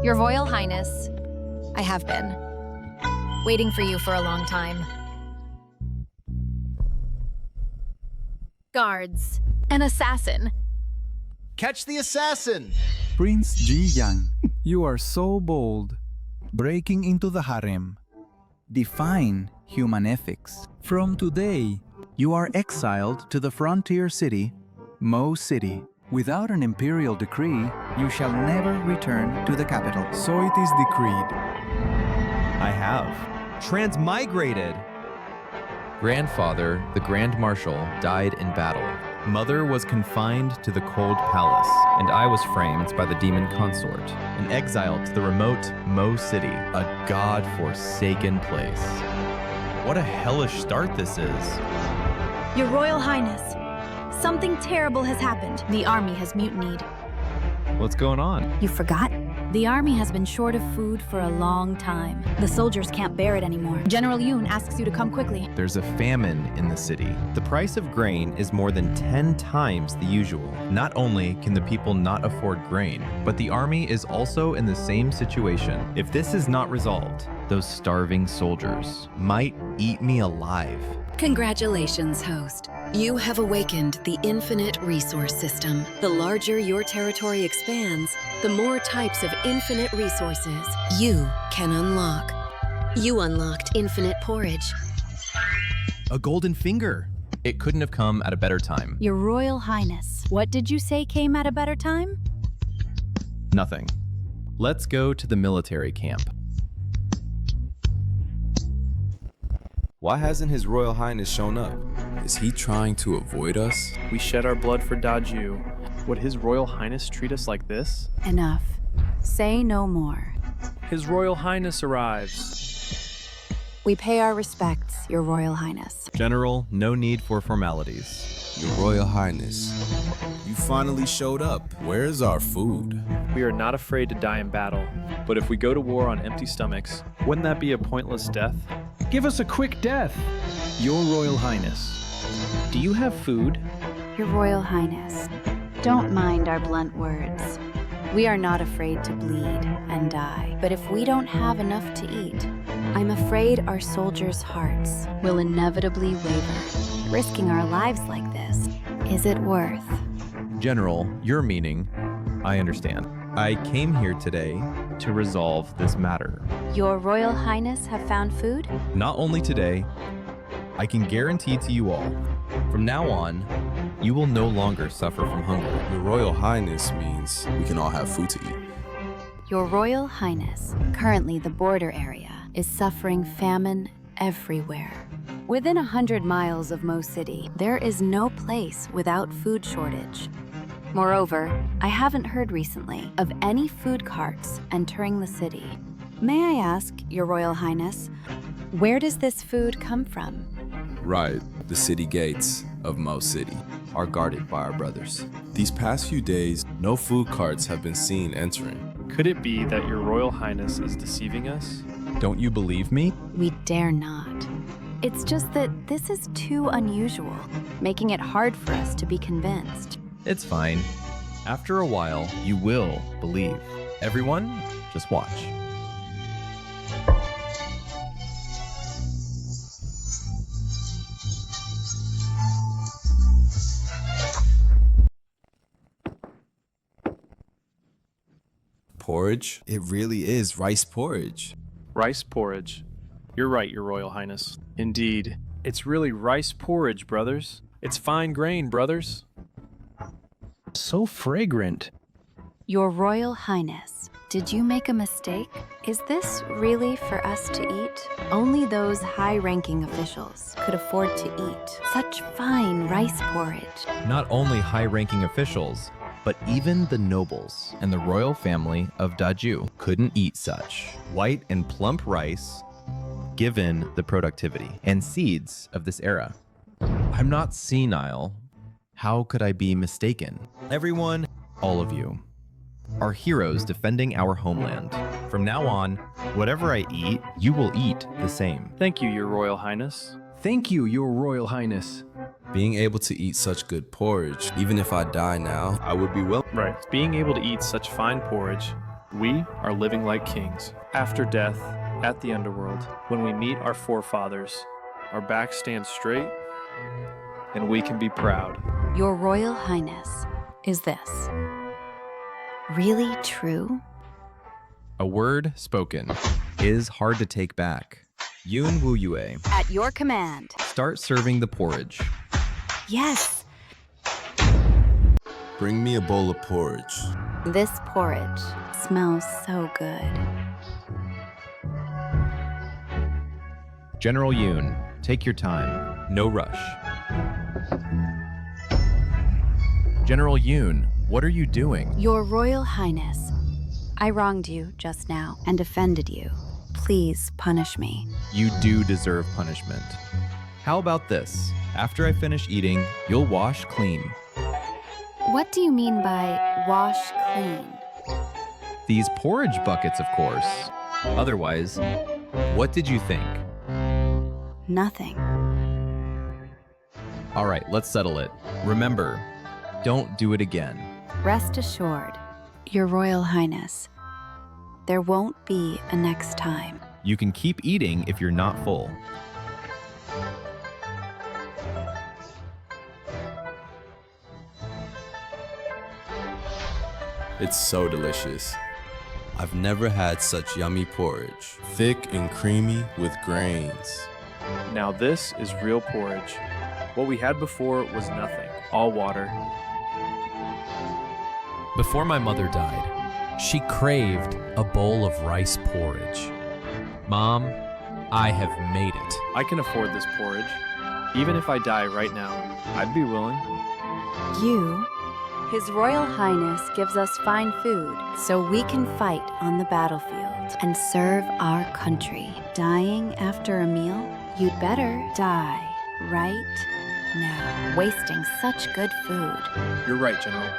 Your Royal Highness, I have been waiting for you for a long time. Guards, an assassin. Catch the assassin! Prince Ji Yang, you are so bold. Breaking into the harem. Define human ethics. From today, you are exiled to the frontier city, Mo City. Without an imperial decree, you shall never return to the capital. So it is decreed. I have. Transmigrated! Grandfather, the Grand Marshal, died in battle. Mother was confined to the cold palace, and I was framed by the demon consort and exiled to the remote Mo City, a god-forsaken place. What a hellish start this is. Your Royal Highness, something terrible has happened. The army has mutinied. What's going on? You forgot? The army has been short of food for a long time. The soldiers can't bear it anymore. General Yoon asks you to come quickly. There's a famine in the city. The price of grain is more than 10 times the usual. Not only can the people not afford grain, but the army is also in the same situation. If this is not resolved, those starving soldiers might eat me alive. Congratulations, host. You have awakened the infinite resource system. The larger your territory expands, the more types of infinite resources you can unlock. You unlocked infinite porridge. A golden finger. It couldn't have come at a better time. Your Royal Highness, what did you say came at a better time? Nothing. Let's go to the military camp. Why hasn't His Royal Highness shown up? Is he trying to avoid us? We shed our blood for Daju. Would His Royal Highness treat us like this? Enough. Say no more. His Royal Highness arrives. We pay our respects, Your Royal Highness. General, no need for formalities. Your Royal Highness, you finally showed up. Where's our food? We are not afraid to die in battle, but if we go to war on empty stomachs, wouldn't that be a pointless death? Give us a quick death. Your Royal Highness, do you have food? Your Royal Highness, don't mind our blunt words. We are not afraid to bleed and die, but if we don't have enough to eat, I'm afraid our soldiers' hearts will inevitably waver. Risking our lives like this, is it worth? General, your meaning, I understand. I came here today to resolve this matter. Your Royal Highness have found food? Not only today, I can guarantee to you all, from now on, you will no longer suffer from hunger. Your Royal Highness means we can all have food to eat. Your Royal Highness, currently the border area is suffering famine everywhere. Within 100 miles of Mo City, there is no place without food shortage. Moreover, I haven't heard recently of any food carts entering the city. May I ask, Your Royal Highness, where does this food come from? Right, the city gates of Mo City are guarded by our brothers. These past few days, no food carts have been seen entering. Could it be that Your Royal Highness is deceiving us? Don't you believe me? We dare not. It's just that this is too unusual, making it hard for us to be convinced. It's fine. After a while, you will believe. Everyone, just watch. Porridge? It really is rice porridge. Rice porridge. You're right, Your Royal Highness. Indeed. It's really rice porridge, brothers. It's fine grain, brothers. So fragrant. Your Royal Highness, did you make a mistake? Is this really for us to eat? Only those high-ranking officials could afford to eat such fine rice porridge. Not only high-ranking officials, but even the nobles and the royal family of Daju couldn't eat such white and plump rice given the productivity and seeds of this era. I'm not senile. How could I be mistaken? Everyone, all of you, are heroes defending our homeland. From now on, whatever I eat, you will eat the same. Thank you, Your Royal Highness. Thank you, Your Royal Highness. Being able to eat such good porridge, even if I die now, I would be willing. Right. Being able to eat such fine porridge, We are living like kings. After death, at the underworld, when we meet our forefathers, our backs stand straight and we can be proud. Your Royal Highness, is this really true? A word spoken is hard to take back. Yun Wu Yue, At your command. start serving the porridge. Yes, Bring me a bowl of porridge. this porridge smells so good. General Yun, take your time. No rush. General Yun, what are you doing? Your Royal Highness, I wronged you just now and offended you. Please punish me. You do deserve punishment. How about this? After I finish eating, you'll wash clean. What do you mean by wash clean? These porridge buckets, of course. Otherwise, what did you think? Nothing. All right, let's settle it. Remember, don't do it again. Rest assured, Your Royal Highness, there won't be a next time. You can keep eating if you're not full. It's so delicious. I've never had such yummy porridge. Thick and creamy with grains. Now this is real porridge. What we had before was nothing, all water. Before my mother died, she craved a bowl of rice porridge. Mom, I have made it. I can afford this porridge. Even if I die right now, I'd be willing. You, His Royal Highness, gives us fine food so we can fight on the battlefield and serve our country. Dying after a meal? You'd better die right now, wasting such good food. You're right, General.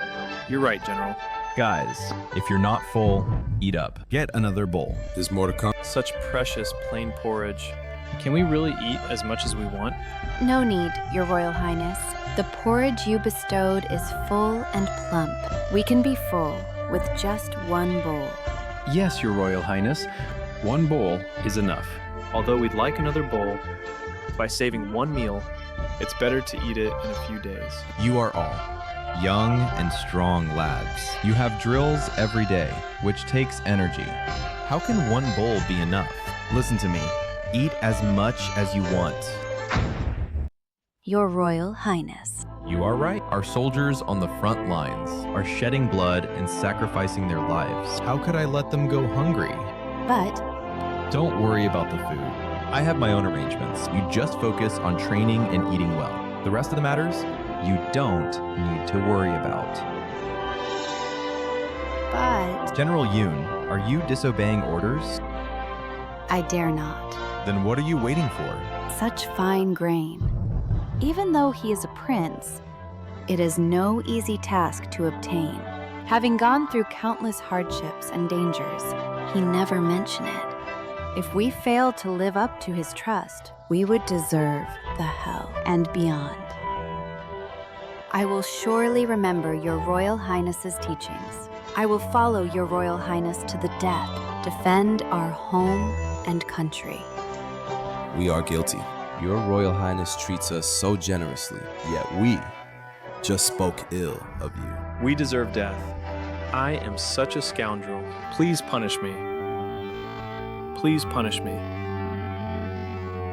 You're right, General. Guys, if you're not full, eat up. Get another bowl. There's more to come. Such precious plain porridge. Can we really eat as much as we want? No need, Your Royal Highness. The porridge you bestowed is full and plump. We can be full with just one bowl. Yes, Your Royal Highness. One bowl is enough. Although we'd like another bowl, by saving one meal, it's better to eat it in a few days. You are all young and strong lads. You have drills every day, which takes energy. How can one bowl be enough? Listen to me. Eat as much as you want. Your Royal Highness. You are right. Our soldiers on the front lines are shedding blood and sacrificing their lives. How could I let them go hungry? But Don't worry about the food. I have my own arrangements. You just focus on training and eating well. The rest of the matters, you don't need to worry about. General Yoon, are you disobeying orders? I dare not. Then what are you waiting for? Such fine grain. Even though he is a prince, it is no easy task to obtain. Having gone through countless hardships and dangers, he never mentioned it. If we fail to live up to his trust, we would deserve the hell and beyond. I will surely remember Your Royal Highness's teachings. I will follow Your Royal Highness to the death, defend our home and country. We are guilty. Your Royal Highness treats us so generously, yet we just spoke ill of you. We deserve death. I am such a scoundrel. Please punish me. Please punish me.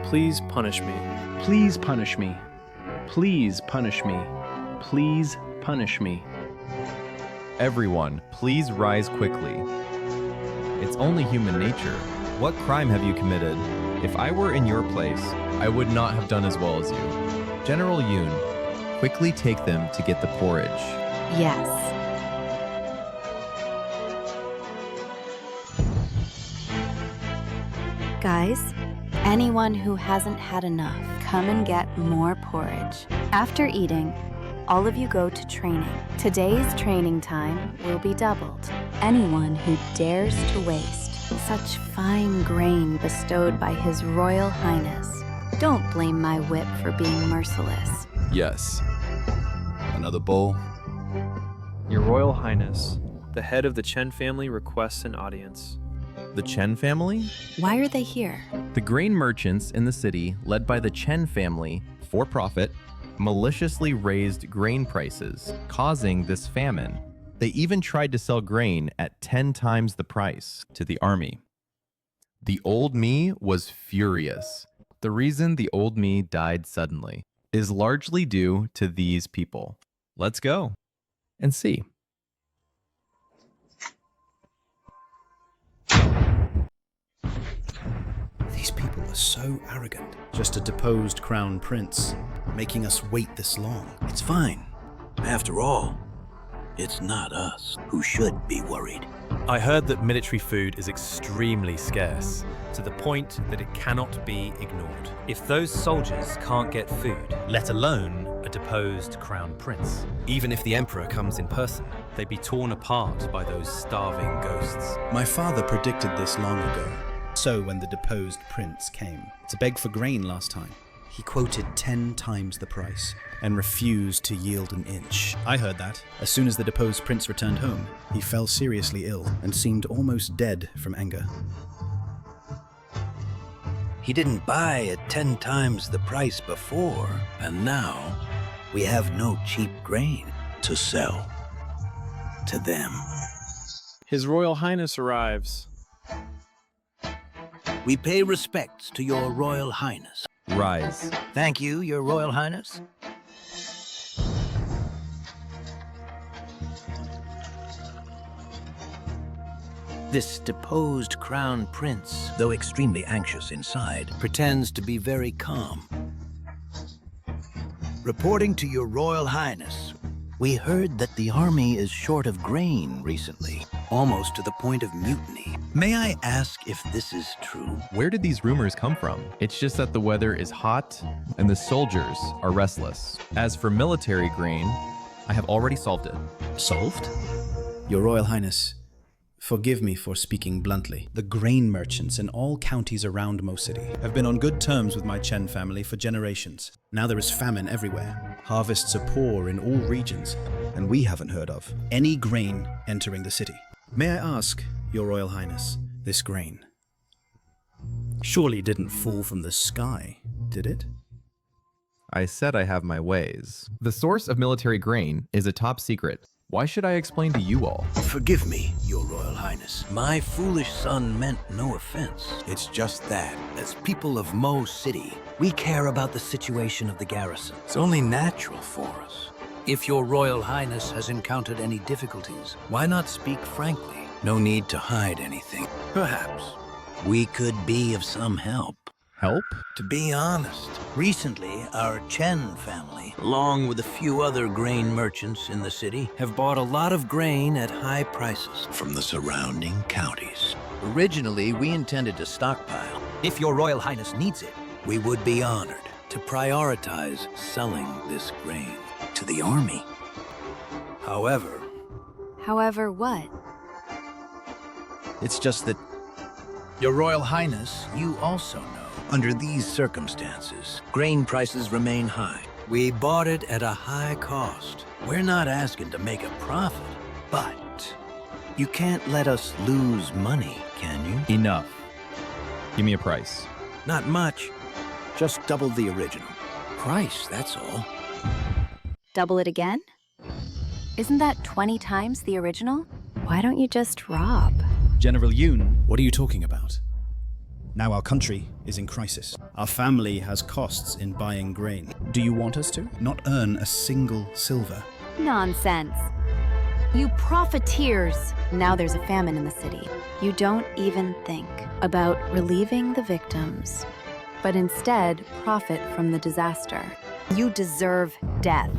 Please punish me. Please punish me. Please punish me. Please punish me. Everyone, please rise quickly. It's only human nature. What crime have you committed? If I were in your place, I would not have done as well as you. General Yoon, quickly take them to get the porridge. Yes. Guys, anyone who hasn't had enough, come and get more porridge. After eating, all of you go to training. Today's training time will be doubled. Anyone who dares to waste such fine grain bestowed by His Royal Highness, don't blame my whip for being merciless. Yes. Another bowl? Your Royal Highness, The head of the Chen family requests an audience. The Chen family? Why are they here? The grain merchants in the city, led by the Chen family, for profit, maliciously raised grain prices, causing this famine. They even tried to sell grain at 10 times the price to the army. The old me was furious. The reason the old me died suddenly is largely due to these people. Let's go and see. These people are so arrogant. Just a deposed crown prince, making us wait this long. It's fine. After all, it's not us who should be worried. I heard that military food is extremely scarce, to the point that it cannot be ignored. If those soldiers can't get food, let alone a deposed crown prince, even if the emperor comes in person, they'd be torn apart by those starving ghosts. My father predicted this long ago. So when the deposed prince came to beg for grain last time, he quoted 10 times the price and refused to yield an inch. I heard that. As soon as the deposed prince returned home, he fell seriously ill and seemed almost dead from anger. He didn't buy at 10 times the price before, and now we have no cheap grain to sell to them. His Royal Highness arrives. We pay respects to your Royal Highness. Rise. Thank you, your Royal Highness. This deposed crown prince, though extremely anxious inside, pretends to be very calm. Reporting to your Royal Highness, we heard that the army is short of grain recently, almost to the point of mutiny. May I ask if this is true? Where did these rumors come from? It's just that the weather is hot and the soldiers are restless. As for military grain, I have already solved it. Solved? Your Royal Highness, forgive me for speaking bluntly. The grain merchants in all counties around Mo City have been on good terms with my Chen family for generations. Now there is famine everywhere. Harvests are poor in all regions, and we haven't heard of any grain entering the city. May I ask, Your Royal Highness, this grain surely didn't fall from the sky, did it? I said I have my ways. The source of military grain is a top secret. Why should I explain to you all? Forgive me, your Royal Highness. My foolish son meant no offense. It's just that, as people of Mo City, we care about the situation of the garrison. It's only natural for us. If your Royal Highness has encountered any difficulties, why not speak frankly? No need to hide anything. Perhaps we could be of some help. Help? To be honest, recently our Chen family, along with a few other grain merchants in the city, have bought a lot of grain at high prices from the surrounding counties. Originally, we intended to stockpile. If your Royal Highness needs it, we would be honored to prioritize selling this grain to the army. However... However what? It's just that, your Royal Highness, you also know, under these circumstances, grain prices remain high. We bought it at a high cost. We're not asking to make a profit, but you can't let us lose money, can you? Enough. Give me a price. Not much. Just double the original. Price, that's all. Double it again? Isn't that 20 times the original? Why don't you just rob? General Yoon, what are you talking about? Now our country is in crisis. Our family has costs in buying grain. Do you want us to not earn a single silver? Nonsense. You profiteers! Now there's a famine in the city. You don't even think about relieving the victims, but instead profit from the disaster. You deserve death.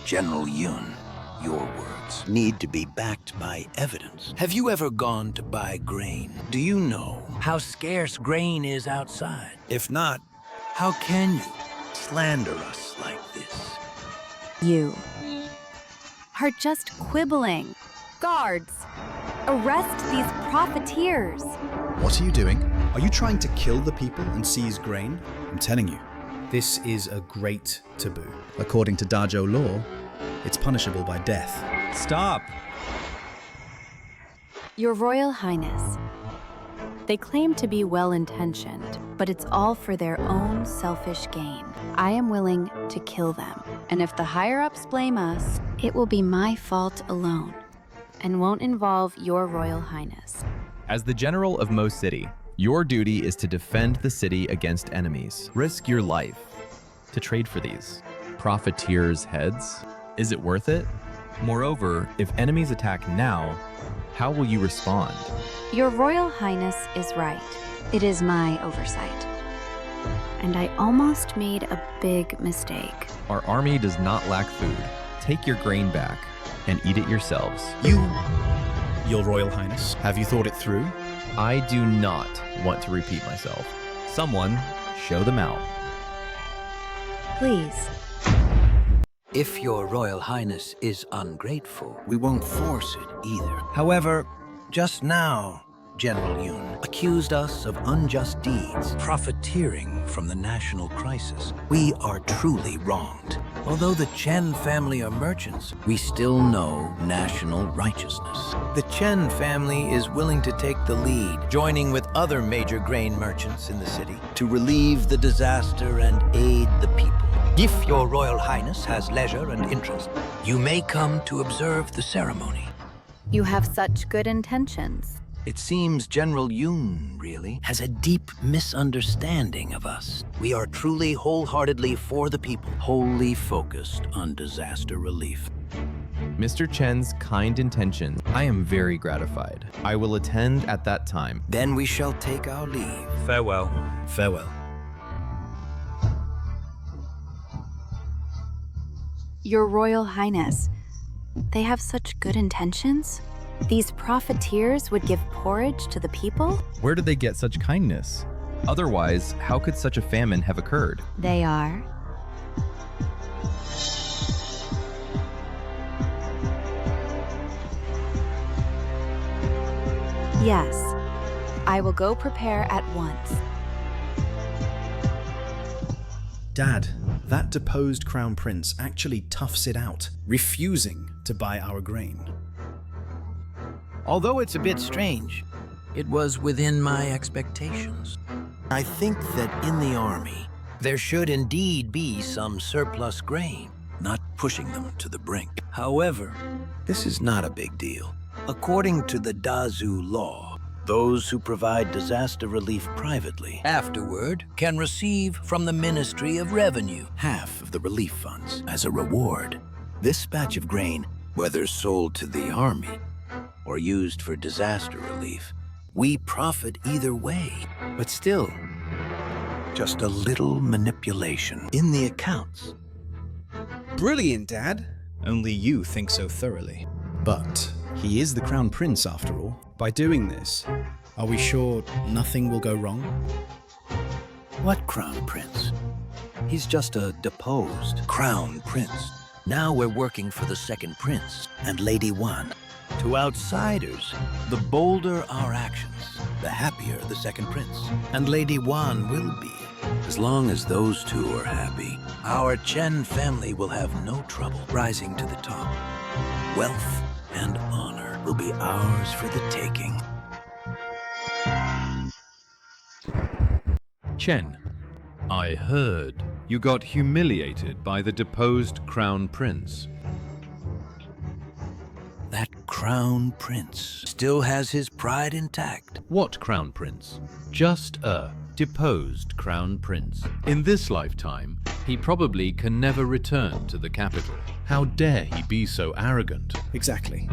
General Yoon, your words need to be backed by evidence. Have you ever gone to buy grain? Do you know how scarce grain is outside? If not, how can you slander us like this? You are just quibbling. Guards, arrest these profiteers. What are you doing? Are you trying to kill the people and seize grain? I'm telling you, this is a great taboo. According to Dazhou law, it's punishable by death. Stop! Your Royal Highness. They claim to be well-intentioned, but it's all for their own selfish gain. I am willing to kill them, and if the higher-ups blame us, it will be my fault alone, and won't involve your Royal Highness. As the general of Mo City, your duty is to defend the city against enemies. Risk your life to trade for these profiteers' heads. Is it worth it? Moreover, if enemies attack now, how will you respond? Your Royal Highness is right. It is my oversight. And I almost made a big mistake. Our army does not lack food. Take your grain back and eat it yourselves. Your Royal Highness, have you thought it through? I do not want to repeat myself. Someone show them out. Please. If your Royal Highness is ungrateful, we won't force it either. However, just now, General Yun accused us of unjust deeds, profiteering from the national crisis. We are truly wronged. Although the Chen family are merchants, we still know national righteousness. The Chen family is willing to take the lead, joining with other major grain merchants in the city to relieve the disaster and aid the people. If your Royal Highness has leisure and interest, you may come to observe the ceremony. You have such good intentions. It seems General Yun, really, has a deep misunderstanding of us. We are truly wholeheartedly for the people, wholly focused on disaster relief. Mr. Chen's kind intentions, I am very gratified. I will attend at that time. Then we shall take our leave. Farewell. Farewell. Your Royal Highness, they have such good intentions? These profiteers would give porridge to the people? Where did they get such kindness? Otherwise, how could such a famine have occurred? They are. Yes, I will go prepare at once. Dad, that deposed crown prince actually toughs it out, refusing to buy our grain. Although it's a bit strange, it was within my expectations. I think that in the army, there should indeed be some surplus grain, not pushing them to the brink. However, this is not a big deal. According to the Dazu law, those who provide disaster relief privately afterward can receive from the Ministry of Revenue half of the relief funds as a reward. This batch of grain, whether sold to the army or used for disaster relief, we profit either way. But still, just a little manipulation in the accounts. Brilliant, Dad. Only you think so thoroughly. But he is the crown prince after all. By doing this, are we sure nothing will go wrong? What crown prince? He's just a deposed crown prince. Now we're working for the second prince and Lady Wan. To outsiders, the bolder our actions, the happier the second prince. And Lady Wan will be. As long as those two are happy, our Chen family will have no trouble rising to the top. Wealth and honor will be ours for the taking. Chen, I heard you got humiliated by the deposed crown prince. That crown prince still has his pride intact. What crown prince? Just a deposed crown prince. In this lifetime, he probably can never return to the capital. How dare he be so arrogant? Exactly.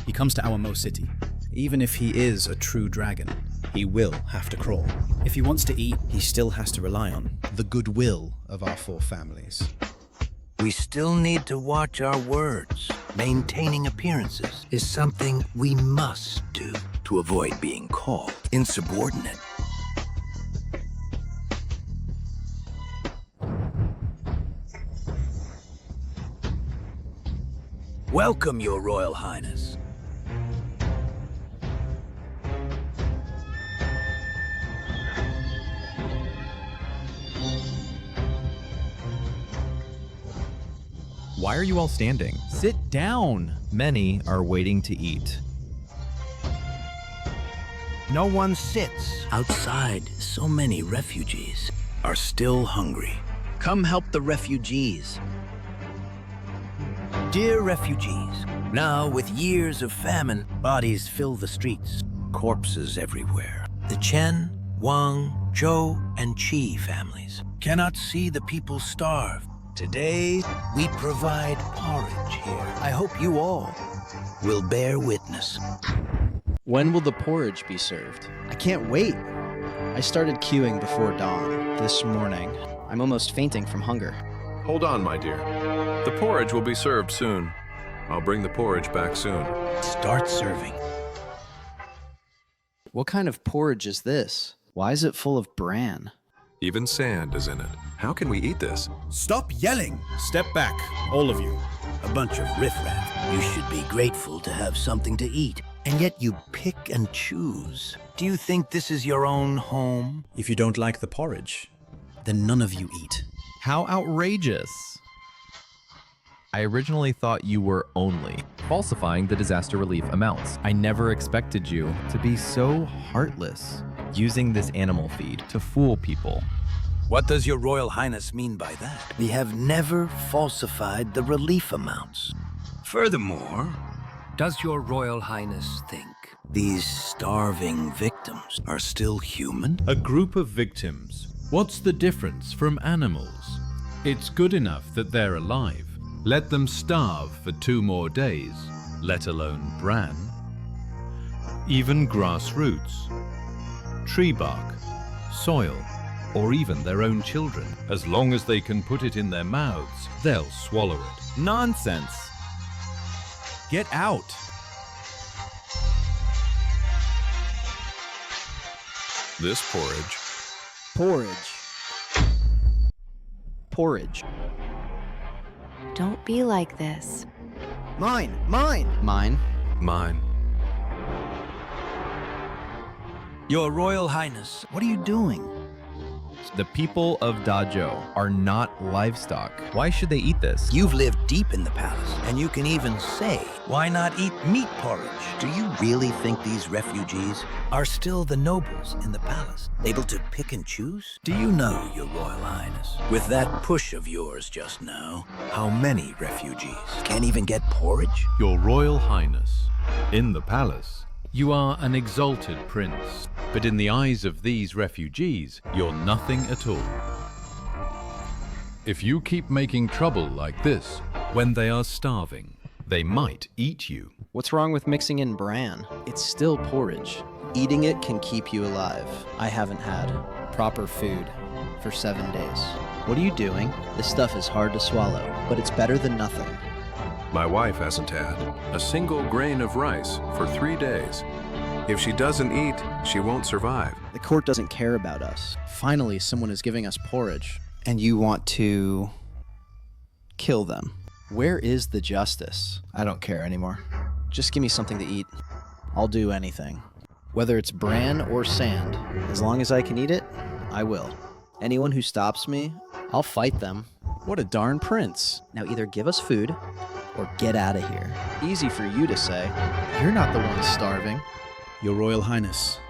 He comes to our Mo City. Even if he is a true dragon, he will have to crawl. If he wants to eat, he still has to rely on the goodwill of our four families. We still need to watch our words. Maintaining appearances is something we must do to avoid being called insubordinate. Welcome, Your Royal Highness. Why are you all standing? Sit down. Many are waiting to eat. No one sits. Outside, so many refugees are still hungry. Come help the refugees. Dear refugees, now with years of famine, bodies fill the streets, corpses everywhere. The Chen, Wang, Zhou, and Qi families cannot see the people starve. Today, we provide porridge here. I hope you all will bear witness. When will the porridge be served? I can't wait. I started queuing before dawn this morning. I'm almost fainting from hunger. Hold on, my dear. The porridge will be served soon. I'll bring the porridge back soon. Start serving. What kind of porridge is this? Why is it full of bran? Even sand is in it. How can we eat this? Stop yelling! Step back, all of you. A bunch of riffraff. You should be grateful to have something to eat. And yet you pick and choose. Do you think this is your own home? If you don't like the porridge, then none of you eat. How outrageous! I originally thought you were only falsifying the disaster relief amounts. I never expected you to be so heartless, using this animal feed to fool people. What does your Royal Highness mean by that? We have never falsified the relief amounts. Furthermore, does your Royal Highness think these starving victims are still human? A group of victims. What's the difference from animals? It's good enough that they're alive. Let them starve for 2 more days, let alone bran. Even grass roots, tree bark, soil, or even their own children. As long as they can put it in their mouths, they'll swallow it. Nonsense. Get out. This porridge. Porridge. Porridge. Don't be like this. Mine! Mine! Mine. Mine. Your Royal Highness, what are you doing? The people of Dazhou are not livestock. Why should they eat this? You've lived deep in the palace, and you can even say, why not eat meat porridge? Do you really think these refugees are still the nobles in the palace, able to pick and choose? Do you know, Your Royal Highness, with that push of yours just now, how many refugees can't even get porridge? Your Royal Highness, in the palace, you are an exalted prince, but in the eyes of these refugees, you're nothing at all. If you keep making trouble like this, when they are starving, they might eat you. What's wrong with mixing in bran? It's still porridge. Eating it can keep you alive. I haven't had proper food for 7 days. What are you doing? This stuff is hard to swallow, but it's better than nothing. My wife hasn't had a single grain of rice for 3 days. If she doesn't eat, she won't survive. The court doesn't care about us. Finally, someone is giving us porridge, and you want to kill them. Where is the justice? I don't care anymore. Just give me something to eat. I'll do anything. Whether it's bran or sand, as long as I can eat it, I will. Anyone who stops me, I'll fight them. What a darn prince. Now either give us food or get out of here. Easy for you to say. You're not the one starving. Your Royal Highness,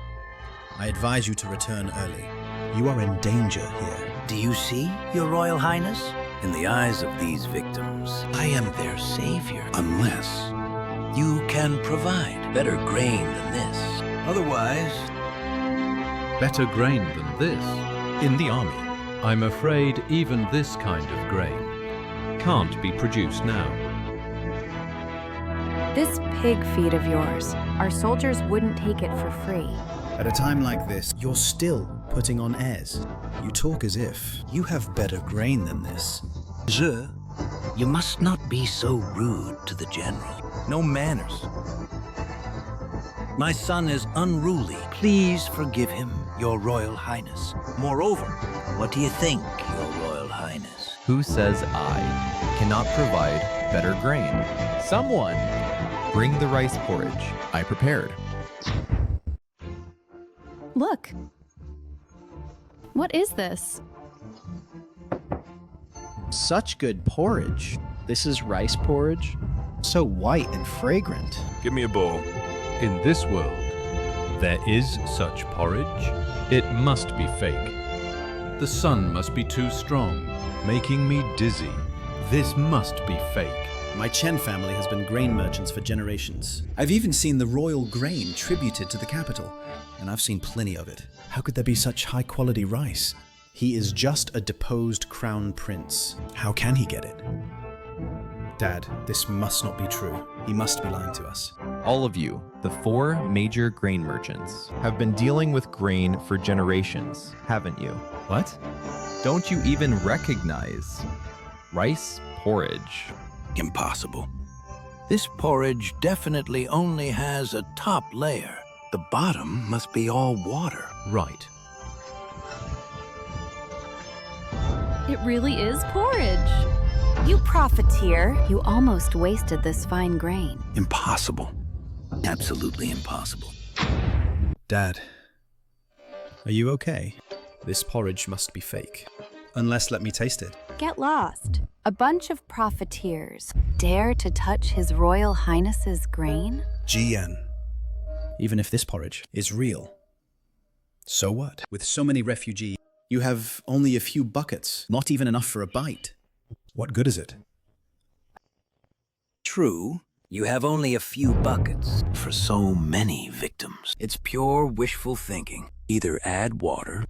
I advise you to return early. You are in danger here. Do you see, Your Royal Highness? In the eyes of these victims, I am their savior, unless you can provide better grain than this. Otherwise... Better grain than this? In the army. I'm afraid even this kind of grain can't be produced now. This pig feed of yours, our soldiers wouldn't take it for free. At a time like this, you're still putting on airs. You talk as if you have better grain than this. You must not be so rude to the general. No manners. My son is unruly. Please forgive him, Your Royal Highness. Moreover, what do you think, Your Royal Highness? Who says I cannot provide better grain? Someone! Bring the rice porridge. I prepared. Look. What is this? Such good porridge. This is rice porridge? So white and fragrant. Give me a bowl. In this world, there is such porridge. It must be fake. The sun must be too strong, making me dizzy. This must be fake. My Chen family has been grain merchants for generations. I've even seen the royal grain tributed to the capital, and I've seen plenty of it. How could there be such high-quality rice? He is just a deposed crown prince. How can he get it? Dad, this must not be true. He must be lying to us. All of you, the 4 major grain merchants, have been dealing with grain for generations, haven't you? What? Don't you even recognize rice porridge? Impossible. This porridge definitely only has a top layer. The bottom must be all water. Right. It really is porridge. You profiteer. You almost wasted this fine grain. Impossible. Absolutely impossible. Dad, are you okay? This porridge must be fake. Unless let me taste it. Get lost. A bunch of profiteers dare to touch His Royal Highness's grain? GN. Even if this porridge is real, so what? With so many refugees, you have only a few buckets, not even enough for a bite. What good is it? True, you have only a few buckets for so many victims. It's pure wishful thinking. Either add water,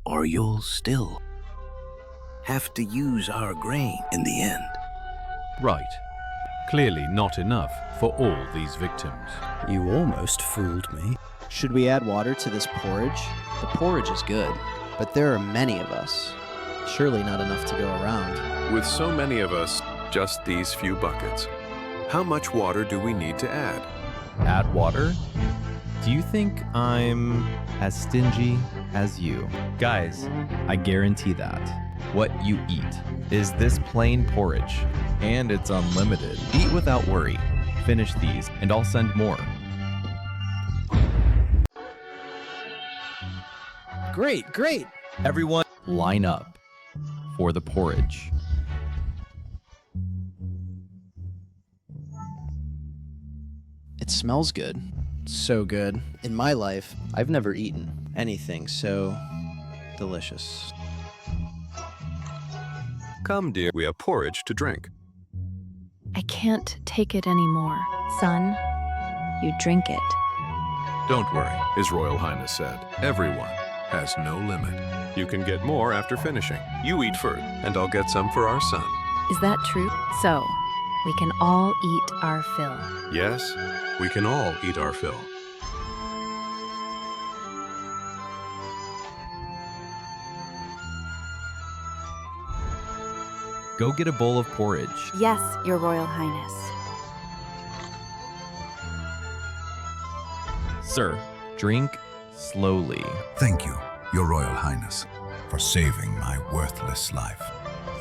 or you'll still have to use our grain in the end. Right. Clearly not enough for all these victims. You almost fooled me. Should we add water to this porridge? The porridge is good, but there are many of us. Surely not enough to go around. With so many of us, just these few buckets. How much water do we need to add? Add water? Do you think I'm as stingy as you? Guys, I guarantee that what you eat is this plain porridge, and it's unlimited. Eat without worry. Finish these, and I'll send more. Great, great! Everyone, line up for the porridge. It smells good. So good. In my life, I've never eaten anything so delicious. Come, dear, we have porridge to drink. I can't take it anymore. Son, you drink it. Don't worry, His Royal Highness said. Everyone has no limit. You can get more after finishing. You eat first, and I'll get some for our son. Is that true? So, we can all eat our fill. Yes, we can all eat our fill. Go get a bowl of porridge. Yes, Your Royal Highness. Sir, drink slowly. Thank you, Your Royal Highness, for saving my worthless life.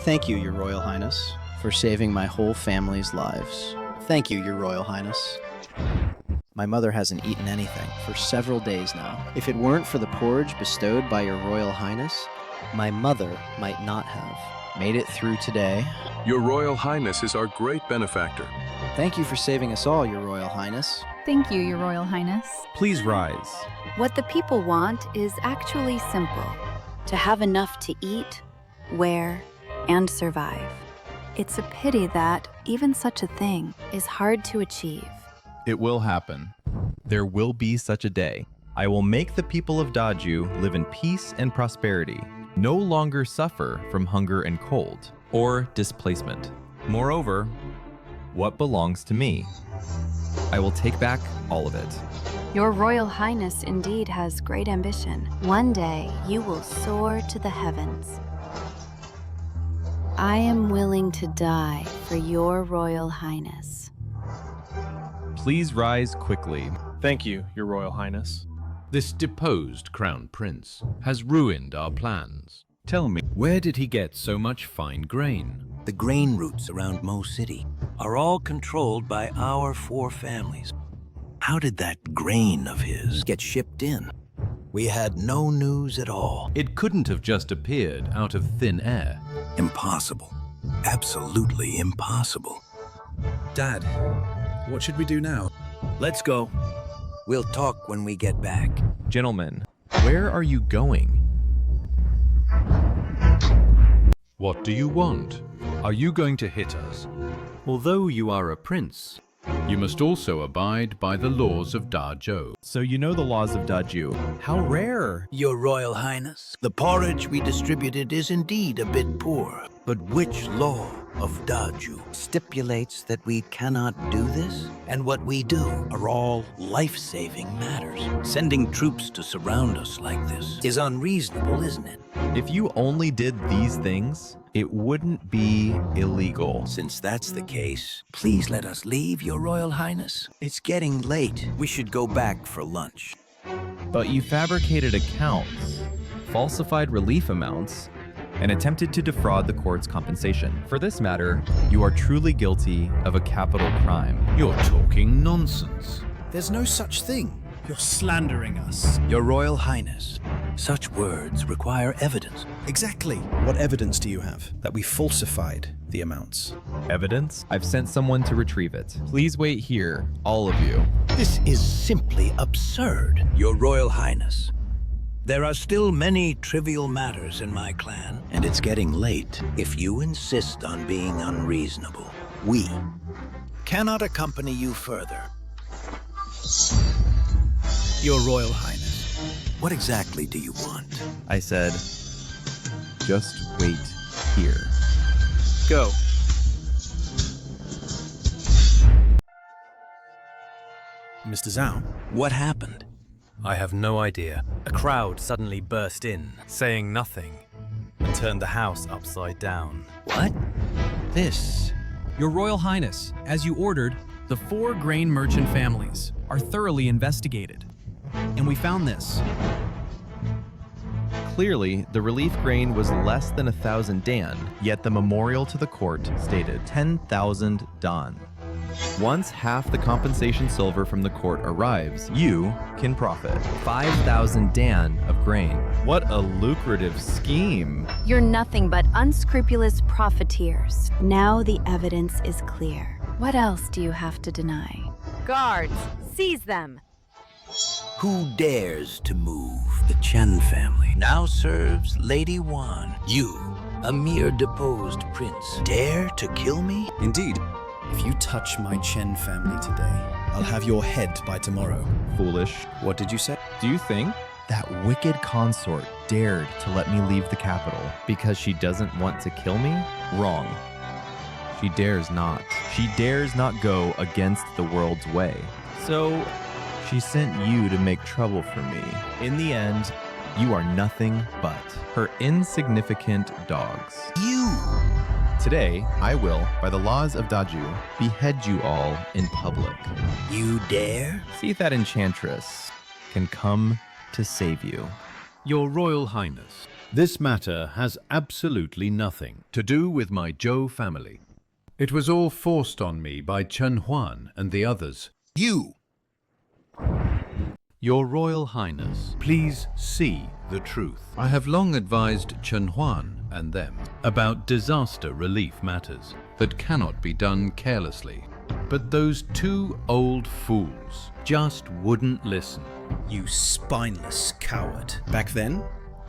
Thank you, Your Royal Highness, for saving my whole family's lives. Thank you, Your Royal Highness. My mother hasn't eaten anything for several days now. If it weren't for the porridge bestowed by Your Royal Highness, my mother might not have made it through today. Your Royal Highness is our great benefactor. Thank you for saving us all, Your Royal Highness. Thank you, Your Royal Highness. Please rise. What the people want is actually simple. To have enough to eat, wear, and survive. It's a pity that even such a thing is hard to achieve. It will happen. There will be such a day. I will make the people of Daju live in peace and prosperity, no longer suffer from hunger and cold, or displacement. Moreover, what belongs to me? I will take back all of it. Your Royal Highness indeed has great ambition. One day, you will soar to the heavens. I am willing to die for Your Royal Highness. Please rise quickly. Thank you, Your Royal Highness. This deposed crown prince has ruined our plans. Tell me, where did he get so much fine grain? The grain routes around Mo City are all controlled by our 4 families. How did that grain of his get shipped in? We had no news at all. It couldn't have just appeared out of thin air. Impossible. absolutely impossible. Dad, what should we do now? Let's go. We'll talk when we get back. Gentlemen, where are you going? What do you want? Are you going to hit us? Although you are a prince, you must also abide by the laws of Dazhou. So you know the laws of Dazhou. How rare. Your Royal Highness, the porridge we distributed is indeed a bit poor. But which law of Dazhou stipulates that we cannot do this? And what we do are all life-saving matters. Sending troops to surround us like this is unreasonable, isn't it? If you only did these things, it wouldn't be illegal. Since that's the case, please let us leave, Your Royal Highness. It's getting late. We should go back for lunch. But you fabricated accounts, falsified relief amounts, and attempted to defraud the court's compensation. For this matter, you are truly guilty of a capital crime. You're talking nonsense. There's no such thing. You're slandering us. Your Royal Highness, such words require evidence. Exactly. What evidence do you have that we falsified the amounts? Evidence? I've sent someone to retrieve it. Please wait here, all of you. This is simply absurd. Your Royal Highness, there are still many trivial matters in my clan, and it's getting late. If you insist on being unreasonable, we cannot accompany you further. Your Royal Highness, what exactly do you want? I said, just wait here. Go. Mr. Zhao, what happened? I have no idea. A crowd suddenly burst in, saying nothing, and turned the house upside down. What? This? Your Royal Highness, as you ordered, the 4 grain merchant families are thoroughly investigated. And we found this. Clearly, the relief grain was less than 1,000 dan, yet the memorial to the court stated 10,000 dan. Once half the compensation silver from the court arrives, you can profit 5,000 dan of grain. What a lucrative scheme. You're nothing but unscrupulous profiteers. Now the evidence is clear. What else do you have to deny? Guards, seize them. Who dares to move? The Chen family now serves Lady Wan. You, a mere deposed prince, dare to kill me? Indeed. If you touch my Chen family today, I'll have your head by tomorrow. Foolish. What did you say? Do you think that wicked consort dared to let me leave the capital because she doesn't want to kill me? Wrong. She dares not. She dares not go against the world's way. So she sent you to make trouble for me. In the end, you are nothing but her insignificant dogs. You! Today, I will, by the laws of Dazhou, behead you all in public. You dare? See if that enchantress can come to save you. Your Royal Highness, this matter has absolutely nothing to do with my Zhou family. It was all forced on me by Chen Huan and the others. You! Your Royal Highness, please see the truth. I have long advised Chen Huan and them about disaster relief matters that cannot be done carelessly. But those 2 old fools just wouldn't listen. You spineless coward. Back then,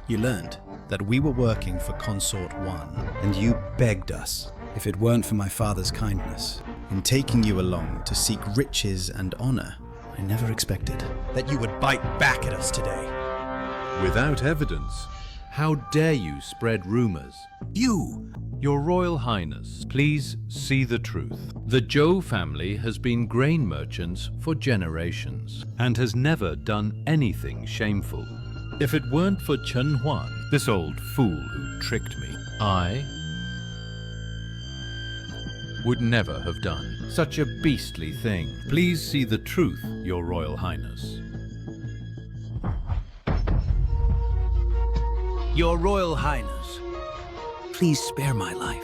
you learned that we were working for Consort 1, and you begged us, if it weren't for my father's kindness, in taking you along to seek riches and honor. I never expected that you would bite back at us today. Without evidence, how dare you spread rumors? You! Your Royal Highness, please see the truth. The Zhou family has been grain merchants for generations and has never done anything shameful. If it weren't for Chen Huan, this old fool who tricked me, I would never have done such a beastly thing. Please see the truth, Your Royal Highness. Your Royal Highness, please spare my life.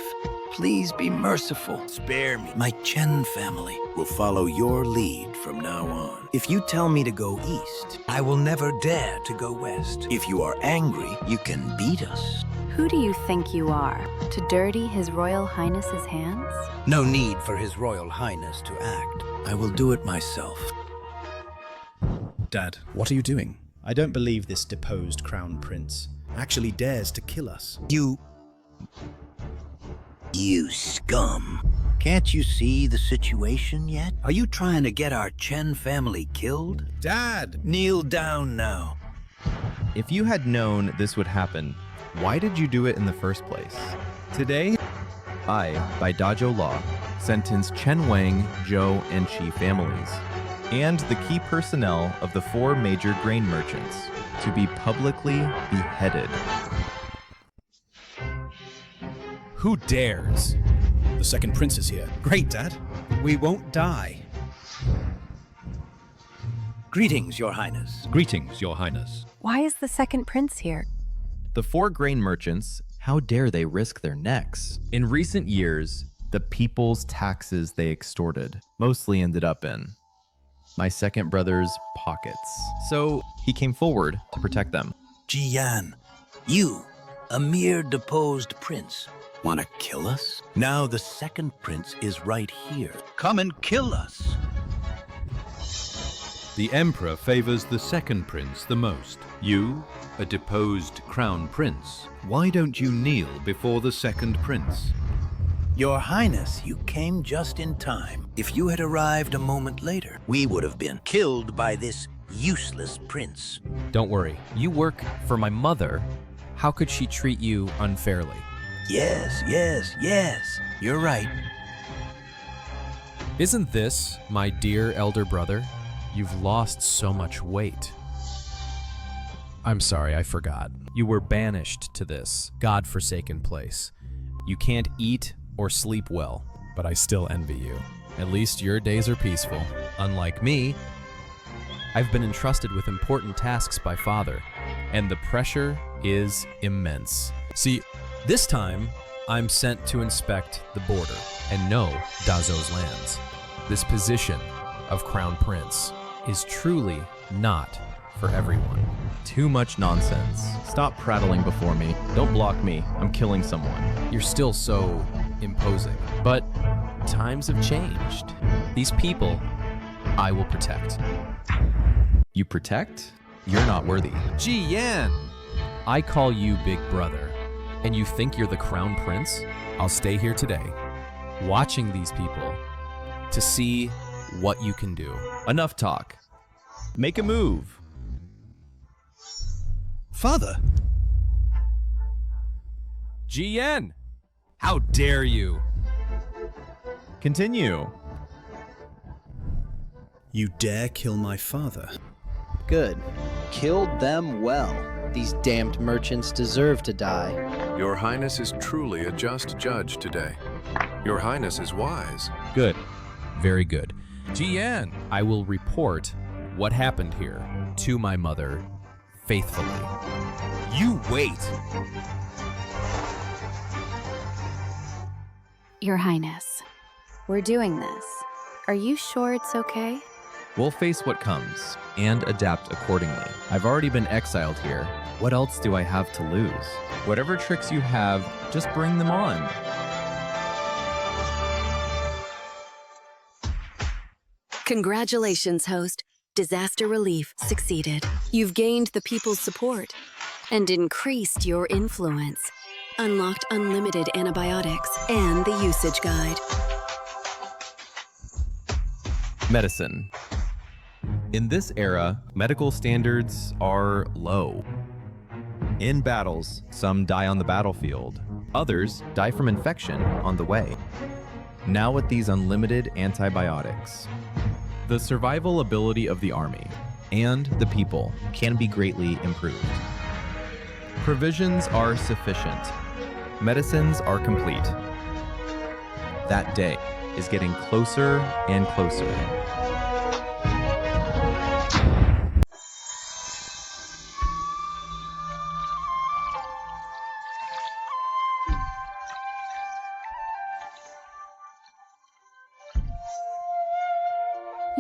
Please be merciful. Spare me. My Chen family will follow your lead from now on. If you tell me to go east, I will never dare to go west. If you are angry, you can beat us. Who do you think you are, to dirty His Royal Highness's hands? No need for His Royal Highness to act. I will do it myself. Dad, what are you doing? I don't believe this deposed crown prince actually dares to kill us. You scum. Can't you see the situation yet? Are you trying to get our Chen family killed? Dad! Kneel down now. If you had known this would happen, why did you do it in the first place? Today, I, by Dazhou law, sentence Chen Wang, Zhou, and Qi families, and the key personnel of the 4 major grain merchants, to be publicly beheaded. Who dares? The second prince is here. Great, Dad. We won't die. Greetings, Your Highness. Greetings, Your Highness. Why is the second prince here? The 4 grain merchants, how dare they risk their necks? In recent years, the people's taxes they extorted mostly ended up in my second brother's pockets. So he came forward to protect them. Jiyan, you, a mere deposed prince, want to kill us? Now the second prince is right here. Come and kill us. The Emperor favors the second prince the most. You, a deposed crown prince, why don't you kneel before the second prince? Your Highness, you came just in time. If you had arrived a moment later, we would have been killed by this useless prince. Don't worry, you work for my mother. How could she treat you unfairly? Yes. You're right. Isn't this my dear elder brother? You've lost so much weight. I'm sorry, I forgot. You were banished to this God-forsaken place. You can't eat or sleep well, but I still envy you. At least your days are peaceful. Unlike me, I've been entrusted with important tasks by Father, and the pressure is immense. See, this time, I'm sent to inspect the border and know Dazhou's lands. This position of Crown Prince is truly not for everyone. Too much nonsense. Stop prattling before me. Don't block me. I'm killing someone. You're still so imposing. But times have changed. These people, I will protect. You protect? You're not worthy. Jiyan! I call you Big Brother, and you think you're the Crown Prince? I'll stay here today, watching these people to see what you can do. Enough talk. Make a move. Father! Jiyan! How dare you? Continue. You dare kill my father? Good. Killed them well. These damned merchants deserve to die. Your Highness is truly a just judge today. Your Highness is wise. Good. Very good. Jiyan, I will report what happened here to my mother faithfully. You wait! Your Highness, we're doing this. Are you sure it's okay? We'll face what comes and adapt accordingly. I've already been exiled here. What else do I have to lose? Whatever tricks you have, just bring them on. Congratulations, host. Disaster relief succeeded. You've gained the people's support and increased your influence. Unlocked unlimited antibiotics and the usage guide. Medicine. In this era, medical standards are low. In battles, some die on the battlefield. Others die from infection on the way. Now with these unlimited antibiotics, the survival ability of the army and the people can be greatly improved. Provisions are sufficient. Medicines are complete. That day is getting closer and closer.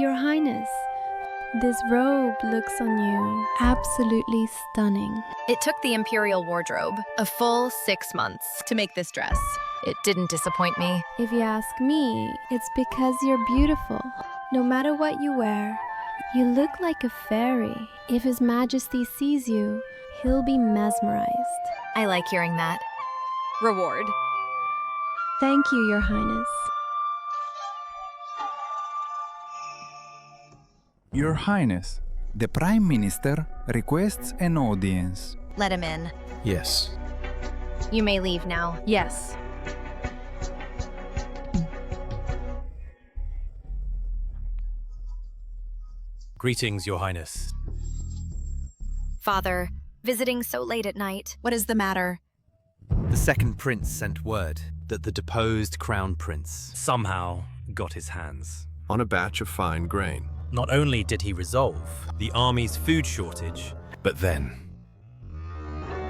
Your Highness, this robe looks on you absolutely stunning. It took the Imperial wardrobe a full 6 months to make this dress. It didn't disappoint me. If you ask me, it's because you're beautiful. No matter what you wear, you look like a fairy. If His Majesty sees you, he'll be mesmerized. I like hearing that. Reward. Thank you, Your Highness. Your Highness, the Prime Minister requests an audience. Let him in. Yes. You may leave now. Yes. Greetings, Your Highness. Father, visiting so late at night. What is the matter? The second prince sent word that the deposed crown prince somehow got his hands on a batch of fine grain. Not only did he resolve the army's food shortage, but then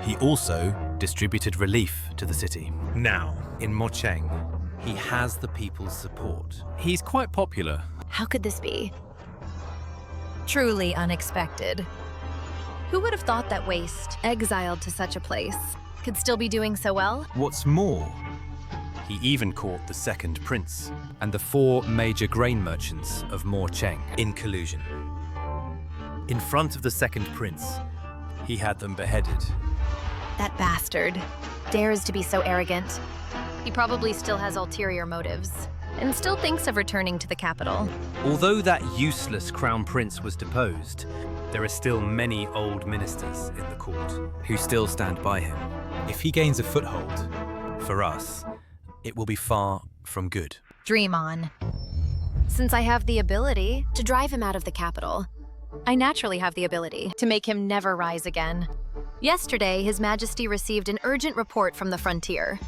he also distributed relief to the city. Now, in Mocheng, he has the people's support. He's quite popular. How could this be? Truly unexpected. Who would have thought that waste, exiled to such a place, could still be doing so well? What's more, he even caught the second prince and the 4 major grain merchants of Mocheng in collusion. In front of the second prince, he had them beheaded. That bastard dares to be so arrogant. He probably still has ulterior motives and still thinks of returning to the capital. Although that useless crown prince was deposed, there are still many old ministers in the court who still stand by him. If he gains a foothold, for us, it will be far from good. Dream on. Since I have the ability to drive him out of the capital, I naturally have the ability to make him never rise again. Yesterday, His Majesty received an urgent report from the frontier.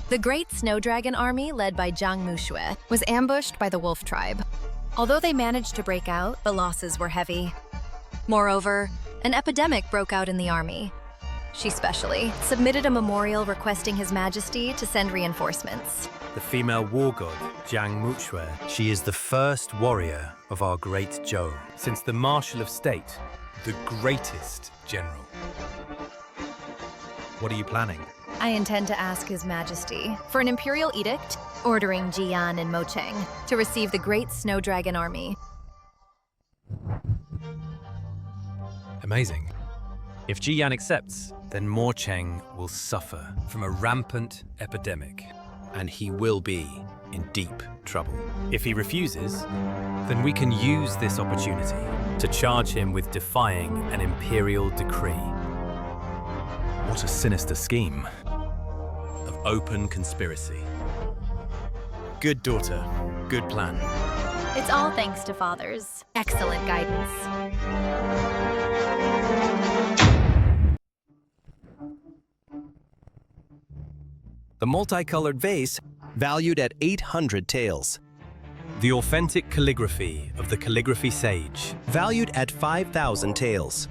The great snow dragon army, led by Jiang Mushui, was ambushed by the wolf tribe. Although they managed to break out, the losses were heavy. Moreover, an epidemic broke out in the army. She specially submitted a memorial requesting His Majesty to send reinforcements. The female war god, Jiang Mushui, she is the first warrior of our great Zhou, since the Marshal of State, the greatest general. What are you planning? I intend to ask His Majesty for an imperial edict ordering Jian and Mocheng to receive the great snow dragon army. Amazing. If Jian accepts, then Mocheng will suffer from a rampant epidemic, and he will be in deep trouble. If he refuses, then we can use this opportunity to charge him with defying an imperial decree. What a sinister scheme of open conspiracy. Good daughter, good plan. It's all thanks to Father's excellent guidance. The multicolored vase, valued at 800 taels. The authentic calligraphy of the calligraphy sage, valued at 5,000 taels.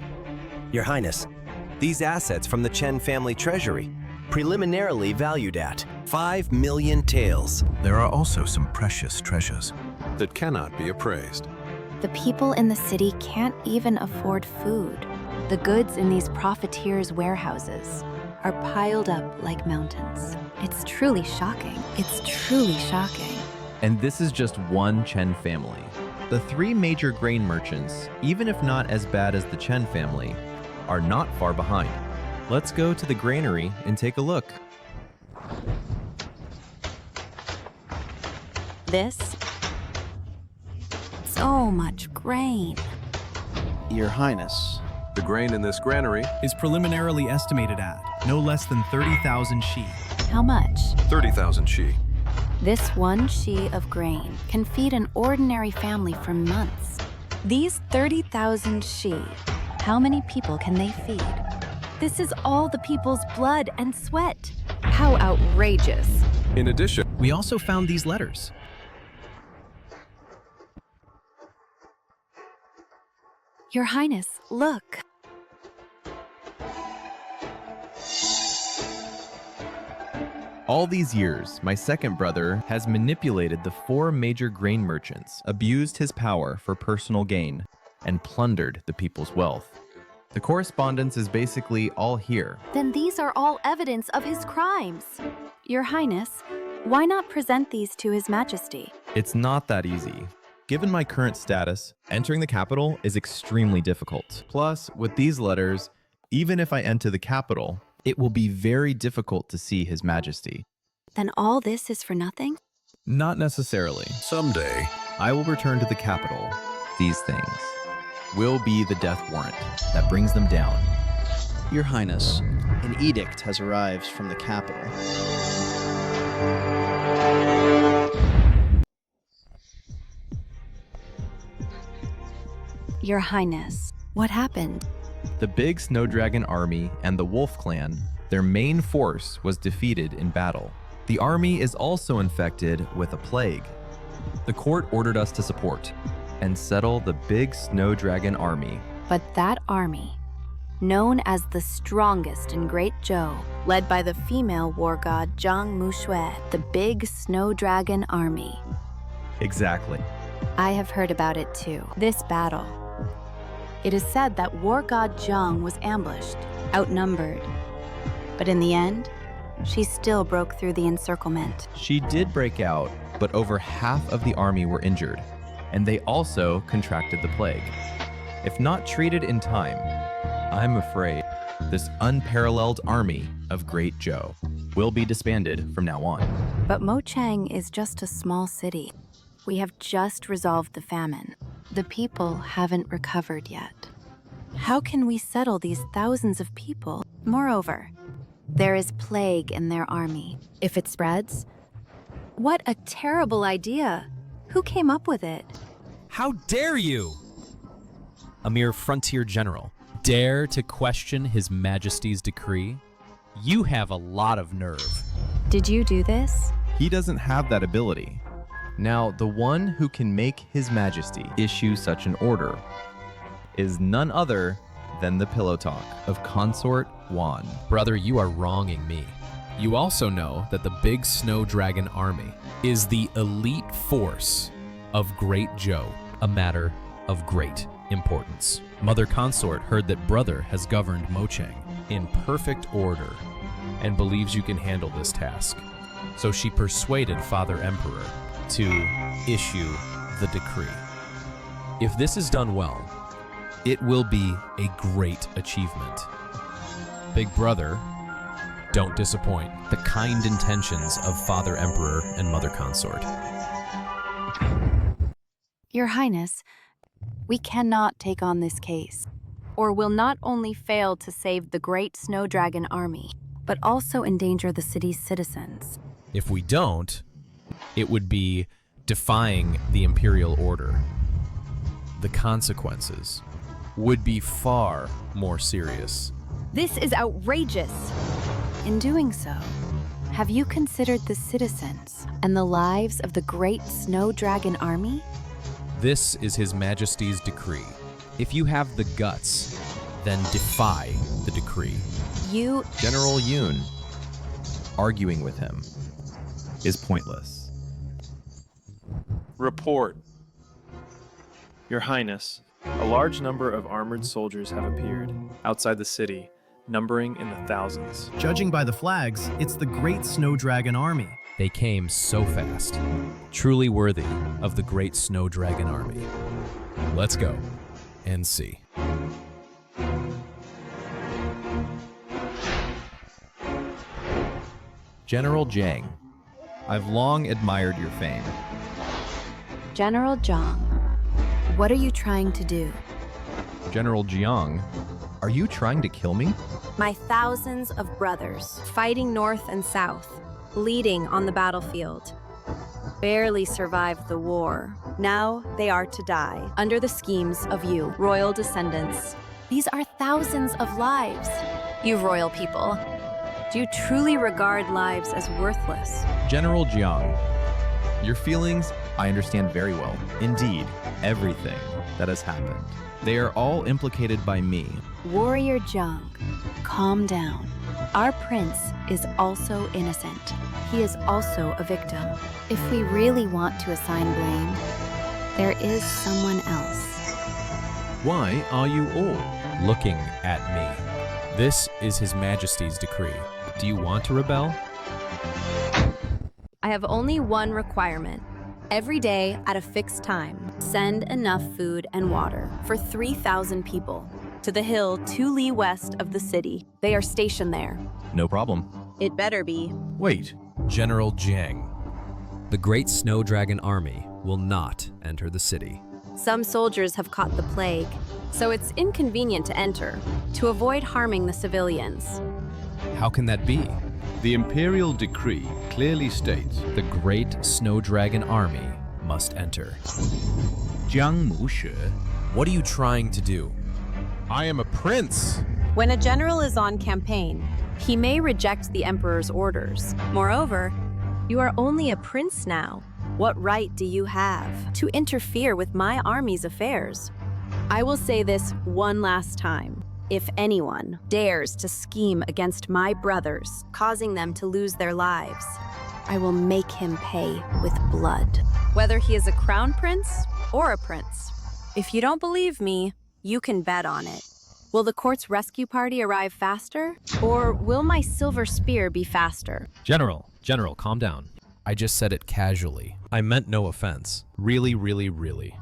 Your Highness, these assets from the Chen family treasury, preliminarily valued at 5 million taels. There are also some precious treasures that cannot be appraised. The people in the city can't even afford food. The goods in these profiteers' warehouses are piled up like mountains. It's truly shocking. It's truly shocking. And this is just one Chen family. The 3 major grain merchants, even if not as bad as the Chen family, are not far behind. Let's go to the granary and take a look. This? So much grain. Your Highness. The grain in this granary is preliminarily estimated at no less than 30,000 shi. How much? 30,000 shi. This 1 shi of grain can feed an ordinary family for months. These 30,000 shi, how many people can they feed? This is all the people's blood and sweat. How outrageous. In addition, we also found these letters. Your Highness, look. All these years, my second brother has manipulated the 4 major grain merchants, abused his power for personal gain, and plundered the people's wealth. The correspondence is basically all here. Then these are all evidence of his crimes. Your Highness, why not present these to His Majesty? It's not that easy. Given my current status, entering the capital is extremely difficult. Plus, with these letters, even if I enter the capital, it will be very difficult to see His Majesty. Then all this is for nothing? Not necessarily. Someday, I will return to the capital. These things will be the death warrant that brings them down. Your Highness, an edict has arrived from the capital. Your Highness, what happened? The big Snow Dragon army and the Wolf Clan, their main force was defeated in battle. The army is also infected with a plague. The court ordered us to support and settle the big Snow Dragon army. But that army, known as the strongest in Great Zhou, led by the female war god Zhang Mushui, the big Snow Dragon army. Exactly. I have heard about it too, this battle. It is said that war god Zhang was ambushed, outnumbered. But in the end, she still broke through the encirclement. She did break out, but over half of the army were injured, and they also contracted the plague. If not treated in time, I'm afraid this unparalleled army of Great Zhou will be disbanded from now on. But Mochang is just a small city. We have just resolved the famine. The people haven't recovered yet. How can we settle these thousands of people? Moreover, there is plague in their army. If it spreads, what a terrible idea. Who came up with it? How dare you? A mere frontier general. Dare to question His Majesty's decree? You have a lot of nerve. Did you do this? He doesn't have that ability. Now, the one who can make His Majesty issue such an order is none other than the Pillow Talk of Consort Wan. Brother, you are wronging me. You also know that the big Snow Dragon army is the elite force of Great Zhou, a matter of great importance. Mother Consort heard that brother has governed Mochang in perfect order and believes you can handle this task. So she persuaded Father Emperor to issue the decree. If this is done well, it will be a great achievement. Big brother, don't disappoint the kind intentions of Father Emperor and Mother Consort. Your Highness, we cannot take on this case, or will not only fail to save the great Snow Dragon army, but also endanger the city's citizens. If we don't, it would be defying the imperial order. The consequences would be far more serious. This is outrageous. In doing so, have you considered the citizens and the lives of the great Snow Dragon army? This is His Majesty's decree. If you have the guts, then defy the decree. General Yoon, arguing with him is pointless. Report. Your Highness, a large number of armored soldiers have appeared outside the city, numbering in the thousands. Judging by the flags, it's the Great Snow Dragon army. They came so fast, truly worthy of the great Snow Dragon army. Let's go and see. General Jiang, I've long admired your fame. General Zhang, what are you trying to do? General Jiang, are you trying to kill me? My thousands of brothers, fighting north and south, bleeding on the battlefield, barely survived the war. Now they are to die under the schemes of you, royal descendants. These are thousands of lives. You royal people. Do you truly regard lives as worthless? General Jiang, your feelings I understand very well. Indeed, everything that has happened. They are all implicated by me. Warrior Jung, calm down. Our prince is also innocent. He is also a victim. If we really want to assign blame, there is someone else. Why are you all looking at me? This is His Majesty's decree. Do you want to rebel? I have only one requirement. Every day at a fixed time, send enough food and water for 3,000 people to the hill 2 li west of the city. They are stationed there. No problem. It better be. Wait, General Jiang. The Great Snow Dragon Army will not enter the city. Some soldiers have caught the plague, so it's inconvenient to enter to avoid harming the civilians. How can that be? The imperial decree clearly states the Great Snow Dragon Army must enter. Jiang Mushe. What are you trying to do? I am a prince. When a general is on campaign, he may reject the emperor's orders. Moreover, you are only a prince now. What right do you have to interfere with my army's affairs? I will say this one last time. If anyone dares to scheme against my brothers, causing them to lose their lives, I will make him pay with blood. Whether he is a crown prince or a prince. If you don't believe me, you can bet on it. Will the court's rescue party arrive faster? Or will my silver spear be faster? General, calm down. I just said it casually. I meant no offense. Really, really, really.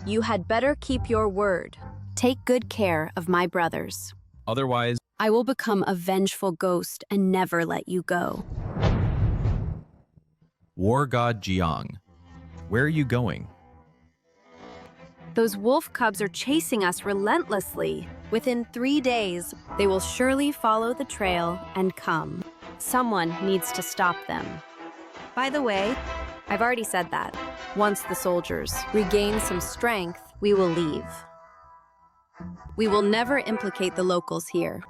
You had better keep your word. Take good care of my brothers. Otherwise, I will become a vengeful ghost and never let you go. War God Jiang, where are you going? Those wolf cubs are chasing us relentlessly. Within 3 days, they will surely follow the trail and come. Someone needs to stop them. By the way, I've already said that. Once the soldiers regain some strength, we will leave. We will never implicate the locals here.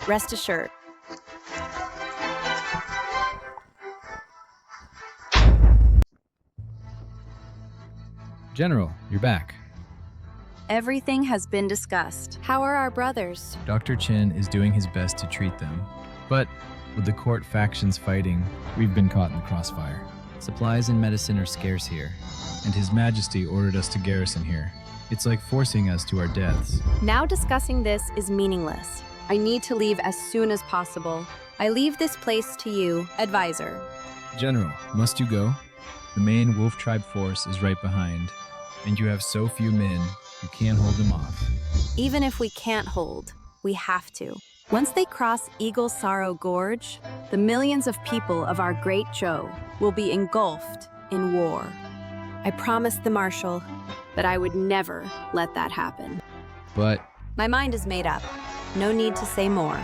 Rest assured. General, you're back. Everything has been discussed. How are our brothers? Dr. Chen is doing his best to treat them. But with the court factions fighting, we've been caught in the crossfire. Supplies and medicine are scarce here, and His Majesty ordered us to garrison here. It's like forcing us to our deaths. Now discussing this is meaningless. I need to leave as soon as possible. I leave this place to you, advisor. General, must you go? The main Wolf Tribe force is right behind, and you have so few men, you can't hold them off. Even if we can't hold, we have to. Once they cross Eagle Sorrow Gorge, the millions of people of our great Zhou will be engulfed in war. I promised the Marshal that I would never let that happen. But my mind is made up. No need to say more.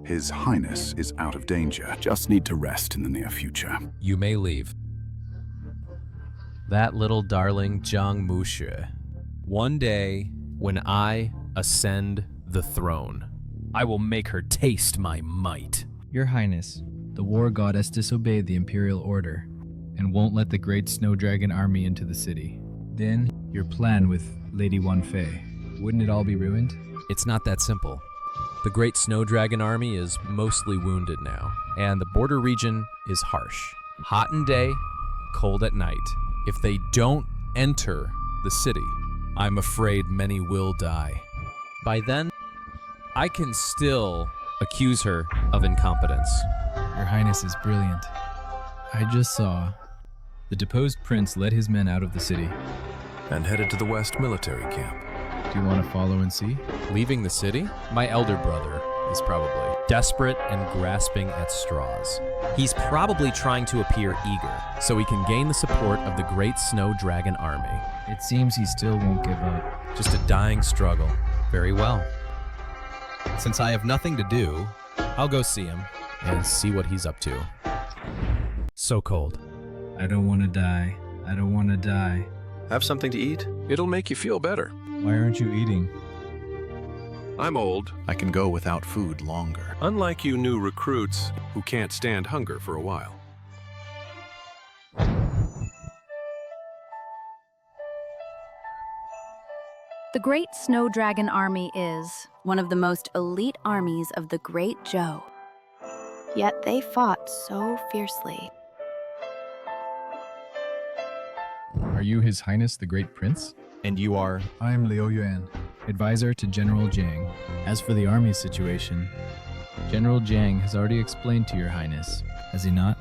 His Highness is out of danger. Just need to rest in the near future. You may leave. That little darling Jiang Mushe. One day, when I ascend the throne, I will make her taste my might. Your Highness, the war goddess disobeyed the imperial order and won't let the Great Snow Dragon Army into the city. Then, your plan with Lady Wanfei, wouldn't it all be ruined? It's not that simple. The Great Snow Dragon Army is mostly wounded now, and the border region is harsh. Hot in day, cold at night. If they don't enter the city, I'm afraid many will die. By then, I can still accuse her of incompetence. Your Highness is brilliant. I just saw the deposed prince led his men out of the city and headed to the West military camp. Do you want to follow and see? Leaving the city? My elder brother is probably desperate and grasping at straws. He's probably trying to appear eager so he can gain the support of the Great Snow Dragon Army. It seems he still won't give up. Just a dying struggle. Very well. Since I have nothing to do, I'll go see him and see what he's up to. So cold. I don't want to die. I don't want to die. Have something to eat? It'll make you feel better. Why aren't you eating? I'm old. I can go without food longer. Unlike you new recruits who can't stand hunger for a while. The Great Snow Dragon Army is one of the most elite armies of the Great Zhou. Yet they fought so fiercely. Are you His Highness the Great Prince? And you are? I am Liu Yuan, advisor to General Jiang. As for the army situation, General Jiang has already explained to your Highness, has he not?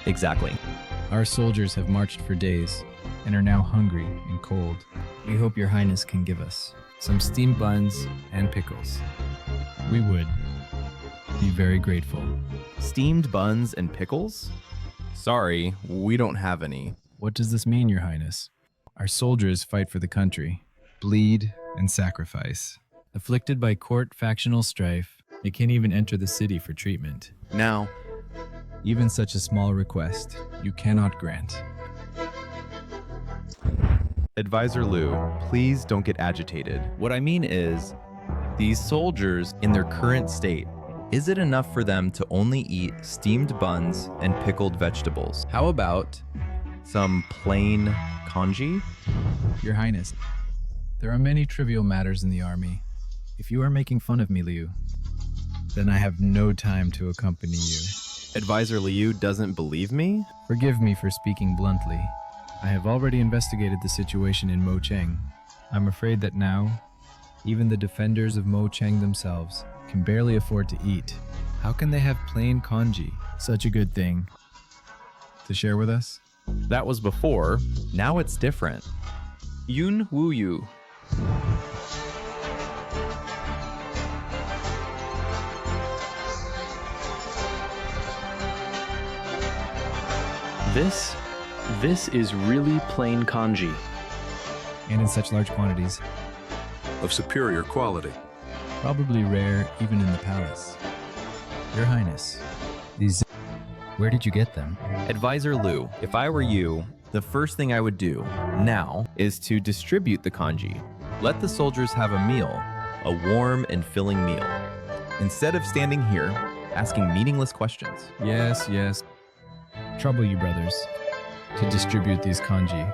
Exactly. Our soldiers have marched for days and are now hungry and cold. We hope your Highness can give us some steamed buns and pickles. We would be very grateful. Steamed buns and pickles? Sorry, we don't have any. What does this mean, your Highness? Our soldiers fight for the country, bleed and sacrifice. Afflicted by court factional strife, they can't even enter the city for treatment. Now, even such a small request, you cannot grant. Advisor Liu, please don't get agitated. What I mean is, these soldiers in their current state, is it enough for them to only eat steamed buns and pickled vegetables? How about some plain congee? Your Highness, there are many trivial matters in the army. If you are making fun of me, Liu, then I have no time to accompany you. Advisor Liu doesn't believe me? Forgive me for speaking bluntly. I have already investigated the situation in Mocheng. I'm afraid that now, even the defenders of Mocheng themselves can barely afford to eat. How can they have plain congee, such a good thing, to share with us? That was before. Now it's different. Yun Wu Yu. This is really plain congee. And in such large quantities. Of superior quality. Probably rare even in the palace. Your Highness, these... Where did you get them? Advisor Liu, if I were you, the first thing I would do now is to distribute the congee. Let the soldiers have a meal, a warm and filling meal, instead of standing here asking meaningless questions. Yes, yes. Trouble you, brothers, to distribute these congee.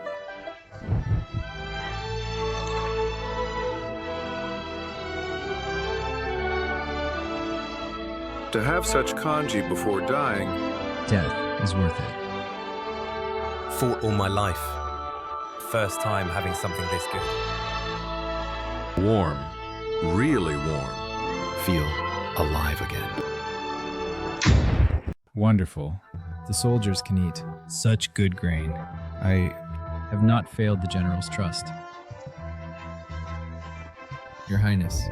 To have such congee before dying, death is worth it. Fought all my life. First time having something this good. Warm. Really warm. Feel alive again. Wonderful. The soldiers can eat such good grain. I have not failed the general's trust. Your Highness,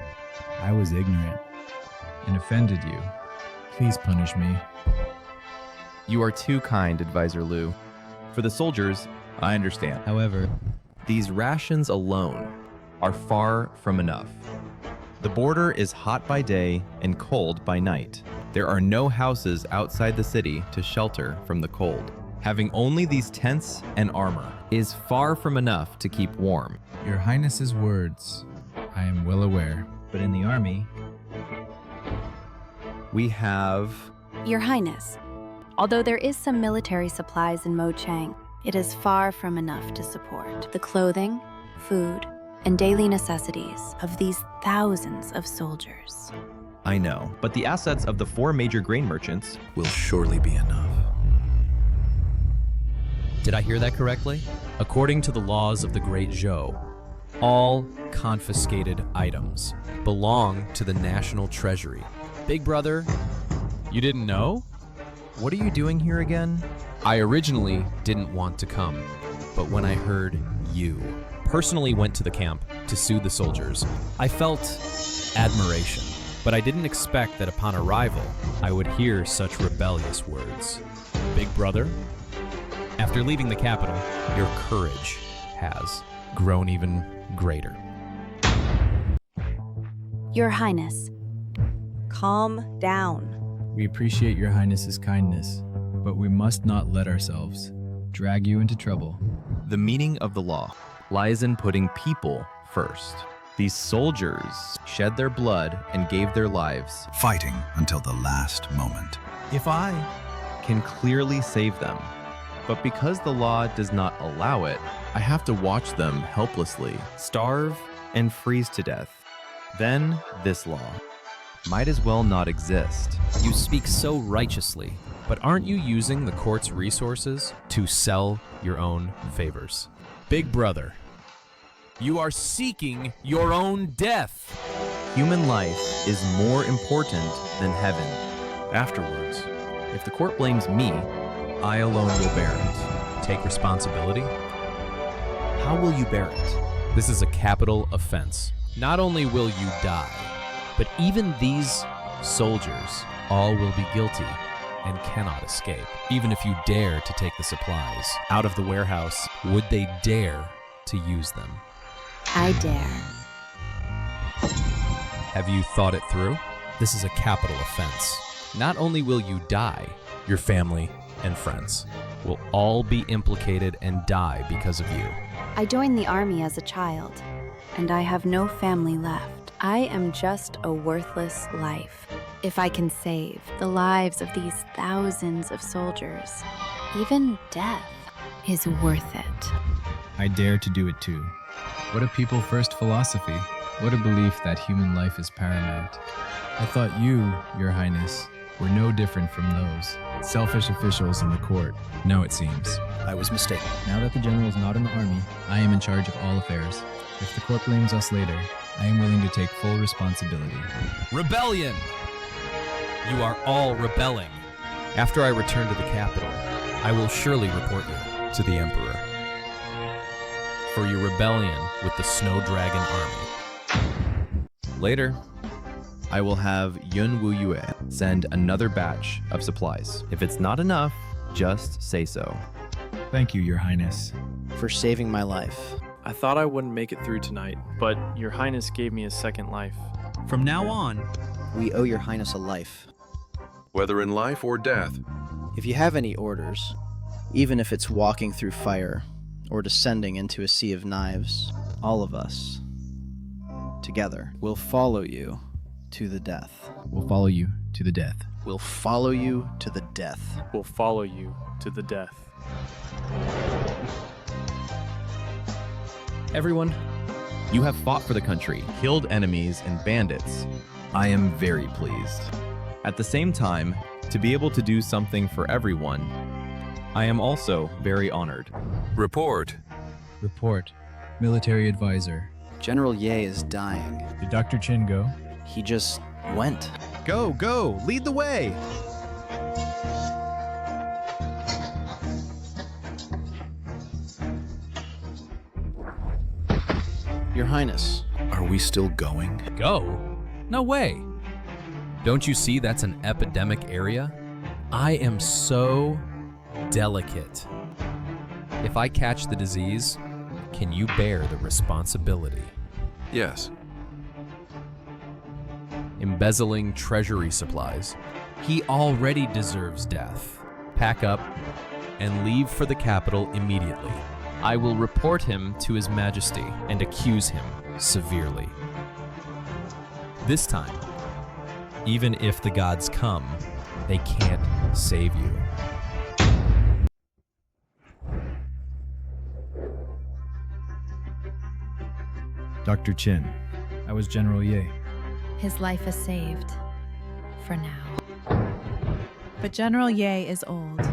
I was ignorant and offended you. Please punish me. You are too kind, Advisor Liu. For the soldiers, I understand. However, these rations alone are far from enough. The border is hot by day and cold by night. There are no houses outside the city to shelter from the cold. Having only these tents and armor is far from enough to keep warm. Your Highness's words, I am well aware. But in the army, we have... Your Highness, although there is some military supplies in Mocheng, it is far from enough to support the clothing, food, and daily necessities of these thousands of soldiers. I know, but the assets of the 4 major grain merchants will surely be enough. Did I hear that correctly? According to the laws of the Great Zhou, all confiscated items belong to the national treasury. Big brother, you didn't know? What are you doing here again? I originally didn't want to come, but when I heard you personally went to the camp to soothe the soldiers, I felt admiration, but I didn't expect that upon arrival, I would hear such rebellious words. Big brother, after leaving the capital, your courage has grown even greater. Your Highness, calm down. We appreciate your Highness's kindness, but we must not let ourselves drag you into trouble. The meaning of the law lies in putting people first. These soldiers shed their blood and gave their lives, fighting until the last moment. if I can clearly save them. But because the law does not allow it, I have to watch them helplessly starve and freeze to death. Then this law might as well not exist. You speak so righteously, but aren't you using the court's resources to sell your own favors? Big brother, you are seeking your own death. Human life is more important than heaven. Afterwards, if the court blames me, I alone will bear it. Take responsibility? How will you bear it? This is a capital offense. Not only will you die, but even these soldiers all will be guilty and cannot escape. Even if you dare to take the supplies out of the warehouse, would they dare to use them? I dare. Have you thought it through? This is a capital offense. Not only will you die, your family and friends will all be implicated and die because of you. I joined the army as a child, and I have no family left. I am just a worthless life. If I can save the lives of these thousands of soldiers, even death is worth it. I dare to do it too. What a people-first philosophy. What a belief that human life is paramount. I thought you, Your Highness, were no different from those selfish officials in the court. Now it seems I was mistaken. Now that the general is not in the army, I am in charge of all affairs. If the court blames us later, I am willing to take full responsibility. Rebellion! You are all rebelling. After I return to the capital, I will surely report you to the Emperor for your rebellion with the Snow Dragon Army. Later, I will have Yun Wu Yue send another batch of supplies. If it's not enough, just say so. Thank you, Your Highness. For saving my life. I thought I wouldn't make it through tonight, but Your Highness gave me a second life. From now on, we owe Your Highness a life. Whether in life or death. If you have any orders, even if it's walking through fire or descending into a sea of knives, all of us, together, will follow you to the death. We'll follow you to the death. We'll follow you to the death. We'll follow you to the death. Everyone, you have fought for the country, killed enemies and bandits. I am very pleased. At the same time, to be able to do something for everyone, I am also very honored. Report. Report. Military advisor. General Ye is dying. Did Dr. Chin go? He just went. Go, go, lead the way! Your Highness. Are we still going? Go? No way. Don't you see that's an epidemic area? I am so delicate. If I catch the disease, can you bear the responsibility? Yes. Embezzling treasury supplies. He already deserves death. Pack up and leave for the capital immediately. I will report him to His Majesty and accuse him severely. This time, even if the gods come, they can't save you. Dr. Chin, I was General Ye. His life is saved. For now. But General Ye is old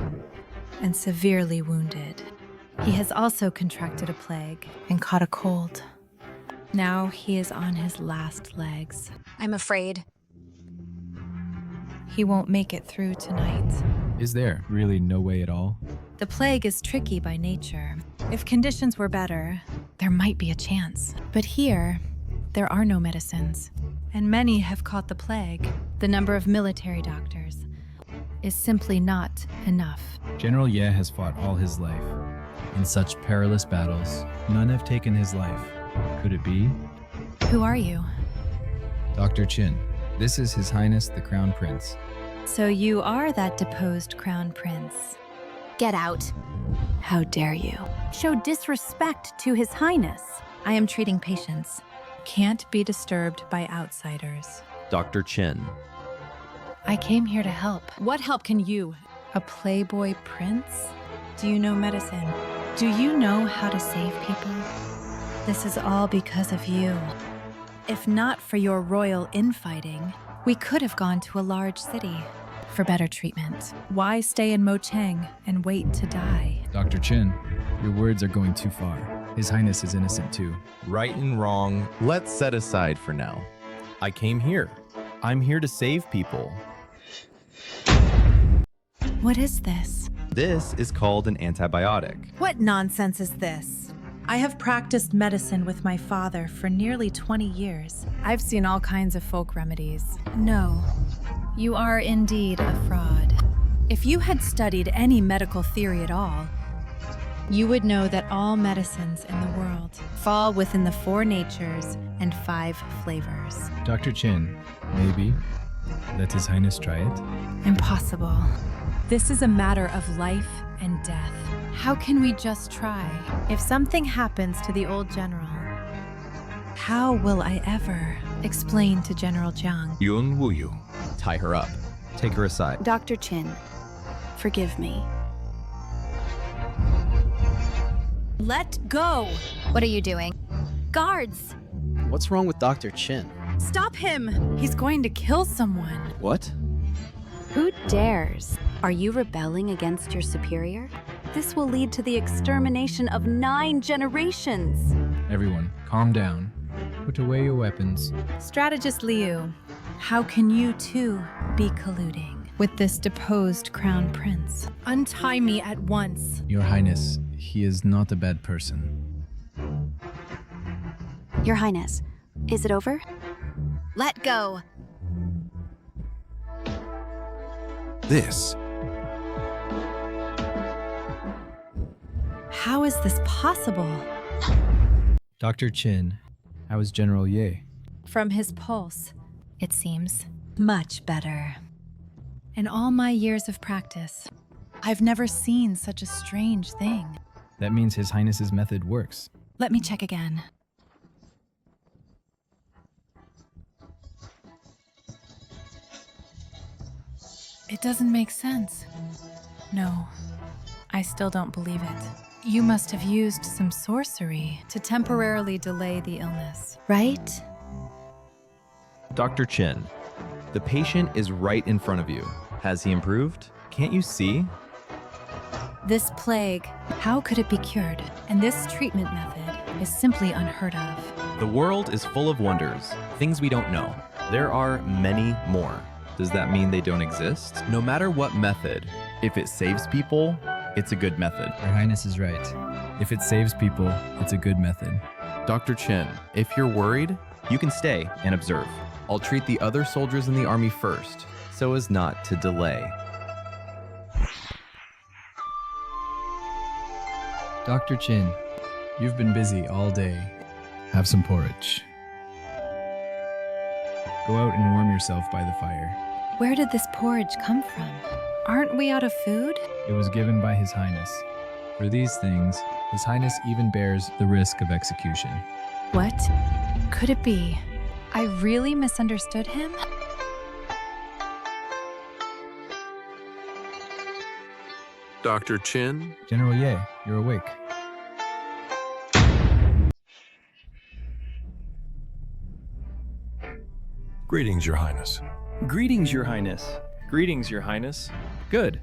and severely wounded. He has also contracted a plague and caught a cold. Now he is on his last legs. I'm afraid. He won't make it through tonight. Is there really no way at all? The plague is tricky by nature. If conditions were better, there might be a chance. But here, there are no medicines, and many have caught the plague. The number of military doctors is simply not enough. General Ye has fought all his life. In such perilous battles, none have taken his life. Could it be? Who are you? Dr. Chin. This is His Highness the Crown Prince. So you are that deposed Crown Prince. Get out. How dare you? Show disrespect to His Highness. I am treating patients. can't be disturbed by outsiders. Dr. Chin. I came here to help. What help can you? A playboy prince? Do you know medicine? Do you know how to save people? This is all because of you. If not for your royal infighting, we could have gone to a large city for better treatment. Why stay in Mo Cheng and wait to die? Dr. Chin, your words are going too far. His Highness is innocent too. Right and wrong, let's set aside for now. I came here. I'm here to save people. What is this? This is called an antibiotic. What nonsense is this? I have practiced medicine with my father for nearly 20 years. I've seen all kinds of folk remedies. No, you are indeed a fraud. If you had studied any medical theory at all, you would know that all medicines in the world fall within the 4 natures and 5 flavors. Dr. Chin, maybe let His Highness try it? Impossible. This is a matter of life and death. How can we just try? If something happens to the old general, how will I ever explain to General Jiang? Yun Wuyu. Tie her up. Take her aside. Dr. Chin, forgive me. Let go! What are you doing? Guards! What's wrong with Dr. Chin? Stop him! He's going to kill someone. What? Who dares? Are you rebelling against your superior? This will lead to the extermination of 9 generations. Everyone, calm down. Put away your weapons. Strategist Liu, how can you too be colluding with this deposed crown prince? Untie me at once. Your Highness, he is not a bad person. Your Highness, is it over? Let go. This. How is this possible? Dr. Chin, how is General Ye? From his pulse, it seems much better. In all my years of practice, I've never seen such a strange thing. That means His Highness's method works. Let me check again. It doesn't make sense. No, I still don't believe it. You must have used some sorcery to temporarily delay the illness, right? Dr. Chin, the patient is right in front of you. Has he improved? Can't you see? This plague, how could it be cured? And this treatment method is simply unheard of. The world is full of wonders, things we don't know. There are many more. Does that mean they don't exist? No matter what method, if it saves people, it's a good method. Your Highness is right. If it saves people, it's a good method. Dr. Chin, if you're worried, you can stay and observe. I'll treat the other soldiers in the army first, so as not to delay. Dr. Chin, you've been busy all day. Have some porridge. Go out and warm yourself by the fire. Where did this porridge come from? Aren't we out of food? It was given by His Highness. For these things, His Highness even bears the risk of execution. What could it be? I really misunderstood him? Dr. Chin? General Ye, you're awake. Greetings, Your Highness. Greetings, Your Highness. Greetings, Your Highness. Good.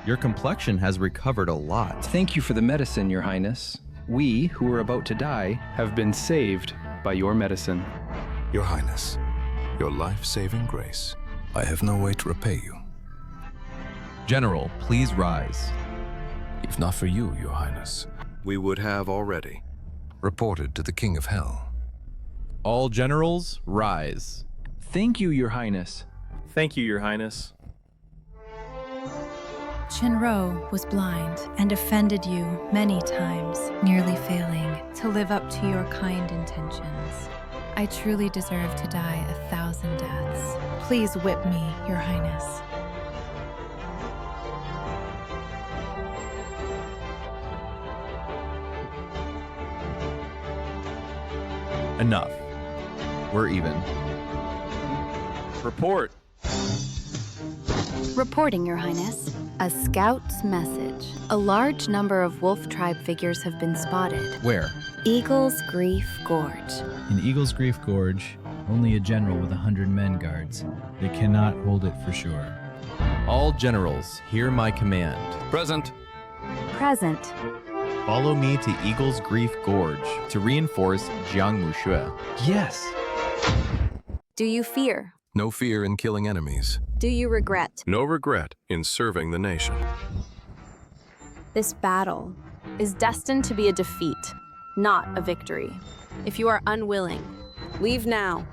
Your complexion has recovered a lot. Thank you for the medicine, Your Highness. We, who were about to die, have been saved by your medicine. Your Highness, your life-saving grace. I have no way to repay you. General, please rise. If not for you, Your Highness, we would have already reported to the King of Hell. All generals, rise. Thank you, Your Highness. Thank you, Your Highness. Chinro was blind and offended you many times, nearly failing to live up to your kind intentions. I truly deserve to die 1,000 deaths. Please whip me, Your Highness. Enough. We're even. Report. Reporting, Your Highness. A scout's message. A large number of wolf tribe figures have been spotted. Where? Eagle's Grief Gorge. In Eagle's Grief Gorge, only a general with 100 men guards. They cannot hold it for sure. All generals, hear my command. Present. Present. Follow me to Eagle's Grief Gorge to reinforce Jiangmushui. Yes. Do you fear? No fear in killing enemies. Do you regret? No regret in serving the nation. This battle is destined to be a defeat, not a victory. If you are unwilling, leave now,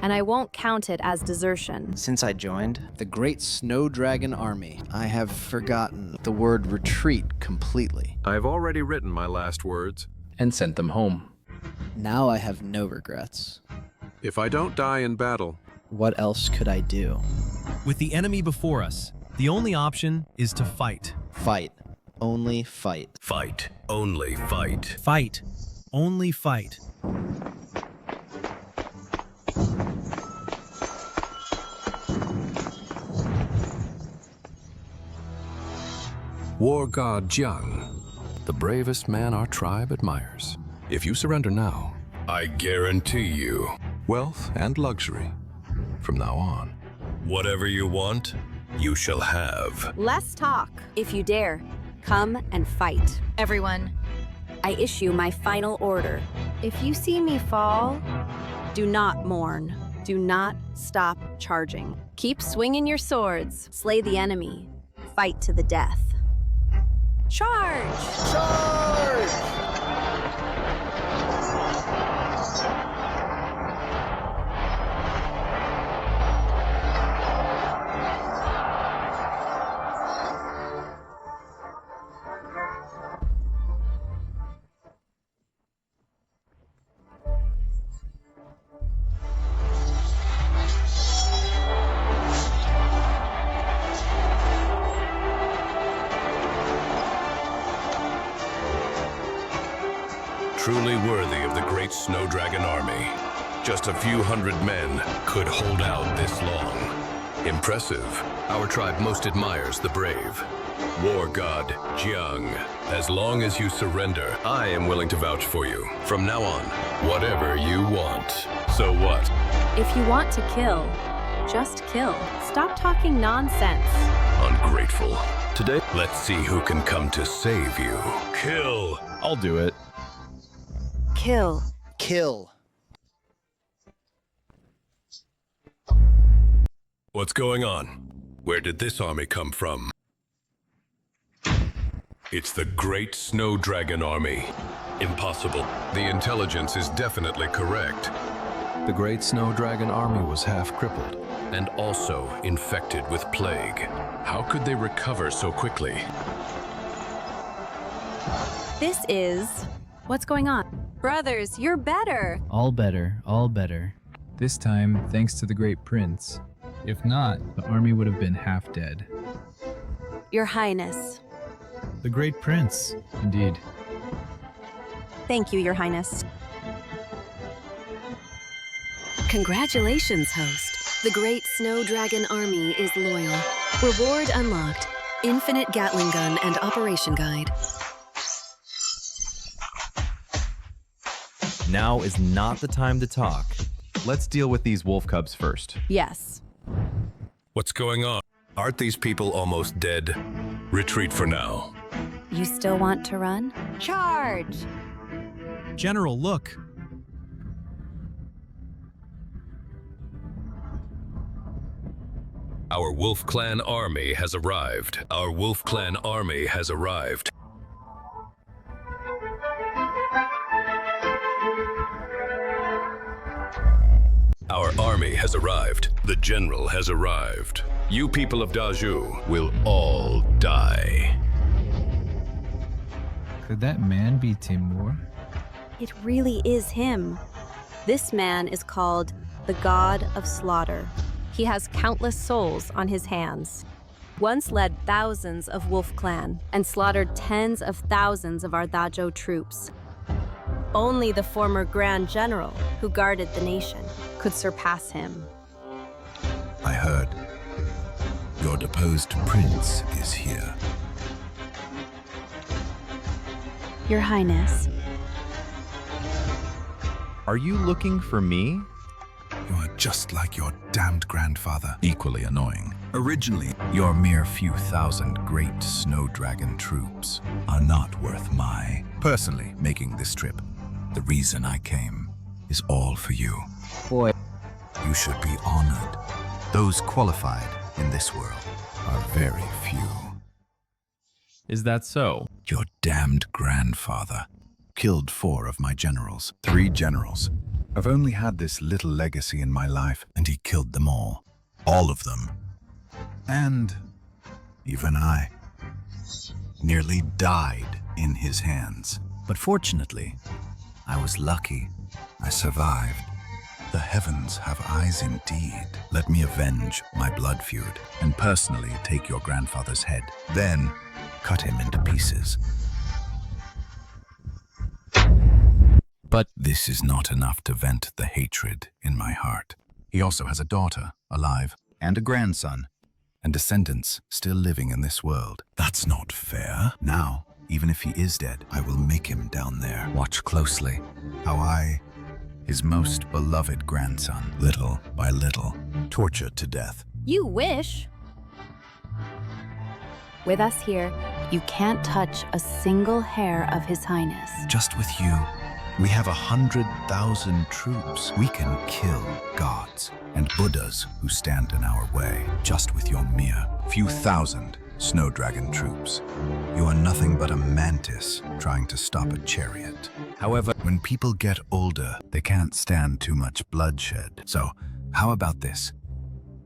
and I won't count it as desertion. Since I joined the Great Snow Dragon Army, I have forgotten the word retreat completely. I've already written my last words. And sent them home. Now I have no regrets. If I don't die in battle, what else could I do? With the enemy before us, the only option is to fight. Fight. Only fight. Fight. Only fight. Fight. Only fight. War God Jiang, the bravest man our tribe admires. If you surrender now, I guarantee you wealth and luxury from now on. Whatever you want, you shall have. Less talk. If you dare, come and fight. Everyone, I issue my final order. If you see me fall, do not mourn. Do not stop charging. Keep swinging your swords. Slay the enemy. Fight to the death. Charge! Charge! Truly worthy of the great Snow Dragon Army. Just a few hundred men could hold out this long. Impressive. Our tribe most admires the brave. War God Jiang, as long as you surrender, I am willing to vouch for you. From now on, whatever you want. So what? If you want to kill, just kill. Stop talking nonsense. Ungrateful. Today, let's see who can come to save you. Kill. I'll do it. Kill. Kill. What's going on? Where did this army come from? It's the Great Snow Dragon Army. Impossible. The intelligence is definitely correct. the Great Snow Dragon Army was half crippled. And also infected with plague. How could they recover so quickly? This is... What's going on? Brothers, you're better. All better, all better. This time, thanks to the Great Prince. If not, the army would have been half dead. Your Highness. The Great Prince, indeed. Thank you, Your Highness. Congratulations, host. The Great Snow Dragon Army is loyal. Reward unlocked. Infinite Gatling gun and operation guide. Now is not the time to talk. Let's deal with these wolf cubs first. Yes. What's going on? Aren't these people almost dead? Retreat for now. You still want to run? Charge! General, look. Our Wolf Clan army has arrived. Our Wolf Clan army has arrived. Our army has arrived. The general has arrived. You people of Daju will all die. Could that man be Timur? It really is him. This man is called the God of Slaughter. He has countless souls on his hands. Once led thousands of Wolf Clan and slaughtered tens of thousands of our Dajo troops. Only the former Grand General, who guarded the nation, could surpass him. I heard your deposed prince is here. Your Highness. Are you looking for me? You are just like your damned grandfather, equally annoying. Originally, your mere few thousand great snow dragon troops are not worth my personally making this trip. The reason I came is all for you. Boy. You should be honored. Those qualified in this world are very few. Is that so? Your damned grandfather killed 4 of my generals. 3 generals. I've only had this little legacy in my life, and he killed them all. All of them. And even I nearly died in his hands. But fortunately, I was lucky. I survived. The heavens have eyes indeed. Let me avenge my blood feud and personally take your grandfather's head. Then cut him into pieces. But this is not enough to vent the hatred in my heart. He also has a daughter, alive, and a grandson, and descendants still living in this world. That's not fair. Now, even if he is dead, I will make him down there. Watch closely how I, his most beloved grandson, little by little, tortured to death. You wish. With us here, you can't touch a single hair of His Highness. Just with you, we have 100,000 troops. We can kill gods and Buddhas who stand in our way. Just with your mere few thousand snow dragon troops. You are nothing but a mantis trying to stop a chariot. However, when people get older, they can't stand too much bloodshed. So, how about this?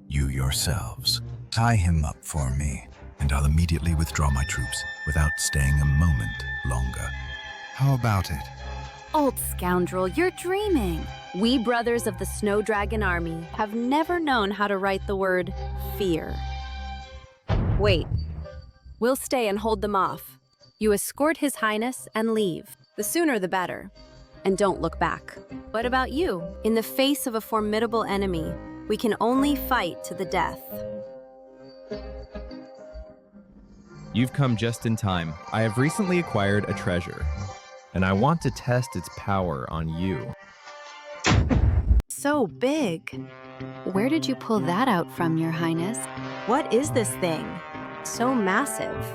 You yourselves tie him up for me, and I'll immediately withdraw my troops without staying a moment longer. How about it? Old scoundrel, you're dreaming. We brothers of the Snow Dragon Army have never known how to write the word fear. Wait. We'll stay and hold them off. You escort His Highness and leave. The sooner the better. And don't look back. What about you? In the face of a formidable enemy, we can only fight to the death. You've come just in time. I have recently acquired a treasure, and I want to test its power on you. So big. Where did you pull that out from, Your Highness? What is this thing? So massive.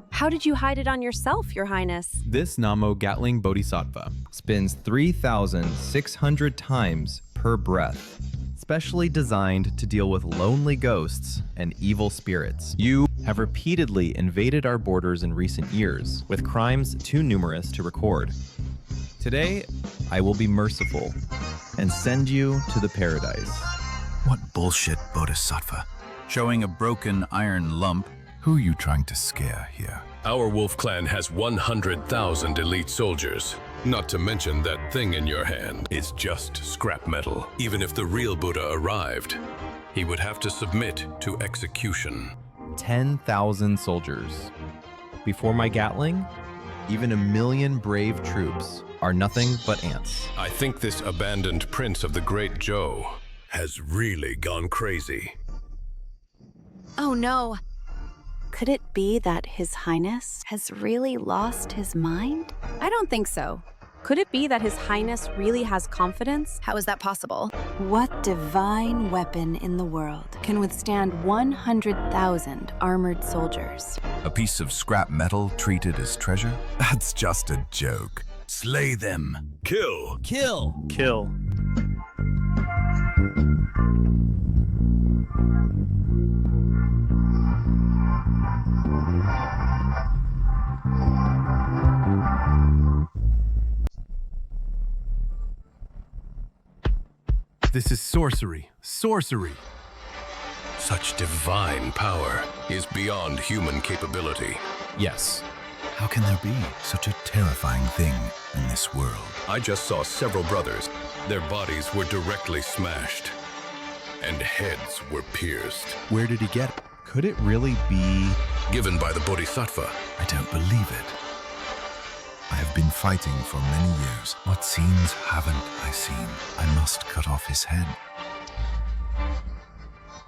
How did you hide it on yourself, Your Highness? This Namo Gatling Bodhisattva spins 3,600 times per breath, specially designed to deal with lonely ghosts and evil spirits. You have repeatedly invaded our borders in recent years, with crimes too numerous to record. Today, I will be merciful and send you to the paradise. What bullshit, Bodhisattva? Showing a broken iron lump? Who are you trying to scare here? Our wolf clan has 100,000 elite soldiers. Not to mention that thing in your hand is just scrap metal. Even if the real Buddha arrived, he would have to submit to execution. 10,000 soldiers. Before my Gatling, even 1,000,000 brave troops are nothing but ants. I think this abandoned prince of the Great Zhou has really gone crazy. Oh no. Could it be that His Highness has really lost his mind? I don't think so. Could it be that His Highness really has confidence? How is that possible? What divine weapon in the world can withstand 100,000 armored soldiers? A piece of scrap metal treated as treasure? That's just a joke. Slay them. Kill. Kill. Kill. This is sorcery. Sorcery. Such divine power is beyond human capability. Yes. How can there be such a terrifying thing in this world? I just saw several brothers. Their bodies were directly smashed, and heads were pierced. Where did he get it? Could it really be? Given by the Bodhisattva. I don't believe it. I have been fighting for many years. What scenes haven't I seen? I must cut off his head.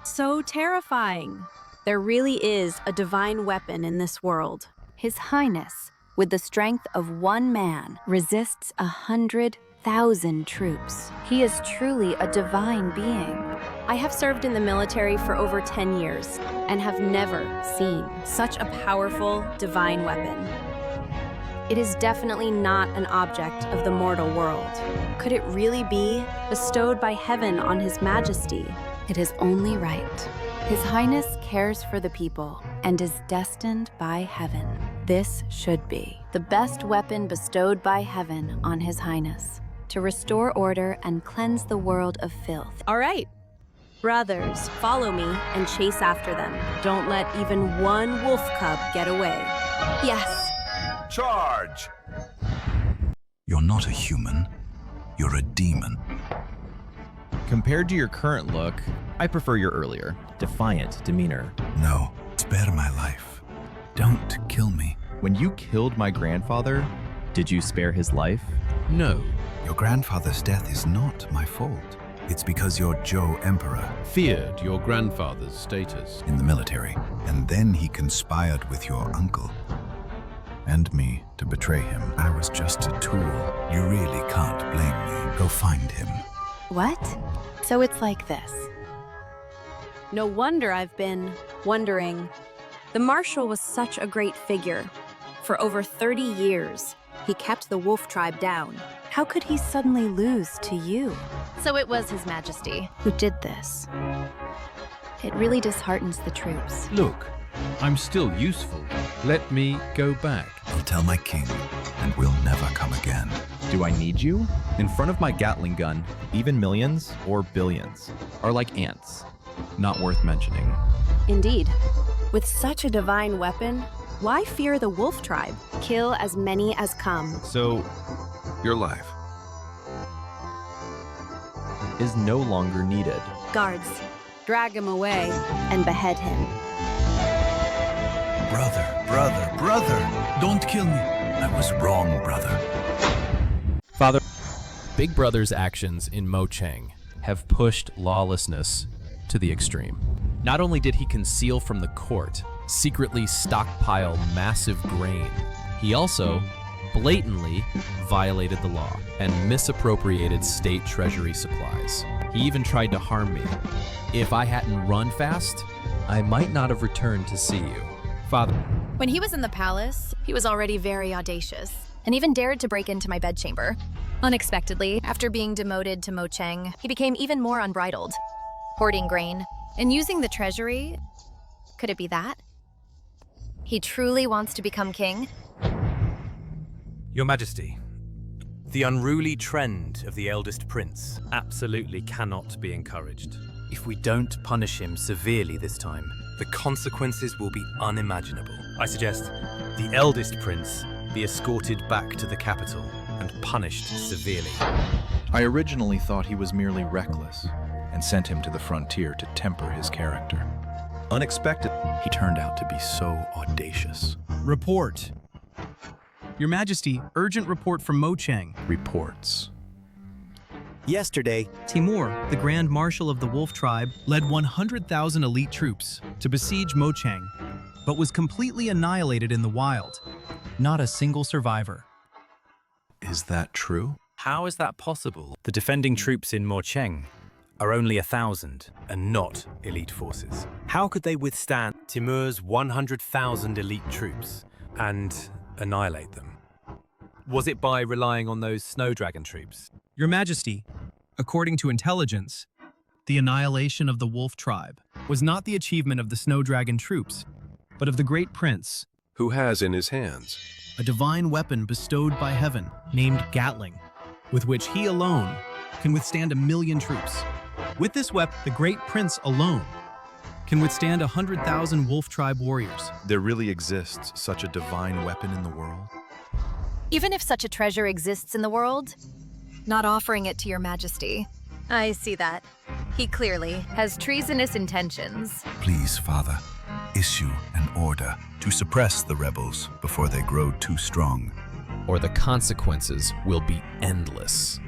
So terrifying. There really is a divine weapon in this world. His Highness, with the strength of one man, resists 100,000 troops. He is truly a divine being. I have served in the military for over 10 years and have never seen such a powerful divine weapon. It is definitely not an object of the mortal world. Could it really be bestowed by heaven on His Majesty? It is only right. His Highness cares for the people and is destined by heaven. This should be the best weapon bestowed by heaven on His Highness, to restore order and cleanse the world of filth. All right. Brothers, follow me and chase after them. Don't let even one wolf cub get away. Yes. Charge! You're not a human. You're a demon. Compared to your current look, I prefer your earlier, defiant demeanor. No, spare my life. Don't kill me. When you killed my grandfather, did you spare his life? No. Your grandfather's death is not my fault. It's because your Joe Emperor Feared your grandfather's status in the military, and then he conspired with your uncle and me to betray him. I was just a tool. You really can't blame me. Go find him. What? So it's like this. No wonder I've been wondering. The Marshal was such a great figure. For over 30 years, he kept the wolf tribe down. How could he suddenly lose to you? So it was His Majesty who did this. It really disheartens the troops. Look, I'm still useful. Let me go back. I'll tell my king, and we'll never come again. Do I need you? In front of my Gatling gun, even millions or billions are like ants. Not worth mentioning. Indeed. With such a divine weapon, why fear the wolf tribe? Kill as many as come. So, Your life is no longer needed. Guards, drag him away and behead him. Brother, don't kill me. I was wrong, brother. Father, Big Brother's actions in Mochang have pushed lawlessness to the extreme. Not only did he conceal from the court, secretly stockpile massive grain, he also blatantly violated the law and misappropriated state treasury supplies. He even tried to harm me. If I hadn't run fast, I might not have returned to see you. Father. When he was in the palace, he was already very audacious and even dared to break into my bedchamber. Unexpectedly, after being demoted to Mochang, he became even more unbridled, hoarding grain and using the treasury. Could it be that? He truly wants to become king? Your Majesty, the unruly trend of the eldest prince absolutely cannot be encouraged. If we don't punish him severely this time, the consequences will be unimaginable. I suggest the eldest prince be escorted back to the capital and punished severely. I originally thought he was merely reckless and sent him to the frontier to temper his character. Unexpected. He turned out to be so audacious. Report. Your Majesty, urgent report from Mochang. Reports. Yesterday, Timur, the Grand Marshal of the Wolf Tribe, led 100,000 elite troops to besiege Mochang, but was completely annihilated in the wild. Not a single survivor. Is that true? How is that possible? The defending troops in Mochang are only 1,000 and not elite forces. How could they withstand Timur's 100,000 elite troops and annihilate them? Was it by relying on those snow dragon troops? Your Majesty, according to intelligence, the annihilation of the Wolf Tribe was not the achievement of the Snow Dragon troops, but of the Great Prince, who has in his hands a divine weapon bestowed by heaven named Gatling, with which he alone can withstand 1,000,000 troops. With this weapon, the Great Prince alone can withstand 100,000 Wolf Tribe warriors. There really exists such a divine weapon in the world? Even if such a treasure exists in the world, not offering it to your Majesty. I see that. He clearly has treasonous intentions. Please, Father, issue an order to suppress the rebels before they grow too strong. or the consequences will be endless.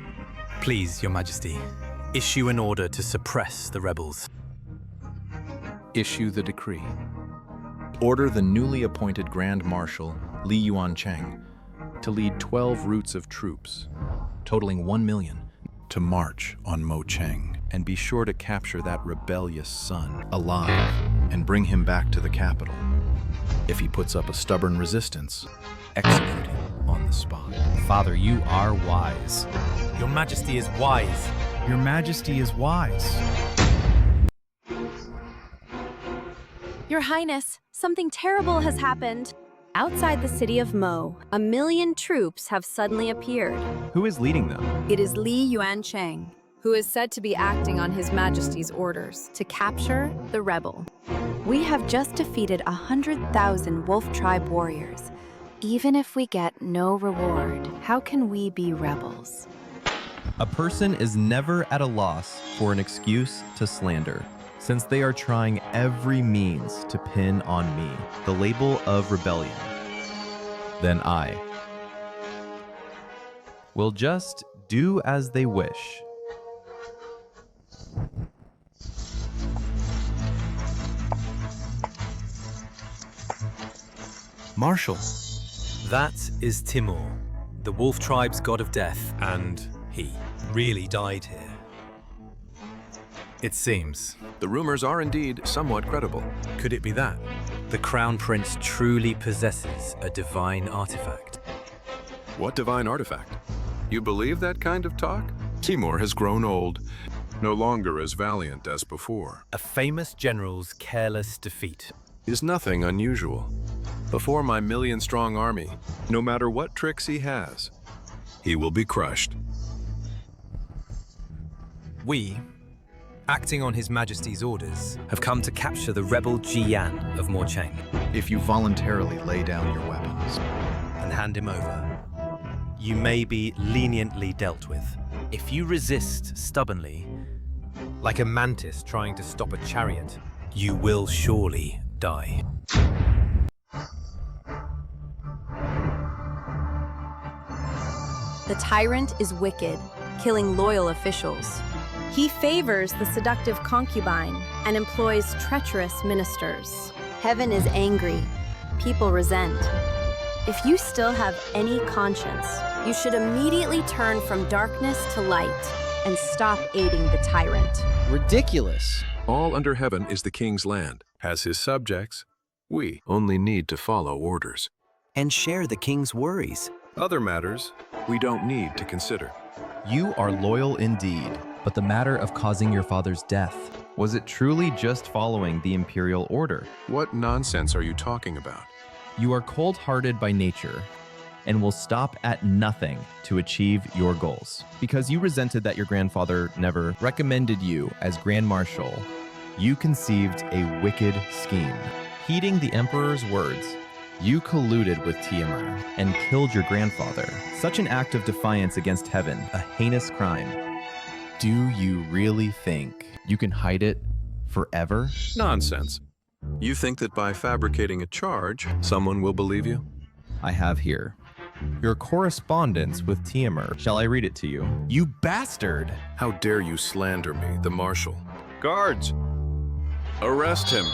Please, Your Majesty, issue an order to suppress the rebels. Issue the decree. Order the newly appointed Grand Marshal, Li Yuancheng, to lead 12 routes of troops, totaling 1 million, to march on Mocheng, and be sure to capture that rebellious son alive and bring him back to the capital. If he puts up a stubborn resistance, execute him on the spot. Father, you are wise. Your Majesty is wise. Your Majesty is wise. Your Highness, something terrible has happened. Outside the city of Mo, 1 million troops have suddenly appeared. Who is leading them? It is Li Yuancheng, who is said to be acting on His Majesty's orders To capture the rebel. We have just defeated 100,000 Wolf Tribe warriors. Even if we get no reward, how can we be rebels? A person is never at a loss for an excuse to slander, since they are trying every means to pin on me the label of rebellion. Then I will just do as they wish. Marshal, that is Timur, the Wolf Tribe's god of death, and he really died here. It seems. The rumors are indeed somewhat credible. Could it be that? The Crown Prince truly possesses a divine artifact. What divine artifact? You believe that kind of talk? Timur has grown old, no longer as valiant as before. A famous general's careless defeat Is nothing unusual. Before my million-strong army, no matter what tricks he has, he will be crushed. We, acting on His Majesty's orders, have come to capture the rebel Jiyan of Mocheng. If you voluntarily lay down your weapons and hand him over, you may be leniently dealt with. If you resist stubbornly, like a mantis trying to stop a chariot, you will surely die. The tyrant is wicked, killing loyal officials. He favors the seductive concubine and employs treacherous ministers. Heaven is angry. People resent. If you still have any conscience, you should immediately turn from darkness to light and stop aiding the tyrant. Ridiculous. All under heaven is the king's land. As his subjects, we only need to follow orders. And share the king's worries. Other matters we don't need to consider. You are loyal indeed, but the matter of causing your father's death, was it truly just following the imperial order? What nonsense are you talking about? You are cold-hearted by nature and will stop at nothing to achieve your goals. Because you resented that your grandfather never recommended you as Grand Marshal, you conceived a wicked scheme. Heeding the Emperor's words, you colluded with Tiamat and killed your grandfather. Such an act of defiance against heaven, a heinous crime. Do you really think you can hide it forever? Nonsense. You think that by fabricating a charge, someone will believe you? I have here your correspondence with Tiamat. Shall I read it to you? You bastard! How dare you slander me, the Marshal? Guards! Arrest him!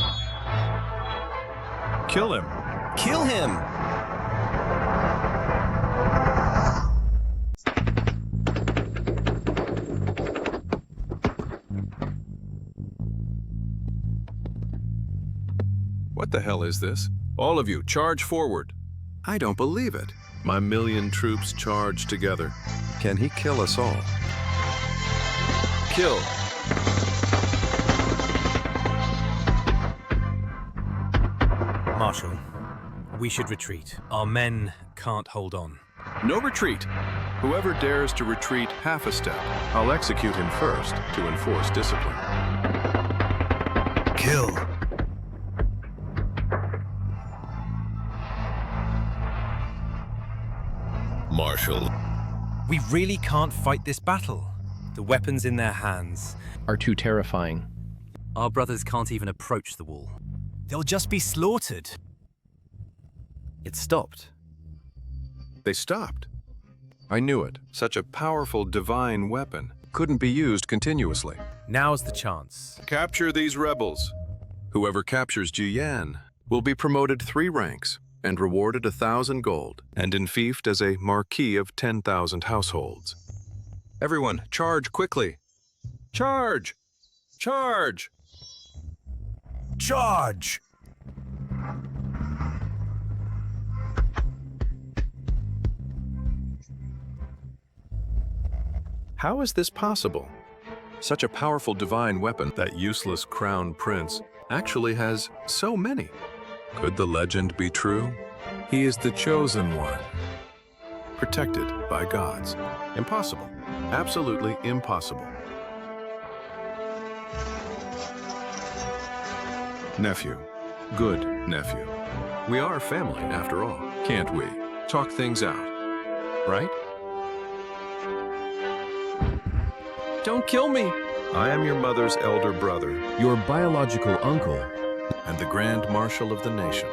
Kill him! Kill him! What the hell is this? All of you, charge forward. I don't believe it. My million troops charge together. Can he kill us all? Kill! Marshal, we should retreat. Our men can't hold on. No retreat. Whoever dares to retreat half a step, I'll execute him first to enforce discipline. Kill! Marshal. We really can't fight this battle. The weapons in their hands are too terrifying. Our brothers can't even approach the wall. They'll just be slaughtered. It stopped. They stopped. I knew it. Such a powerful divine weapon couldn't be used continuously. Now's the chance. Capture these rebels. Whoever captures Jiyan will be promoted 3 ranks and rewarded 1,000 gold and enfeoffed as a marquis of 10,000 households. Everyone, charge quickly. Charge! Charge! Charge! How is this possible? Such a powerful divine weapon, that useless crown prince actually has so many. Could the legend be true? He is the chosen one, protected by gods. Impossible. Absolutely impossible. Nephew. Good nephew. We are family, after all. Can't we talk things out, right? Don't kill me! I am your mother's elder brother, your biological uncle, and the Grand Marshal of the nation.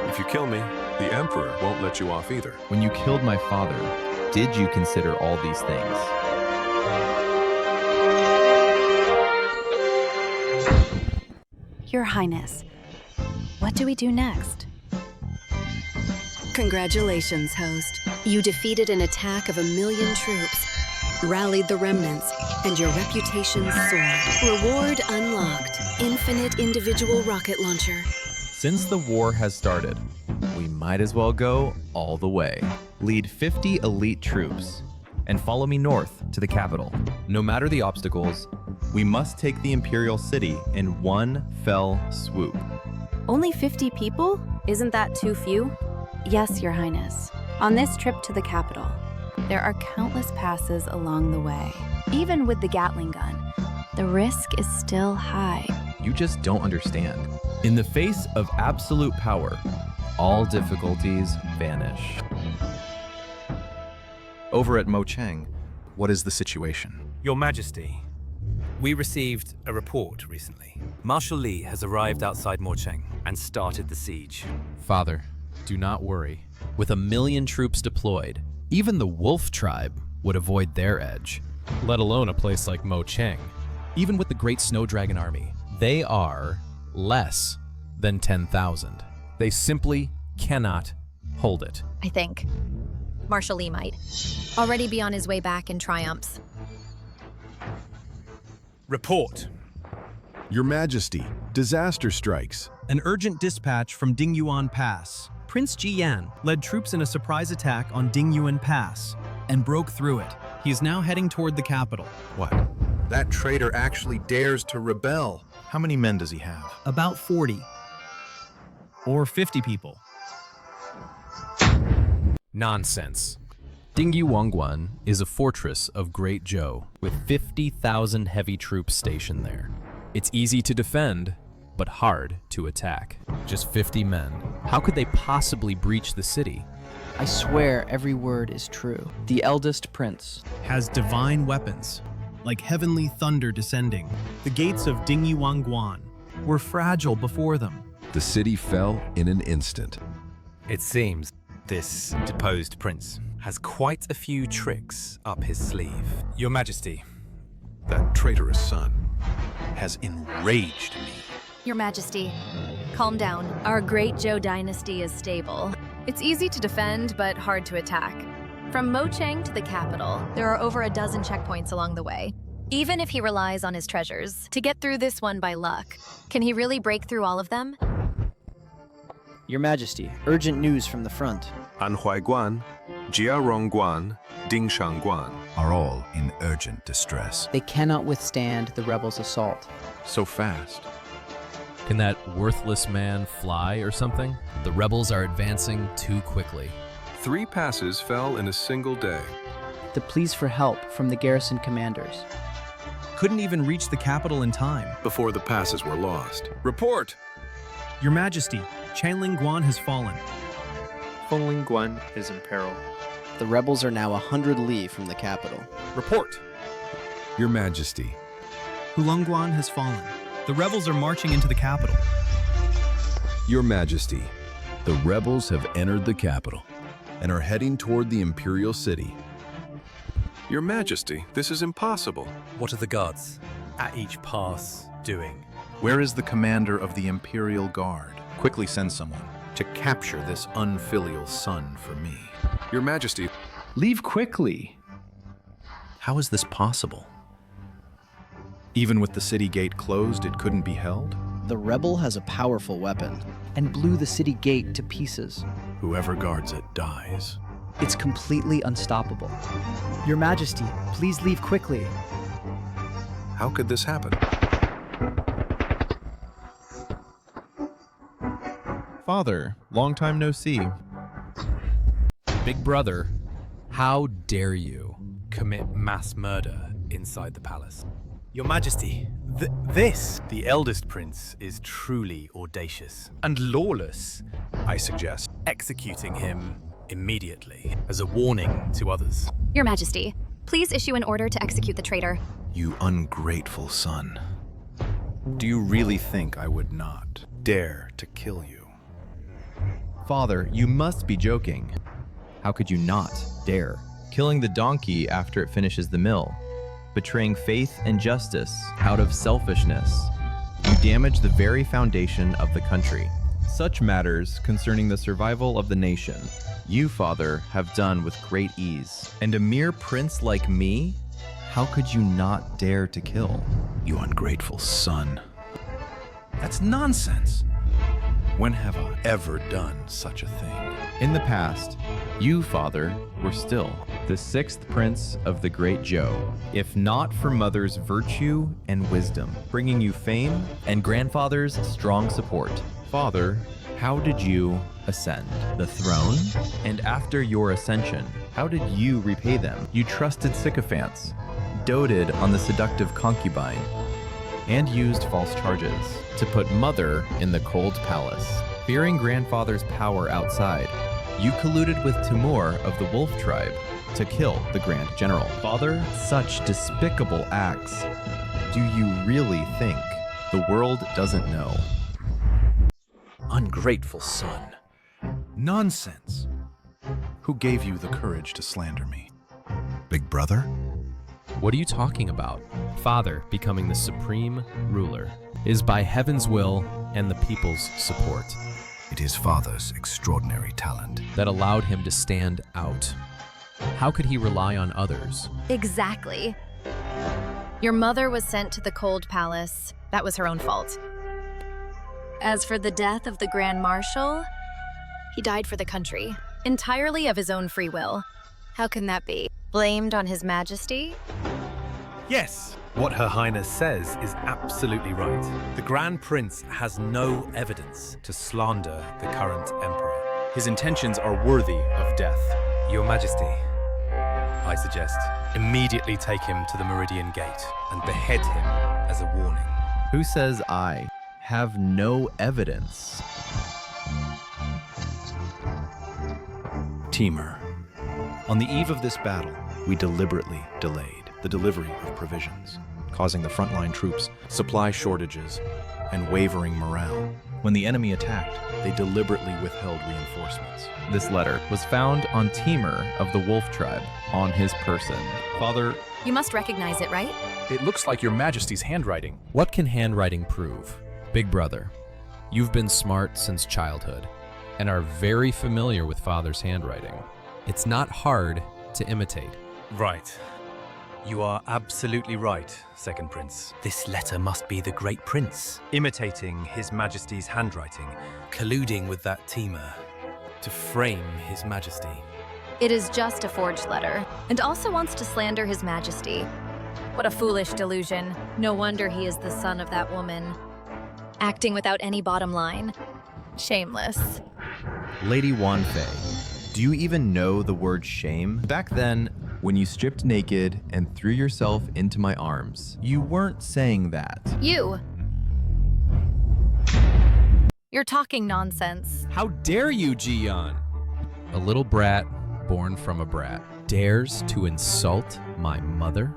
If you kill me, the Emperor won't let you off either. When you killed my father, did you consider all these things? Your Highness, what do we do next? Congratulations, host. You defeated an attack of 1 million troops, rallied the remnants, and your reputation soared. Reward unlocked. Infinite individual rocket launcher. Since the war has started, we might as well go all the way. Lead 50 elite troops and follow me north to the capital. No matter the obstacles, we must take the Imperial City in one fell swoop. Only 50 people? Isn't that too few? Yes, Your Highness. On this trip to the capital, there are countless passes along the way. Even with the Gatling gun, the risk is still high. You just don't understand. In the face of absolute power, all difficulties vanish. Over at Mocheng, what is the situation? Your Majesty, we received a report recently. Marshal Li has arrived outside Mocheng and started the siege. Father, do not worry. With 1 million troops deployed, even the Wolf tribe would avoid their edge, let alone a place like Mocheng. Even with the great Snow Dragon army, they are less than 10,000. They simply cannot hold it. I think. Marshal Li might already be on his way back in triumphs. Report. Your Majesty, disaster strikes. An urgent dispatch from Dingyuan Pass. Prince Jiyan led troops in a surprise attack on Dingyuan Pass and broke through it. He is now heading toward the capital. What? That traitor actually dares to rebel. How many men does he have? About 40. Or 50 people. Nonsense. Dingyuangguan is a fortress of Great Zhou with 50,000 heavy troops stationed there. It's easy to defend, but hard to attack. Just 50 men. How could they possibly breach the city? I swear every word is true. The eldest prince has divine weapons, like heavenly thunder descending. The gates of Dingyuangguan were fragile before them. The city fell in an instant. It seems this deposed prince has quite a few tricks up his sleeve. Your Majesty, that traitorous son has enraged me. Your Majesty, calm down. Our great Zhou dynasty is stable. It's easy to defend, but hard to attack. From Mocheng to the capital, there are over a dozen checkpoints along the way. Even if he relies on his treasures to get through this one by luck, can he really break through all of them? Your Majesty, urgent news from the front. Anhuaiguan, Jiarongguan, Dingshangguan are all in urgent distress. They cannot withstand the rebels' assault. So fast. Can that worthless man fly or something? The rebels are advancing too quickly. 3 passes fell in a single day. The pleas for help from the garrison commanders couldn't even reach the capital in time. Before the passes were lost. Report! Your Majesty, Chanlingguan has fallen. Fonglingguan is in peril. The rebels are now 100 li from the capital. Report! Your Majesty. Hulungguan has fallen. The rebels are marching into the capital. Your Majesty, the rebels have entered the capital. and are heading toward the Imperial City. Your Majesty, this is impossible. What are the guards at each pass doing? Where is the commander of the Imperial Guard? Quickly send someone to capture this unfilial son for me. Your Majesty. Leave quickly. How is this possible? Even with the city gate closed, it couldn't be held? The rebel has a powerful weapon and blew the city gate to pieces. Whoever guards it dies. It's completely unstoppable. Your Majesty, please leave quickly. How could this happen? Father, long time no see. Big brother, how dare you commit mass murder inside the palace? Your Majesty, the eldest prince is truly audacious and lawless. I suggest executing him immediately as a warning to others. Your Majesty, please issue an order to execute the traitor. You ungrateful son. Do you really think I would not dare to kill you? Father, you must be joking. How could you not dare? Killing the donkey after it finishes the mill. Betraying faith and justice out of selfishness. You damage the very foundation of the country. Such matters concerning the survival of the nation, you, Father, have done with great ease. And a mere prince like me, how could you not dare to kill? You ungrateful son. That's nonsense. When have I ever done such a thing? In the past, you, Father, were still the sixth prince of the great Zhou, if not for Mother's virtue and wisdom, bringing you fame and grandfather's strong support. Father, how did you ascend the throne? And after your ascension, how did you repay them? You trusted sycophants, doted on the seductive concubine, and used false charges to put Mother in the cold palace. Fearing grandfather's power outside, you colluded with Timur of the Wolf tribe to kill the Grand General. Father, such despicable acts. Do you really think the world doesn't know? Ungrateful son. Nonsense. Who gave you the courage to slander me? Big brother? What are you talking about? Father becoming the supreme ruler is by heaven's will and the people's support. It is Father's extraordinary talent that allowed him to stand out. How could he rely on others? Exactly. Your mother was sent to the cold palace. That was her own fault. As for the death of the Grand Marshal, he died for the country, entirely of his own free will. How can that be? Blamed on His Majesty? Yes, what Her Highness says is absolutely right. The Grand Prince has no evidence to slander the current Emperor. His intentions are worthy of death. Your Majesty, I suggest immediately take him to the Meridian Gate and behead him as a warning. Who says I have no evidence? Timur. On the eve of this battle, we deliberately delayed the delivery of provisions, causing the frontline troops supply shortages and wavering morale. When the enemy attacked, they deliberately withheld reinforcements. This letter was found on Timur of the Wolf tribe, on his person. Father, You must recognize it, right? It looks like Your Majesty's handwriting. What can handwriting prove? Big brother, you've been smart since childhood and are very familiar with Father's handwriting. It's not hard to imitate. Right. You are absolutely right, Second Prince. This letter must be the Great Prince, imitating His Majesty's handwriting, colluding with that Timur to frame His Majesty. It is just a forged letter, and also wants to slander His Majesty. What a foolish delusion. No wonder he is the son of that woman. Acting without any bottom line. Shameless. Lady Wanfei, do you even know the word shame? Back then, when you stripped naked and threw yourself into my arms, you weren't saying that. You! You're talking nonsense. How dare you, Jiyan? A little brat born from a brat dares to insult my mother?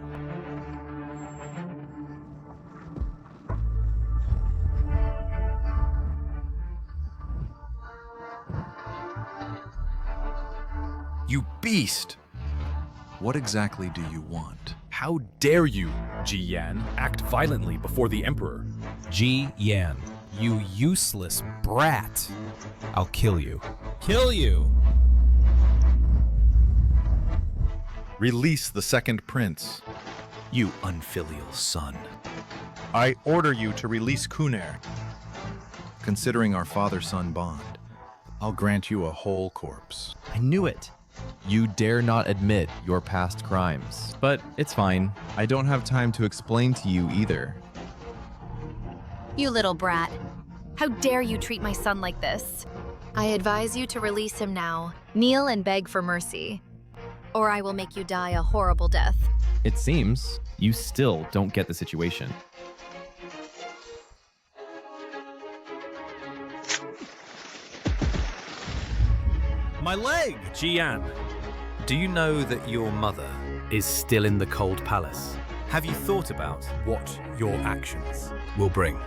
You beast! What exactly do you want? How dare you, Ji Yan, act violently before the Emperor? Ji Yan, you useless brat. I'll kill you. Kill you! Release the second prince. You unfilial son. I order you to release Cuneyr. Considering our father-son bond, I'll grant you a whole corpse. I knew it. You dare not admit your past crimes. But it's fine. I don't have time to explain to you either. You little brat. How dare you treat my son like this? I advise you to release him now. Kneel and beg for mercy, or I will make you die a horrible death. It seems you still don't get the situation. My leg! Ji Yan, do you know that your mother is still in the cold palace? Have you thought about what your actions will bring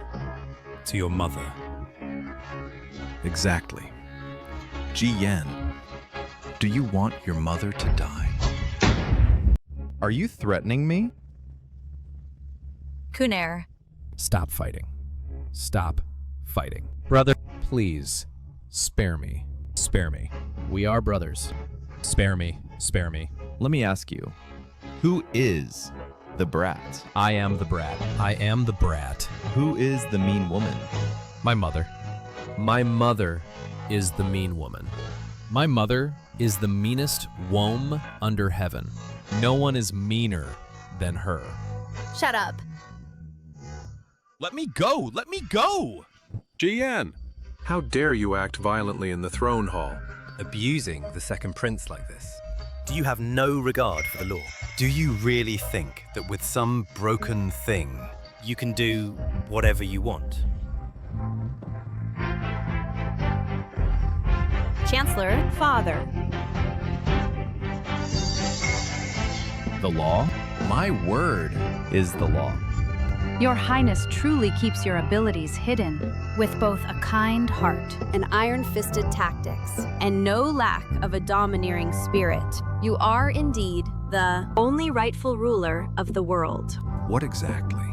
to your mother? Exactly. Ji Yan, do you want your mother to die? Are you threatening me? Cuneyr. Stop fighting. Stop fighting. Brother, please, spare me. Spare me. We are brothers. Spare me. Spare me. Let me ask you, who is the brat? I am the brat. I am the brat. Who is the mean woman? My mother. My mother is the mean woman. My mother is the meanest womb under heaven. No one is meaner than her. Shut up. Let me go! Let me go! Ji Yan, how dare you act violently in the throne hall? Abusing the second prince like this? Do you have no regard for the law? Do you really think that with some broken thing, you can do whatever you want? Chancellor, father. The law? My word is the law. Your Highness truly keeps your abilities hidden, with both a kind heart and iron-fisted tactics, and no lack of a domineering spirit. You are indeed the only rightful ruler of the world. What exactly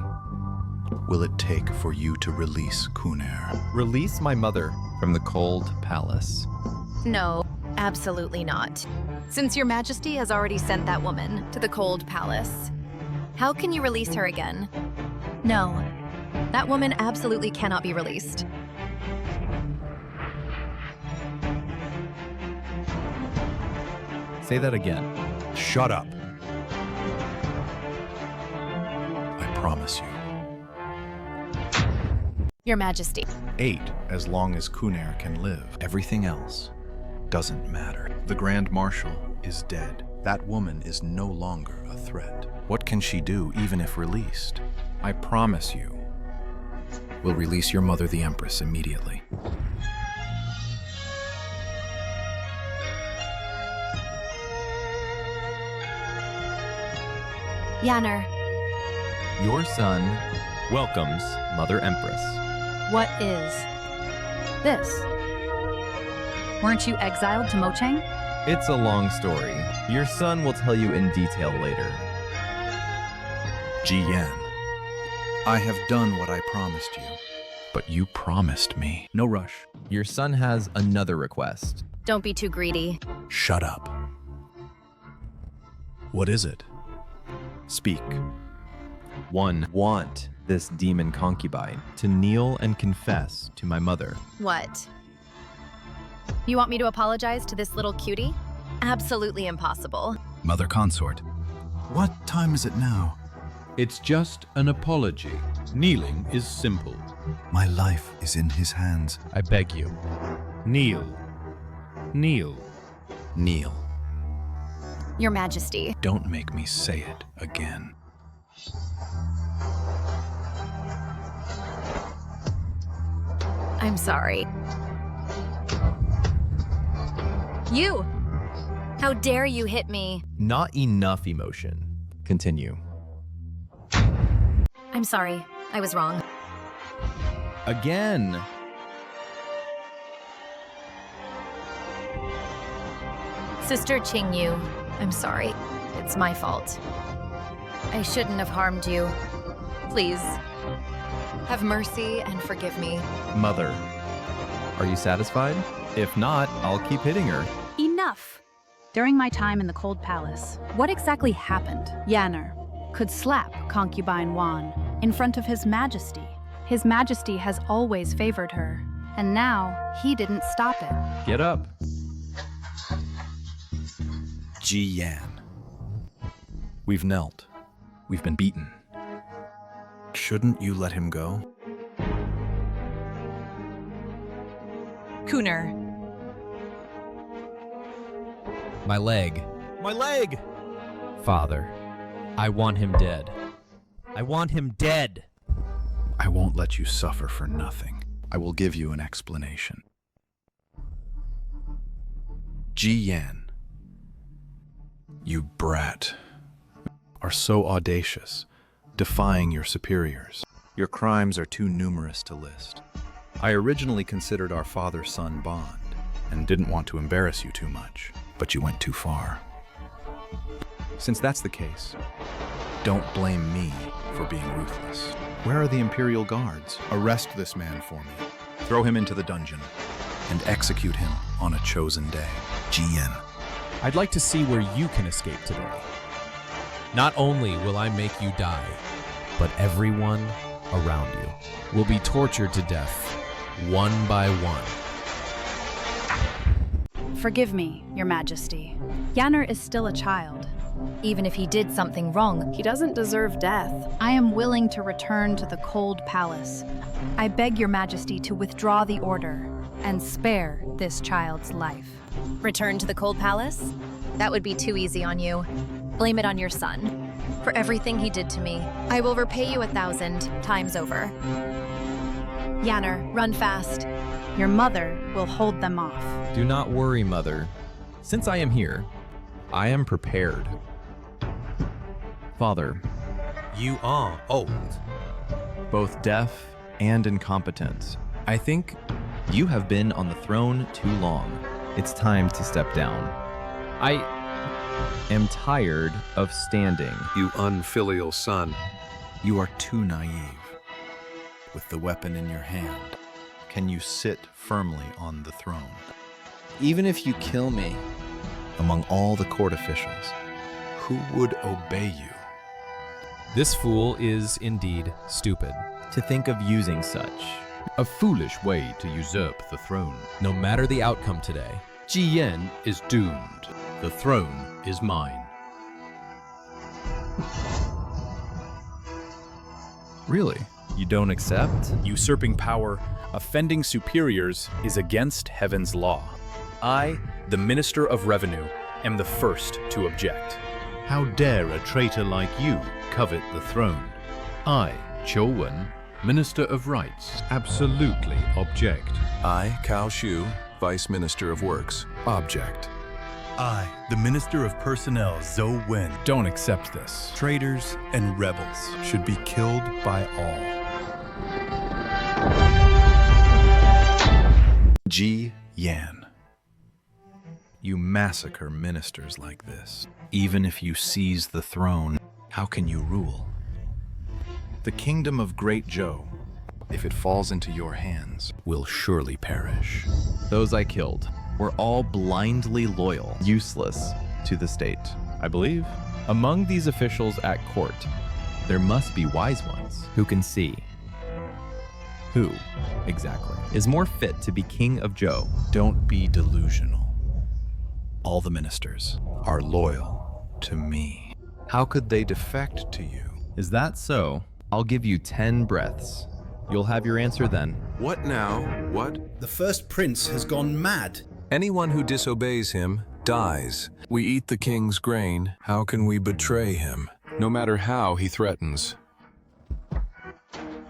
will it take for you to release Cuneyr? Release my mother from the cold palace. No, absolutely not. Since your majesty has already sent that woman to the cold palace, how can you release her again? No, that woman absolutely cannot be released. Say that again. Shut up. I promise you. Your majesty. 8, as long as Cuneyr can live. Everything else doesn't matter. The Grand Marshal is dead. That woman is no longer a threat. What can she do even if released? I promise you, we'll release your mother, the Empress, immediately. Yanner. Your son welcomes Mother Empress. What is this? Weren't you exiled to Mocheng? It's a long story. Your son will tell you in detail later. Ji Yan, I have done what I promised you, but you promised me. No rush. Your son has another request. Don't be too greedy. Shut up. What is it? Speak. One, want this demon concubine to kneel and confess to my mother. What? You want me to apologize to this little cutie? Absolutely impossible. Mother consort, what time is it now? It's just an apology. Kneeling is simple. My life is in his hands. I beg you. Kneel. Kneel. Kneel. Your Majesty. Don't make me say it again. I'm sorry. You! How dare you hit me? Not enough emotion. Continue. I'm sorry. I was wrong. Again. Sister Qingyu, I'm sorry. It's my fault. I shouldn't have harmed you. Please, have mercy and forgive me. Mother, are you satisfied? If not, I'll keep hitting her. Enough! During my time in the Cold Palace, what exactly happened? Yanner could slap concubine Wan in front of His Majesty. His Majesty has always favored her, and now he didn't stop it. Get up. Ji Yan. We've knelt. We've been beaten. Shouldn't you let him go? Kuner. My leg. My leg! Father, I want him dead. I want him dead. I won't let you suffer for nothing. I will give you an explanation. Ji Yan, you brat, are so audacious, defying your superiors. Your crimes are too numerous to list. I originally considered our father-son bond and didn't want to embarrass you too much, but you went too far. Since that's the case, don't blame me for being ruthless. Where are the Imperial Guards? Arrest this man for me. Throw him into the dungeon and execute him on a chosen day. Ji Yan. I'd like to see where you can escape today. Not only will I make you die, but everyone around you will be tortured to death, one by one. Forgive me, Your Majesty. Yanner is still a child. Even if he did something wrong, He doesn't deserve death. I am willing to return to the Cold Palace. I beg Your Majesty to withdraw the order and spare this child's life. return to the Cold Palace? That would be too easy on you. Blame it on your son. For everything he did to me, I will repay you 1,000 times over. Yanner, run fast. Your mother will hold them off. Do not worry, Mother. Since I am here, I am prepared. Father, you are old. Both deaf and incompetent. I think you have been on the throne too long. It's time to step down. I am tired of standing. You unfilial son. You are too naive. With the weapon in your hand, can you sit firmly on the throne? Even if you kill me, among all the court officials, who would obey you? This fool is indeed stupid. To think of using such a foolish way to usurp the throne. No matter the outcome today, Ji Yan is doomed. The throne is mine. Really? You don't accept? Usurping power, offending superiors, is against heaven's law. I, the Minister of Revenue, am the first to object. How dare a traitor like you covet the throne? I, Cho Wen, Minister of Rights, absolutely object. I, Cao Shu, Vice Minister of Works, object. I, the Minister of Personnel, Zhou Wen, don't accept this. Traitors and rebels should be killed by all. Ji Yan. You massacre ministers like this. Even if you seize the throne, how can you rule? The kingdom of Great Zhou, if it falls into your hands, will surely perish. Those I killed were all blindly loyal, useless to the state. I believe among these officials at court, there must be wise ones who can see who, exactly, is more fit to be king of Zhou. Don't be delusional. All the ministers are loyal to me. How could they defect to you? Is that so? I'll give you 10 breaths. You'll have your answer then. What now? What? The first prince has gone mad. Anyone who disobeys him dies. We eat the king's grain. How can we betray him? No matter how he threatens.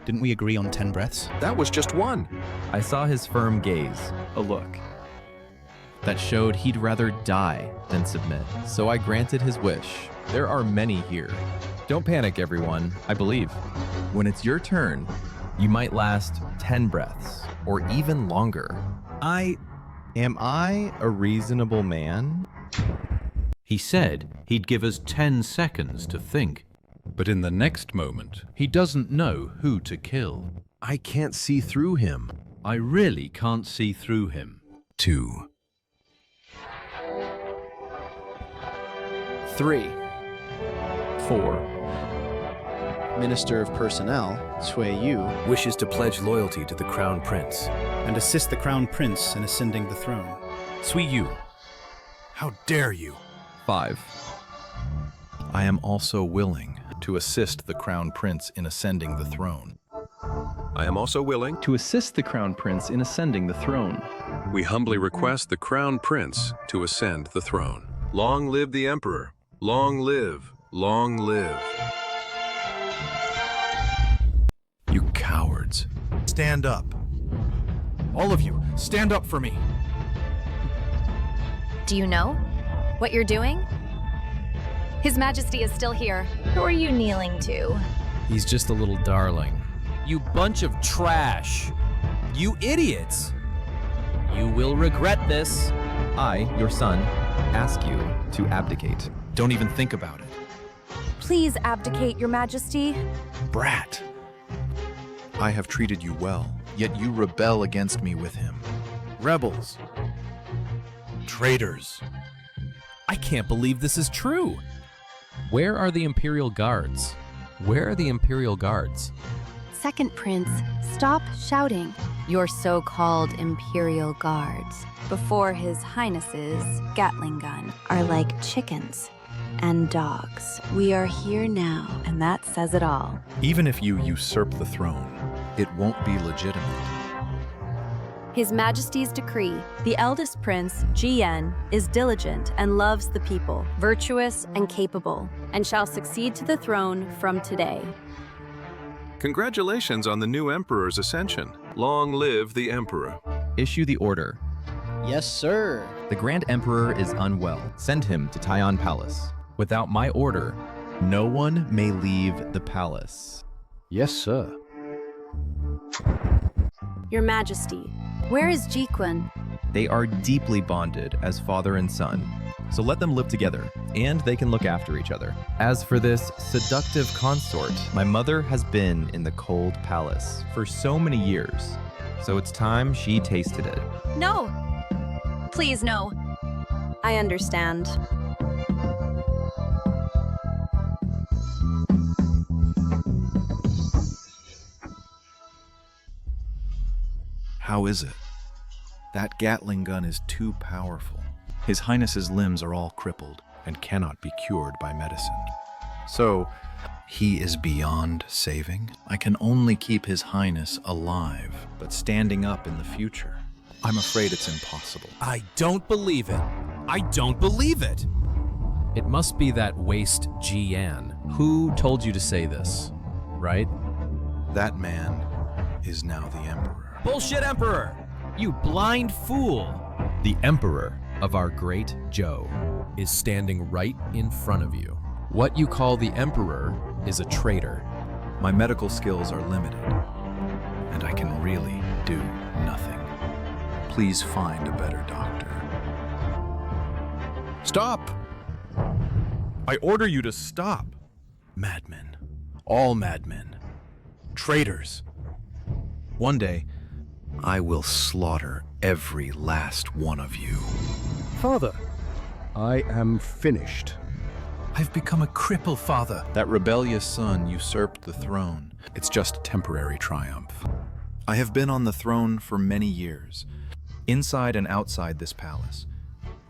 Didn't we agree on 10 breaths? That was just one. I saw his firm gaze, a look that showed he'd rather die than submit. So I granted his wish. There are many here. Don't panic, everyone. I believe. When it's your turn, you might last 10 breaths, or even longer. Am I a reasonable man? He said he'd give us 10 seconds to think. But in the next moment, he doesn't know who to kill. I can't see through him. I really can't see through him. 2. 3. 4. Minister of Personnel, Sui Yu, wishes to pledge loyalty to the Crown Prince and assist the Crown Prince in ascending the throne. Sui Yu. How dare you? 5. I am also willing to assist the Crown Prince in ascending the throne. I am also willing to assist the Crown Prince in ascending the throne. We humbly request the Crown Prince to ascend the throne. Long live the Emperor. Long live. Long live. You cowards. Stand up. All of you, stand up for me. Do you know what you're doing? His Majesty is still here. Who are you kneeling to? He's just a little darling. You bunch of trash. You idiots. You will regret this. I, your son, ask you to abdicate. Don't even think about it. Please abdicate, Your Majesty. Brat. I have treated you well, yet you rebel against me with him. Rebels. Traitors. I can't believe this is true. Where are the Imperial Guards? Where are the Imperial Guards? Second Prince, stop shouting. Your so-called Imperial Guards, before His Highness's Gatling gun, are like chickens and dogs. We are here now, and that says it all. Even if you usurp the throne, it won't be legitimate. His Majesty's decree, the eldest prince, Jian, is diligent and loves the people, virtuous and capable, and shall succeed to the throne from today. Congratulations on the new Emperor's ascension. Long live the Emperor. Issue the order. Yes, sir. The Grand Emperor is unwell. Send him to Tai'an Palace. Without my order, no one may leave the palace. Yes, sir. Your Majesty, Where is Jiquan? They are deeply bonded as father and son, so let them live together, and they can look after each other. As for this seductive consort, my mother has been in the cold palace for so many years, so it's time she tasted it. no. Please, no. I understand. How is it? That Gatling gun is too powerful. His Highness's limbs are all crippled and cannot be cured by medicine. So, he is beyond saving. I can only keep His Highness alive, but standing up in the future. I'm afraid it's impossible. I don't believe it. I don't believe it. It must be that waste Jian. Who told you to say this, right? That man is now the Emperor. Bullshit Emperor! You blind fool! The Emperor of our great Zhou is standing right in front of you. What you call the Emperor is a traitor. My medical skills are limited, and I can really do nothing. Please find a better doctor. Stop! I order you to stop. Madmen. All madmen. Traitors. One day, I will slaughter every last one of you. Father, I am finished. I've become a cripple, Father. That rebellious son usurped the throne. It's just a temporary triumph. I have been on the throne for many years, inside and outside this palace.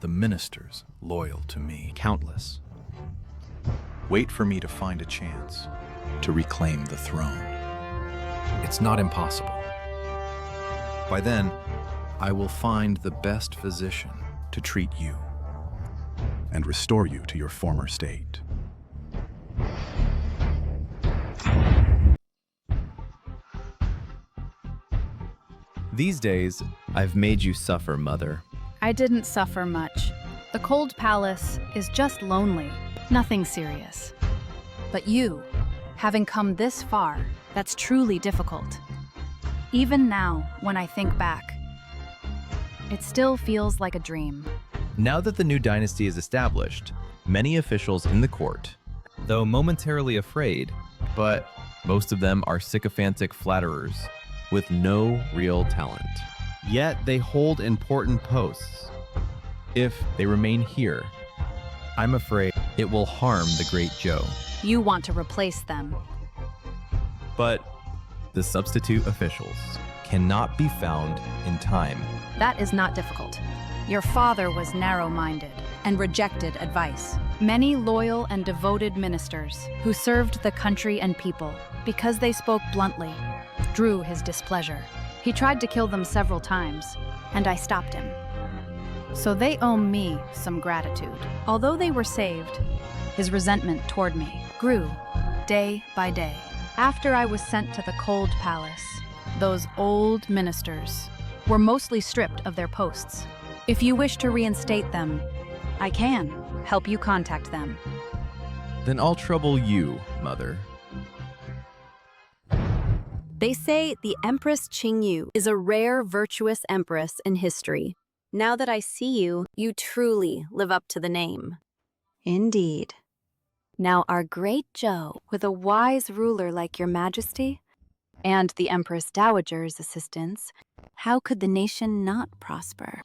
The ministers loyal to me, countless. Wait for me to find a chance to reclaim the throne. It's not impossible. By then, I will find the best physician to treat you and restore you to your former state. These days, I've made you suffer, Mother. I didn't suffer much. The cold palace is just lonely, nothing serious. But you, having come this far, that's truly difficult. Even now, when I think back, it still feels like a dream. Now that the new dynasty is established, many officials in the court, though momentarily afraid, but most of them are sycophantic flatterers with no real talent. Yet they hold important posts. If they remain here, I'm afraid it will harm the great Joe. You want to replace them. But the substitute officials cannot be found in time. That is not difficult. Your father was narrow-minded and rejected advice. Many loyal and devoted ministers who served the country and people, because they spoke bluntly, drew his displeasure. He tried to kill them several times, and I stopped him. So they owe me some gratitude. Although they were saved, his resentment toward me grew day by day. After I was sent to the cold palace, those old ministers were mostly stripped of their posts. If you wish to reinstate them, I can help you contact them. Then I'll trouble you, Mother. They say the Empress Qingyu is a rare, virtuous empress in history. Now that I see you, you truly live up to the name. Indeed. Now our great Zhou, with a wise ruler like your majesty, and the Empress Dowager's assistance, how could the nation not prosper?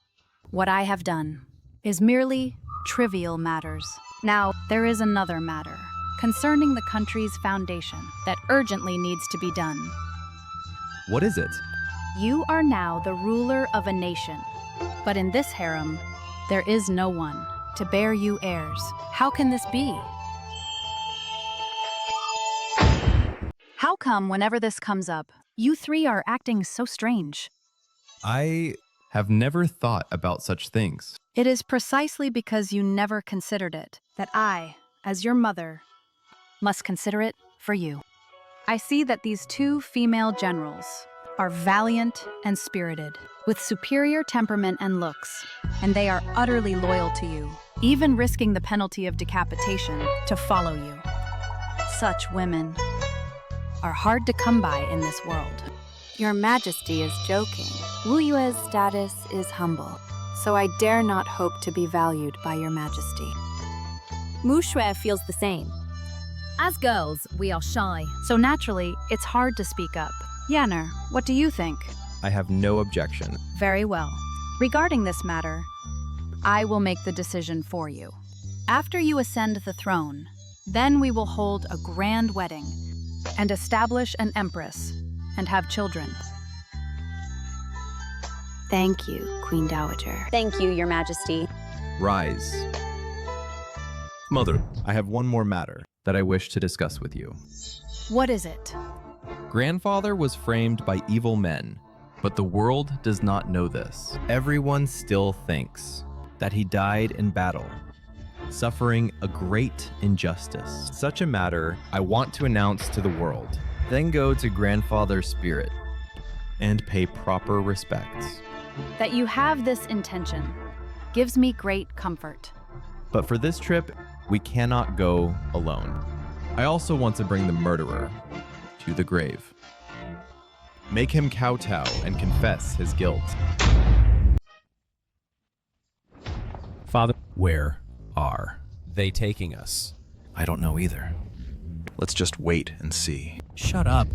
What I have done is merely trivial matters. Now, there is another matter concerning the country's foundation that urgently needs to be done. What is it? You are now the ruler of a nation, but in this harem, there is no one to bear you heirs. How can this be? How come whenever this comes up, you three are acting so strange? I have never thought about such things. It is precisely because you never considered it that I, as your mother, must consider it for you. I see that these two female generals are valiant and spirited, with superior temperament and looks, and they are utterly loyal to you, even risking the penalty of decapitation to follow you. Such women are hard to come by in this world. Your Majesty is joking. Wu Yue's status is humble, so I dare not hope to be valued by your Majesty. Mu Shui feels the same. As girls, we are shy, so naturally, it's hard to speak up. Yanner, what do you think? I have no objection. Very well. Regarding this matter, I will make the decision for you. After you ascend the throne, then we will hold a grand wedding and establish an empress and have children. Thank you, Queen Dowager. Thank you, Your Majesty. Rise. Mother, I have one more matter that I wish to discuss with you. What is it? Grandfather was framed by evil men, but the world does not know this. Everyone still thinks that he died in battle, suffering a great injustice. Such a matter I want to announce to the world, then go to Grandfather's spirit and pay proper respects. That you have this intention gives me great comfort. But for this trip, we cannot go alone. I also want to bring the murderer to the grave. Make him kowtow and confess his guilt. Father, where are they taking us? I don't know either. Let's just wait and see. Shut up.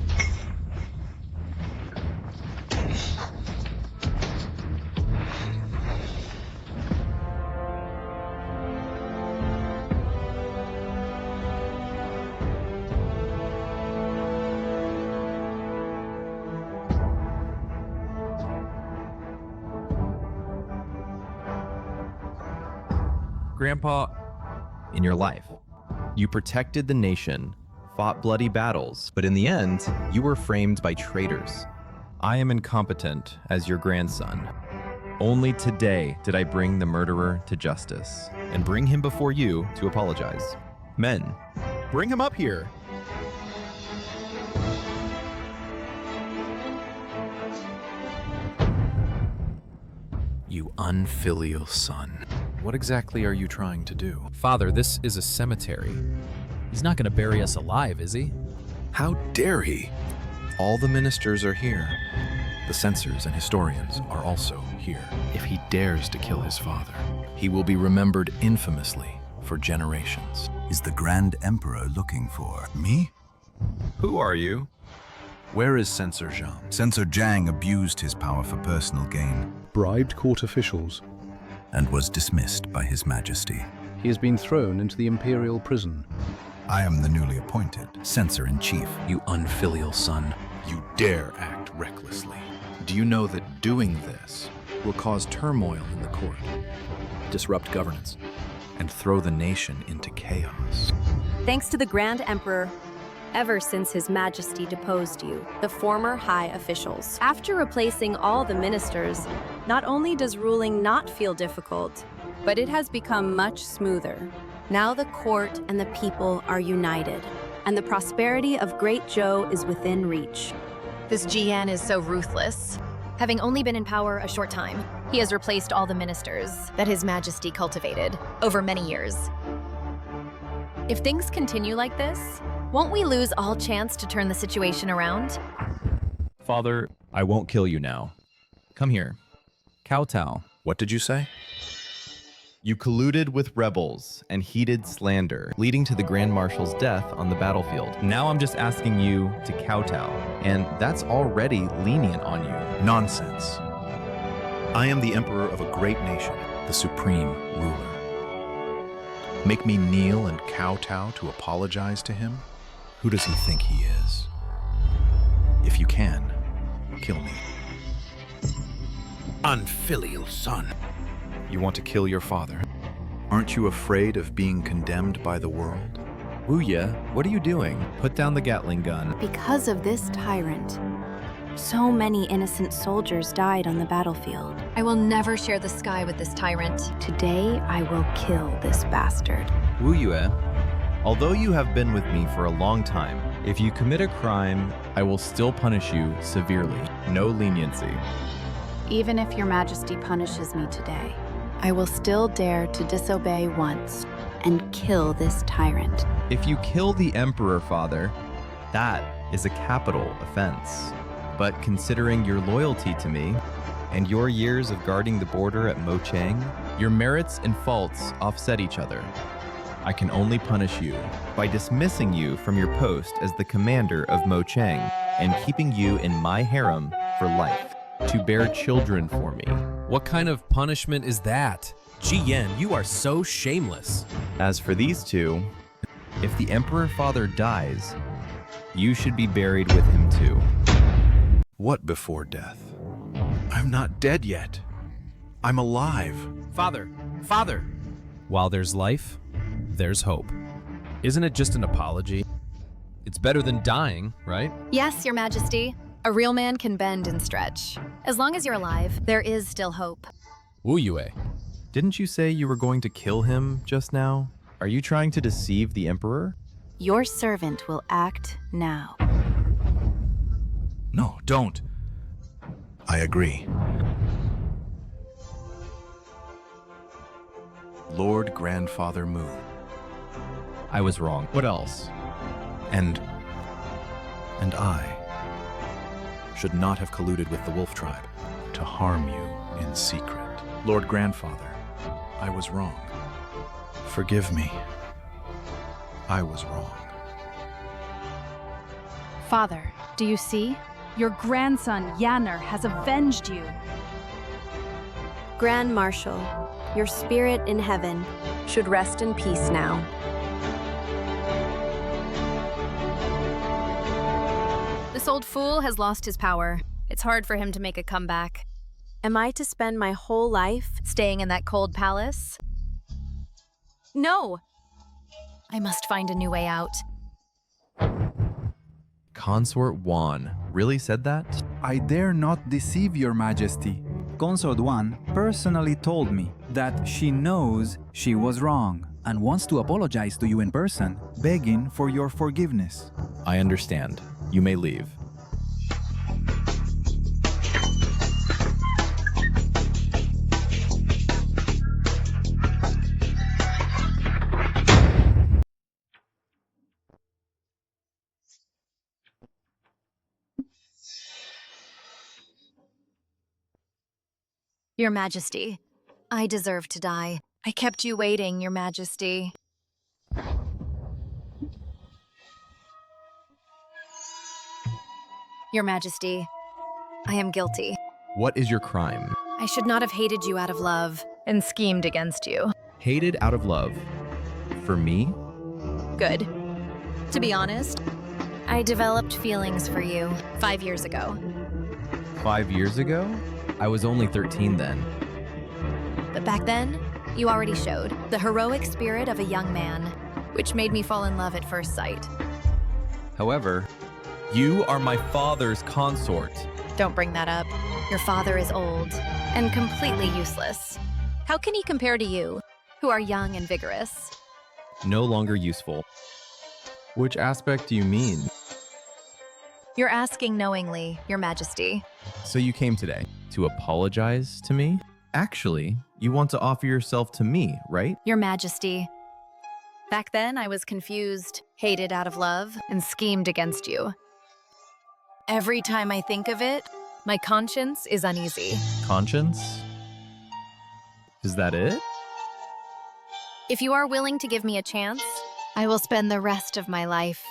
Grandpa, in your life, you protected the nation, fought bloody battles, but in the end, you were framed by traitors. I am incompetent as your grandson. Only today did I bring the murderer to justice and bring him before you to apologize. Men, bring him up here. You unfilial son. What exactly are you trying to do? Father, this is a cemetery. He's not going to bury us alive, is he? How dare he? All the ministers are here. The censors and historians are also here. If he dares to kill his father, he will be remembered infamously for generations. Is the Grand Emperor looking for me? Who are you? Where is Censor Zhang? Censor Zhang abused his power for personal gain, bribed court officials, and was dismissed by His Majesty. He has been thrown into the imperial prison. I am the newly appointed Censor-in-Chief. You unfilial son, you dare act recklessly. Do you know that doing this will cause turmoil in the court, disrupt governance, and throw the nation into chaos? Thanks to the Grand Emperor, ever since His Majesty deposed you, the former high officials. After replacing all the ministers, not only does ruling not feel difficult, but it has become much smoother. Now the court and the people are united, and the prosperity of Great Zhou is within reach. This Jian is so ruthless. Having only been in power a short time, he has replaced all the ministers that His Majesty cultivated over many years. If things continue like this, won't we lose all chance to turn the situation around? Father, I won't kill you now. Come here. Kowtow. What did you say? You colluded with rebels and heated slander, leading to the Grand Marshal's death on the battlefield. Now I'm just asking you to kowtow, and that's already lenient on you. Nonsense. I am the emperor of a great nation, the supreme ruler. Make me kneel and kowtow to apologize to him? Who does he think he is? If you can, kill me. Unfilial son. You want to kill your father? Aren't you afraid of being condemned by the world? Wuya, what are you doing? Put down the Gatling gun. Because of this tyrant, so many innocent soldiers died on the battlefield. I will never share the sky with this tyrant. Today, I will kill this bastard. Wuya, although you have been with me for a long time, if you commit a crime, I will still punish you severely. No leniency. Even if your Majesty punishes me today, I will still dare to disobey once and kill this tyrant. If you kill the Emperor, Father, that is a capital offense. But considering your loyalty to me and your years of guarding the border at Mochang, your merits and faults offset each other. I can only punish you by dismissing you from your post as the commander of Mochang and keeping you in my harem for life, to bear children for me. What kind of punishment is that? Jian, you are so shameless. As for these two, if the Emperor Father dies, you should be buried with him too. What before death? I'm not dead yet. I'm alive. Father! Father! While there's life, there's hope. Isn't it just an apology? It's better than dying, right? Yes, Your Majesty. A real man can bend and stretch. As long as you're alive, there is still hope. Wu Yue. Didn't you say you were going to kill him just now? Are you trying to deceive the Emperor? Your servant will act now. No, don't. I agree. Lord Grandfather Moon. I was wrong. What else? And I should not have colluded with the Wolf Tribe to harm you in secret. Lord Grandfather, I was wrong. Forgive me. I was wrong. Father, do you see? Your grandson, Yaner, has avenged you. Grand Marshal, your spirit in heaven should rest in peace now. This old fool has lost his power. It's hard for him to make a comeback. Am I to spend my whole life staying in that cold palace? No! I must find a new way out. Consort Wan really said that? I dare not deceive your majesty. Consort Wan personally told me that she knows she was wrong and wants to apologize to you in person, begging for your forgiveness. I understand. You may leave. Your Majesty, I deserve to die. I kept you waiting, Your Majesty. Your Majesty, I am guilty. What is your crime? I should not have hated you out of love and schemed against you. Hated out of love. For me? Good. To be honest, I developed feelings for you 5 years ago. 5 years ago? I was only 13 then. But back then, you already showed the heroic spirit of a young man, which made me fall in love at first sight. However, you are my father's consort. Don't bring that up. Your father is old and completely useless. How can he compare to you, who are young and vigorous? No longer useful. Which aspect do you mean? You're asking knowingly, Your Majesty. So you came today to apologize to me? Actually, you want to offer yourself to me, right? Your Majesty. Back then, I was confused, hated out of love, and schemed against you. Every time I think of it, my conscience is uneasy. Conscience? Is that it? If you are willing to give me a chance, I will spend the rest of my life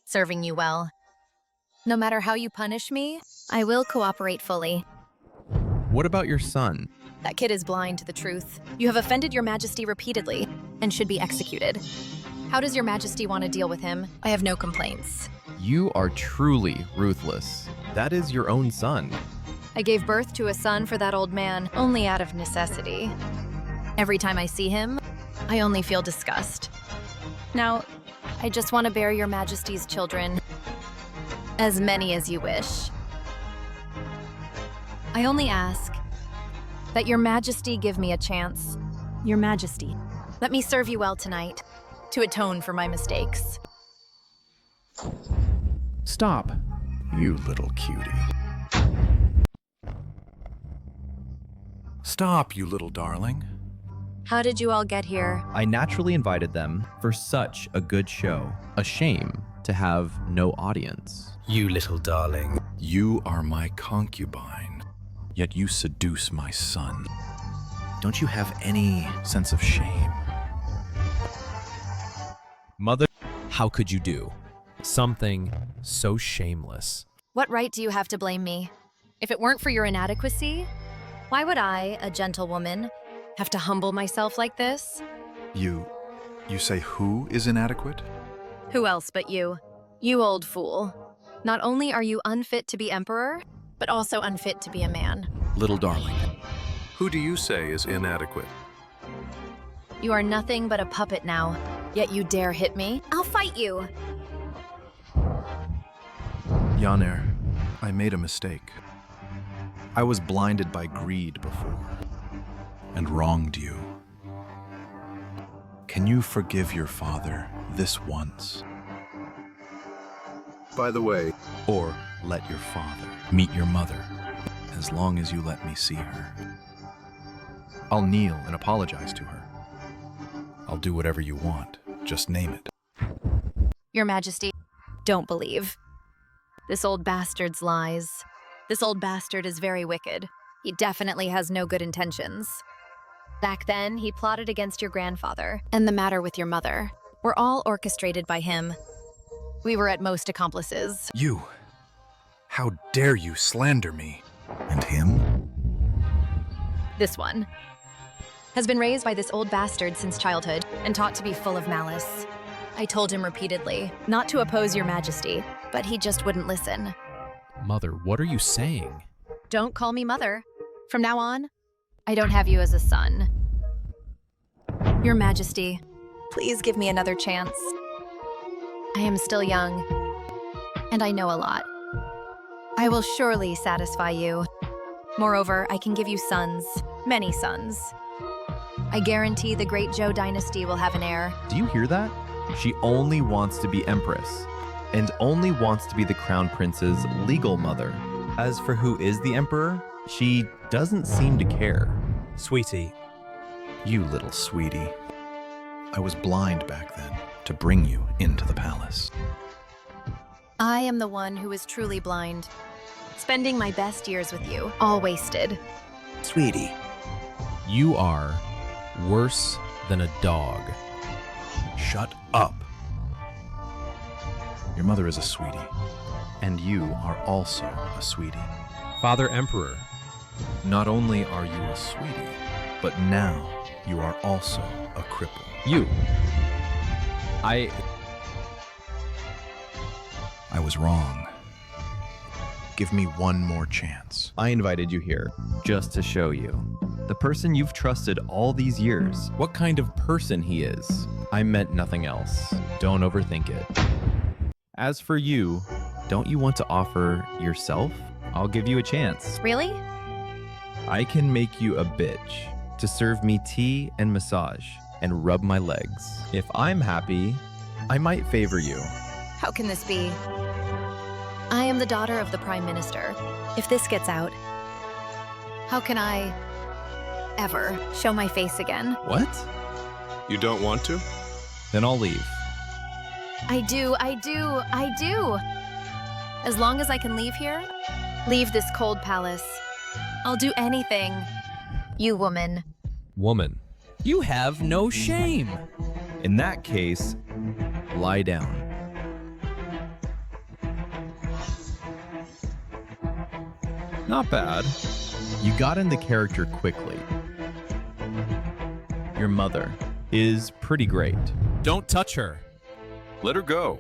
serving you well. No matter how you punish me, I will cooperate fully. What about your son? That kid is blind to the truth. You have offended Your Majesty repeatedly and should be executed. How does Your Majesty want to deal with him? I have no complaints. You are truly ruthless. That is your own son. I gave birth to a son for that old man only out of necessity. Every time I see him, I only feel disgust. Now, I just want to bear Your Majesty's children. As many as you wish. I only ask that Your Majesty give me a chance. Your Majesty, let me serve you well tonight to atone for my mistakes. Stop, you little cutie. Stop, you little darling. How did you all get here? I naturally invited them for such a good show. A shame to have no audience. You little darling. You are my concubine, yet you seduce my son. Don't you have any sense of shame? Mother, how could you do something so shameless? What right do you have to blame me? If it weren't for your inadequacy, why would I, a gentlewoman, have to humble myself like this? You say who is inadequate? Who else but you? You old fool. Not only are you unfit to be emperor, but also unfit to be a man. Little darling. Who do you say is inadequate? You are nothing but a puppet now, yet you dare hit me? I'll fight you! Yaner, I made a mistake. I was blinded by greed before, and wronged you. Can you forgive your father this once? By the way, or let your father meet your mother, as long as you let me see her. I'll kneel and apologize to her. I'll do whatever you want, just name it. Your Majesty, don't believe. This old bastard's lies. This old bastard is very wicked. He definitely has no good intentions. Back then, he plotted against your grandfather, and the matter with your mother were all orchestrated by him. We were at most accomplices. You! How dare you slander me? And him? This one has been raised by this old bastard since childhood and taught to be full of malice. I told him repeatedly not to oppose your Majesty, but he just wouldn't listen. Mother, what are you saying? Don't call me mother. From now on, I don't have you as a son. Your Majesty, please give me another chance. I am still young, and I know a lot. I will surely satisfy you. Moreover, I can give you sons, many sons. I guarantee the great Zhou dynasty will have an heir. do you hear that? She only wants to be empress, and only wants to be the crown prince's legal mother. As for who is the emperor, she doesn't seem to care. Sweetie. You little sweetie. I was blind back then to bring you into the palace. I am the one who is truly blind, spending my best years with you, all wasted. Sweetie. You are worse than a dog. Shut up. Your mother is a sweetie, and you are also a sweetie. Father Emperor. Not only are you a sweetie, but now you are also a cripple. You. I was wrong. Give me one more chance. I invited you here just to show you. The person you've trusted all these years, what kind of person he is. I meant nothing else. Don't overthink it. As for you, don't you want to offer yourself? I'll give you a chance. Really? I can make you a bitch to serve me tea and massage and rub my legs. If I'm happy, I might favor you. How can this be? I am the daughter of the Prime Minister. If this gets out, how can I ever show my face again? What? You don't want to? Then I'll leave. I do. As long as I can leave here, leave this cold palace, I'll do anything. You woman. Woman. You have no shame. In that case, lie down. Not bad. You got into character quickly. Your mother is pretty great. Don't touch her. Let her go.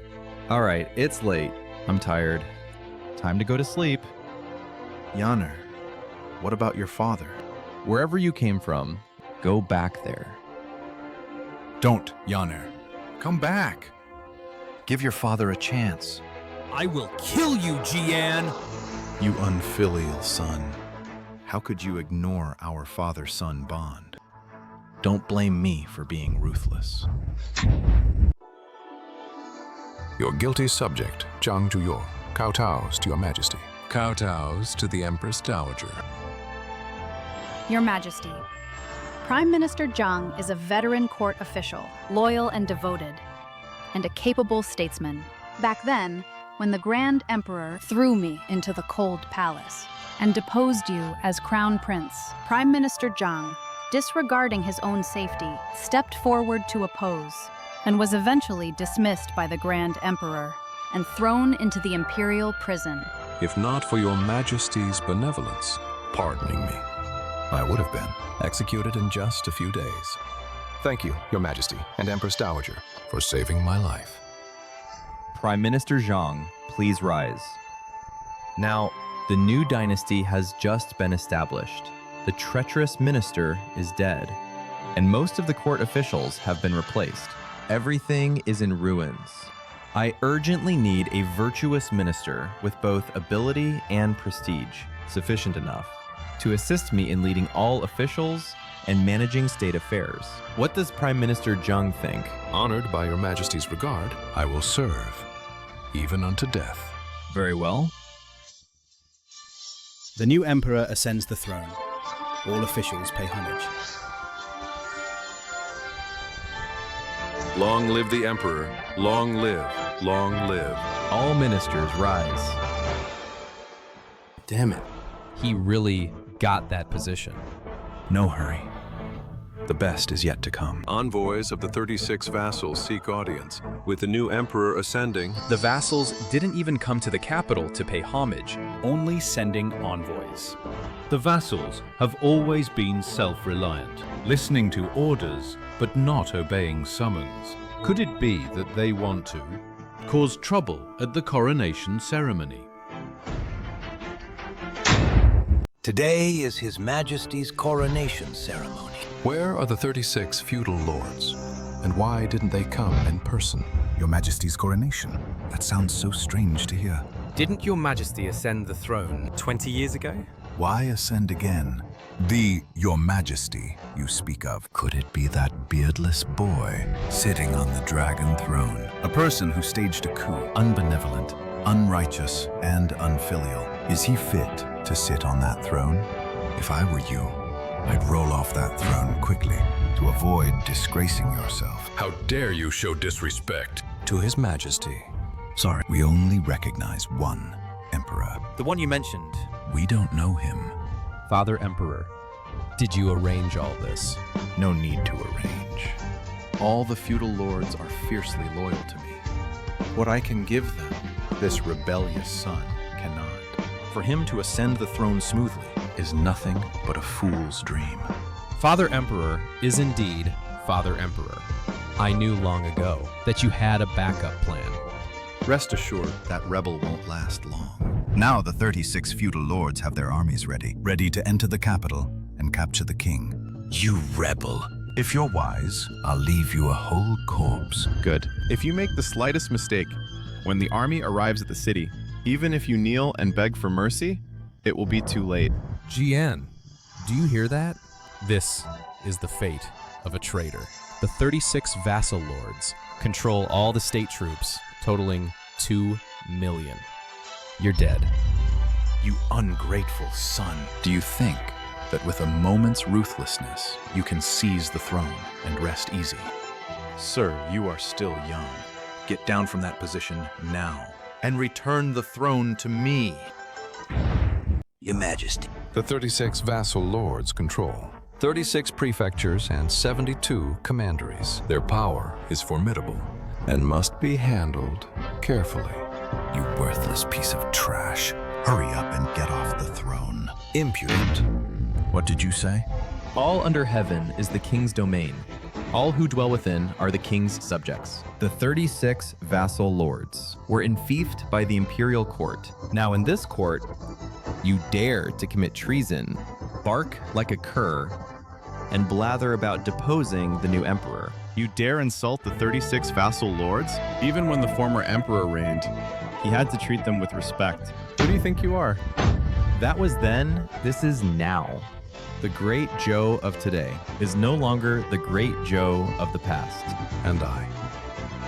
All right, it's late. I'm tired. Time to go to sleep. Yaner, what about your father? Wherever you came from, go back there. Don't, Yaner. Come back. Give your father a chance. I will kill you, Jian! You unfilial son. How could you ignore our father-son bond? Don't blame me for being ruthless. Your guilty subject, Zhang Zhuyor, kowtows to your majesty. Kowtows to the Empress Dowager. Your Majesty, Prime Minister Zhang is a veteran court official, loyal and devoted, and a capable statesman. Back then, when the Grand Emperor threw me into the cold palace and deposed you as Crown Prince, Prime Minister Zhang, disregarding his own safety, stepped forward to oppose and was eventually dismissed by the Grand Emperor and thrown into the imperial prison. If not for your majesty's benevolence, pardoning me, I would have been executed in just a few days. Thank you, your majesty and Empress Dowager, for saving my life. Prime Minister Zhang, please rise. Now, the new dynasty has just been established. The treacherous minister is dead, and most of the court officials have been replaced. Everything is in ruins. I urgently need a virtuous minister with both ability and prestige, sufficient enough, to assist me in leading all officials and managing state affairs. What does Prime Minister Zhang think? Honored by your majesty's regard, I will serve, even unto death. Very well. The new emperor ascends the throne. All officials pay homage. Long live the emperor, long live, long live. All ministers rise. Damn it. He really got that position. No hurry. The best is yet to come. Envoys of the 36 vassals seek audience. With the new emperor ascending, The vassals didn't even come to the capital to pay homage, only sending envoys. The vassals have always been self-reliant, listening to orders but not obeying summons. Could it be that they want to cause trouble at the coronation ceremony? Today is His Majesty's coronation ceremony. Where are the 36 feudal lords? And why didn't they come in person? Your Majesty's coronation. That sounds so strange to hear. Didn't your majesty ascend the throne 20 years ago? Why ascend again? The Your Majesty you speak of. Could it be that beardless boy sitting on the dragon throne? A person who staged a coup, unbenevolent, unrighteous, and unfilial. Is he fit to sit on that throne? If I were you, I'd roll off that throne quickly to avoid disgracing yourself. How dare you show disrespect to His Majesty? Sorry, we only recognize one emperor. The one you mentioned. We don't know him. Father Emperor, Did you arrange all this? No need to arrange. All the feudal lords are fiercely loyal to me. What I can give them, this rebellious son cannot. For him to ascend the throne smoothly is nothing but a fool's dream. Father Emperor is indeed Father Emperor. I knew long ago that you had a backup plan. Rest assured, that rebel won't last long. Now the 36 feudal lords have their armies ready to enter the capital and capture the king. You rebel. If you're wise, I'll leave you a whole corpse. Good. If you make the slightest mistake, when the army arrives at the city, even if you kneel and beg for mercy, it will be too late. GN, do you hear that? This is the fate of a traitor. The 36 vassal lords control all the state troops, totaling 2 million. You're dead. You ungrateful son. Do you think that with a moment's ruthlessness, you can seize the throne and rest easy? Sir, you are still young. Get down from that position now and return the throne to me. Your Majesty. The 36 vassal lords control 36 prefectures and 72 commanderies. Their power is formidable and must be handled carefully. You worthless piece of trash. Hurry up and get off the throne. Impudent. What did you say? All under heaven is the king's domain. All who dwell within are the king's subjects. The 36 vassal lords were enfeoffed by the imperial court. Now in this court, you dare to commit treason, bark like a cur, and blather about deposing the new emperor. You dare insult the 36 vassal lords? Even when the former emperor reigned, he had to treat them with respect. Who do you think you are? That was then, this is now. The great Joe of today is no longer the great Joe of the past. And I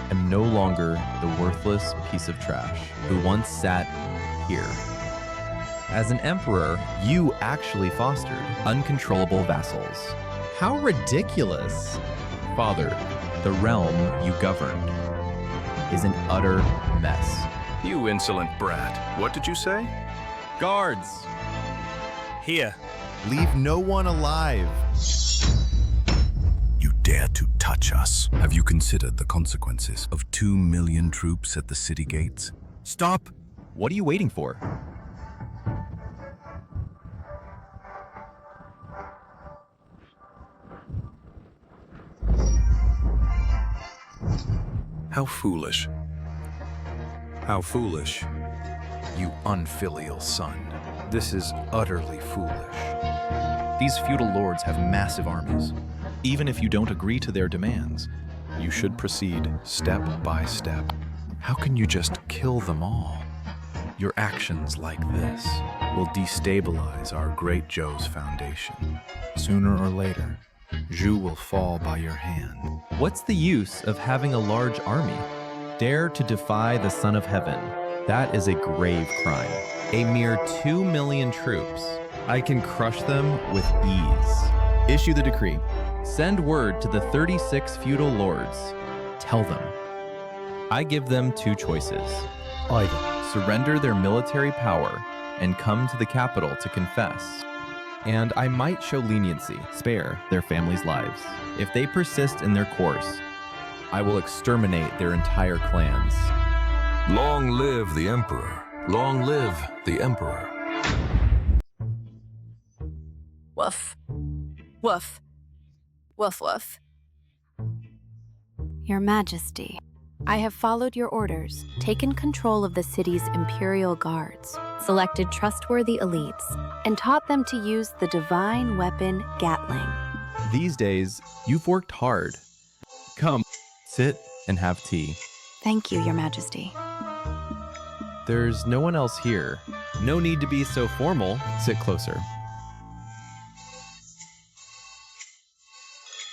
am no longer the worthless piece of trash who once sat here. As an emperor, you actually fostered uncontrollable vassals. How ridiculous! Father, the realm you governed is an utter mess. You insolent brat. What did you say? Guards! Here. Leave no one alive. You dare to touch us. Have you considered the consequences of 2 million troops at the city gates? Stop! What are you waiting for? How foolish. How foolish. You unfilial son. This is utterly foolish. These feudal lords have massive armies. Even if you don't agree to their demands, you should proceed step by step. How can you just kill them all? Your actions like this will destabilize our great Zhou's foundation. Sooner or later, Zhou will fall by your hand. What's the use of having a large army? Dare to defy the Son of Heaven. That is a grave crime. A mere 2 million troops. I can crush them with ease. Issue the decree. Send word to the 36 feudal lords. Tell them. I give them 2 choices. Either surrender their military power and come to the capital to confess, and I might show leniency, spare their families' lives. If they persist in their course, I will exterminate their entire clans. Long live the Emperor. Long live the Emperor. Woof. Woof. Woof woof. Your Majesty, I have followed your orders, taken control of the city's imperial guards, selected trustworthy elites, and taught them to use the divine weapon Gatling. These days, you've worked hard. Come, sit and have tea. Thank you, Your Majesty. There's no one else here. No need to be so formal. Sit closer.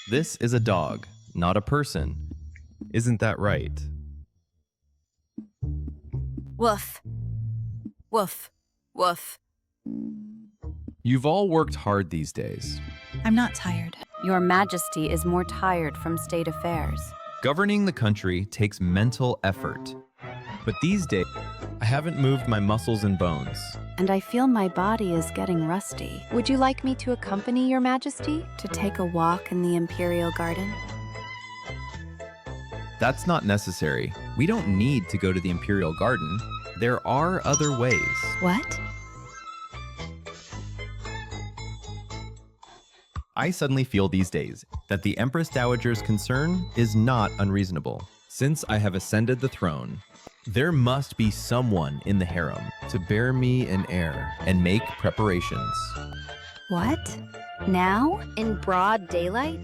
This is a dog, not a person. Isn't that right? Woof. Woof. Woof. You've all worked hard these days. I'm not tired. Your Majesty is more tired from state affairs. Governing the country takes mental effort. But these days, I haven't moved my muscles and bones. and I feel my body is getting rusty. Would you like me to accompany your majesty? To take a walk in the Imperial Garden? That's not necessary. We don't need to go to the Imperial Garden. There are other ways. What? I suddenly feel these days that the Empress Dowager's concern is not unreasonable. Since I have ascended the throne, there must be someone in the harem to bear me an heir and make preparations. What? Now? In broad daylight?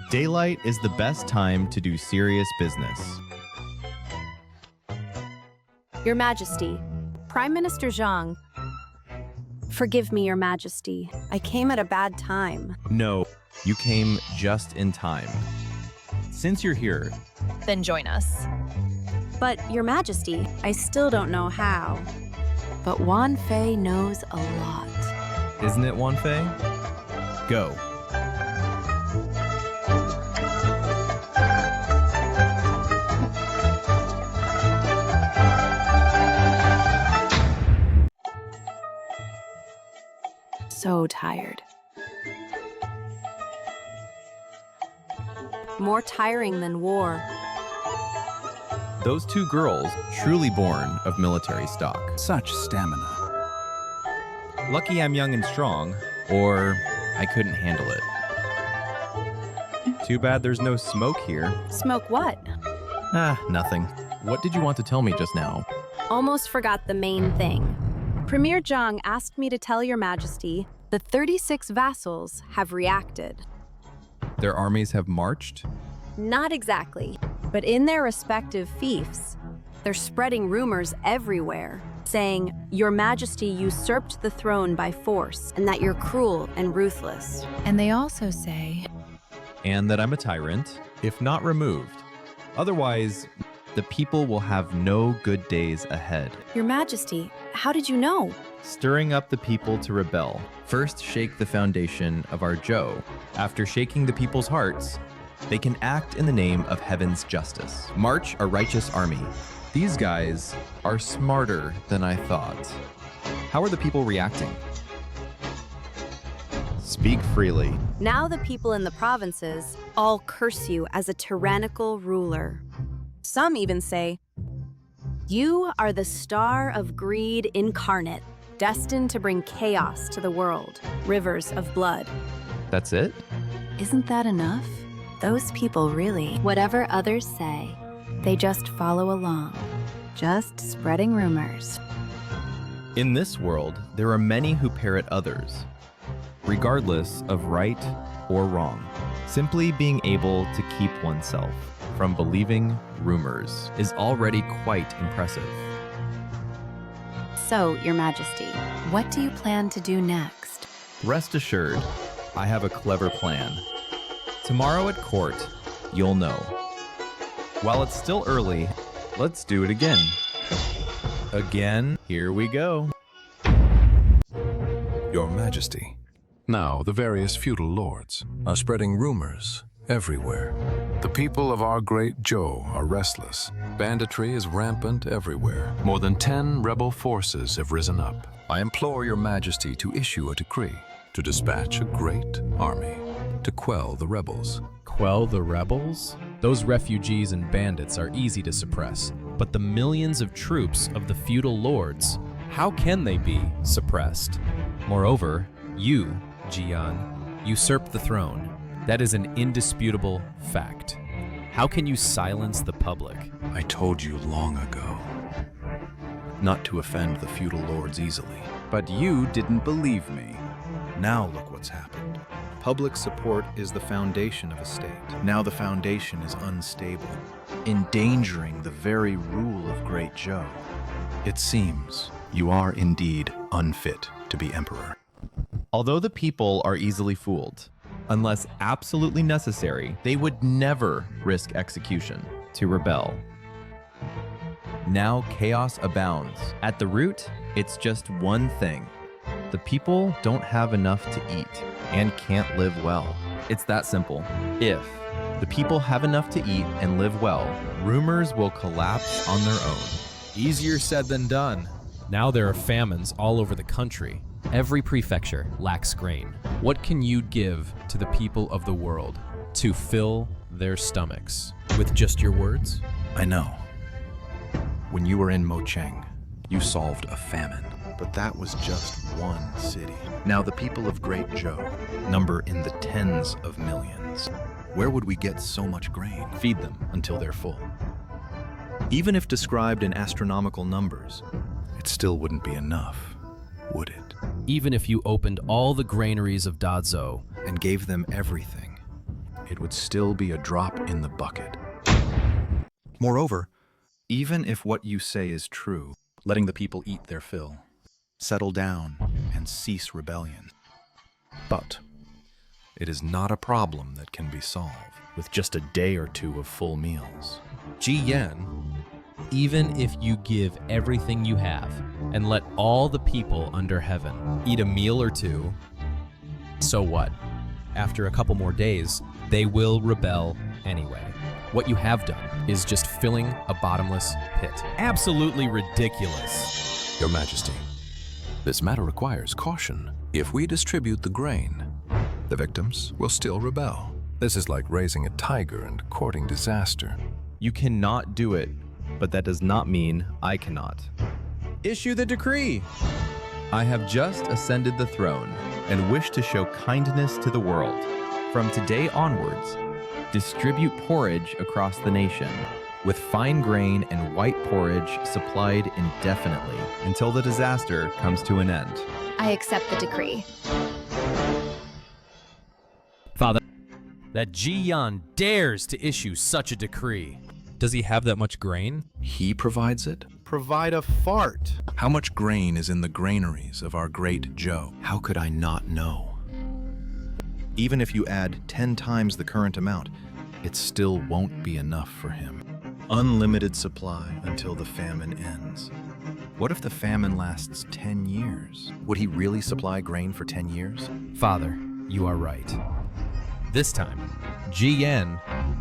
Daylight is the best time to do serious business. Your Majesty, Prime Minister Zhang. Forgive me, Your Majesty. I came at a bad time. No, you came just in time. Since you're here, Then join us. But, Your Majesty, I still don't know how. But Wan Fei knows a lot. isn't it, Wan Fei? Go. So tired. More tiring than war. Those two girls, truly born of military stock. Such stamina. Lucky I'm young and strong, or I couldn't handle it. Too bad there's no smoke here. Smoke what? Nothing. What did you want to tell me just now? Almost forgot the main thing. Premier Zhang asked me to tell Your Majesty the 36 vassals have reacted. Their armies have marched? Not exactly, but in their respective fiefs, they're spreading rumors everywhere, saying Your Majesty usurped the throne by force and that you're cruel and ruthless. And they also say, And that I'm a tyrant, if not removed. Otherwise, the people will have no good days ahead. Your Majesty, how did you know? Stirring up the people to rebel. First shake the foundation of our Zhou. After shaking the people's hearts, they can act in the name of heaven's justice. March a righteous army. These guys are smarter than I thought. How are the people reacting? Speak freely. Now the people in the provinces all curse you as a tyrannical ruler. Some even say, you are the star of greed incarnate, destined to bring chaos to the world, rivers of blood. That's it? Isn't that enough? Those people really, whatever others say, they just follow along, just spreading rumors. In this world, there are many who parrot others, regardless of right or wrong. Simply being able to keep oneself from believing rumors is already quite impressive. So, Your Majesty, what do you plan to do next? Rest assured, I have a clever plan. Tomorrow at court, you'll know. While it's still early, let's do it again. Again, here we go. Your Majesty. Now the various feudal lords are spreading rumors everywhere. The people of our great Zhou are restless. Banditry is rampant everywhere. More than 10 rebel forces have risen up. I implore your Majesty to issue a decree to dispatch a great army to quell the rebels. Quell the rebels? Those refugees and bandits are easy to suppress, but the millions of troops of the feudal lords, how can they be suppressed? Moreover, you, Jian, usurped the throne. That is an indisputable fact. How can you silence the public? I told you long ago not to offend the feudal lords easily. But you didn't believe me. Now look what's happened. Public support is the foundation of a state. Now the foundation is unstable, endangering the very rule of Great Zhou. It seems you are indeed unfit to be emperor. Although the people are easily fooled, unless absolutely necessary, they would never risk execution to rebel. Now chaos abounds. At the root, it's just one thing. The people don't have enough to eat and can't live well. It's that simple. If the people have enough to eat and live well, rumors will collapse on their own. Easier said than done. Now there are famines all over the country. Every prefecture lacks grain. What can you give to the people of the world to fill their stomachs? With just your words? I know. When you were in Mocheng, you solved a famine, but that was just one city. Now the people of Great Zhou number in the tens of millions. Where would we get so much grain? Feed them until they're full. Even if described in astronomical numbers, it still wouldn't be enough, would it? Even if you opened all the granaries of Dazhou and gave them everything, it would still be a drop in the bucket. Moreover, even if what you say is true, letting the people eat their fill, settle down, and cease rebellion. But it is not a problem that can be solved with just a day or two of full meals. Ji Yan, even if you give everything you have and let all the people under heaven eat a meal or two, so what? After a couple more days, they will rebel anyway. What you have done is just filling a bottomless pit. Absolutely ridiculous. Your Majesty, this matter requires caution. If we distribute the grain, the victims will still rebel. This is like raising a tiger and courting disaster. You cannot do it, but that does not mean I cannot. Issue the decree! I have just ascended the throne and wish to show kindness to the world. From today onwards, distribute porridge across the nation, with fine grain and white porridge supplied indefinitely until the disaster comes to an end. I accept the decree. Father, that Ji Yan dares to issue such a decree. Does he have that much grain? He provides it? Provide a fart! How much grain is in the granaries of our great Zhou? How could I not know? Even if you add 10 times the current amount, it still won't be enough for him. Unlimited supply until the famine ends. What if the famine lasts 10 years? Would he really supply grain for 10 years? Father, you are right. This time, Ji Yan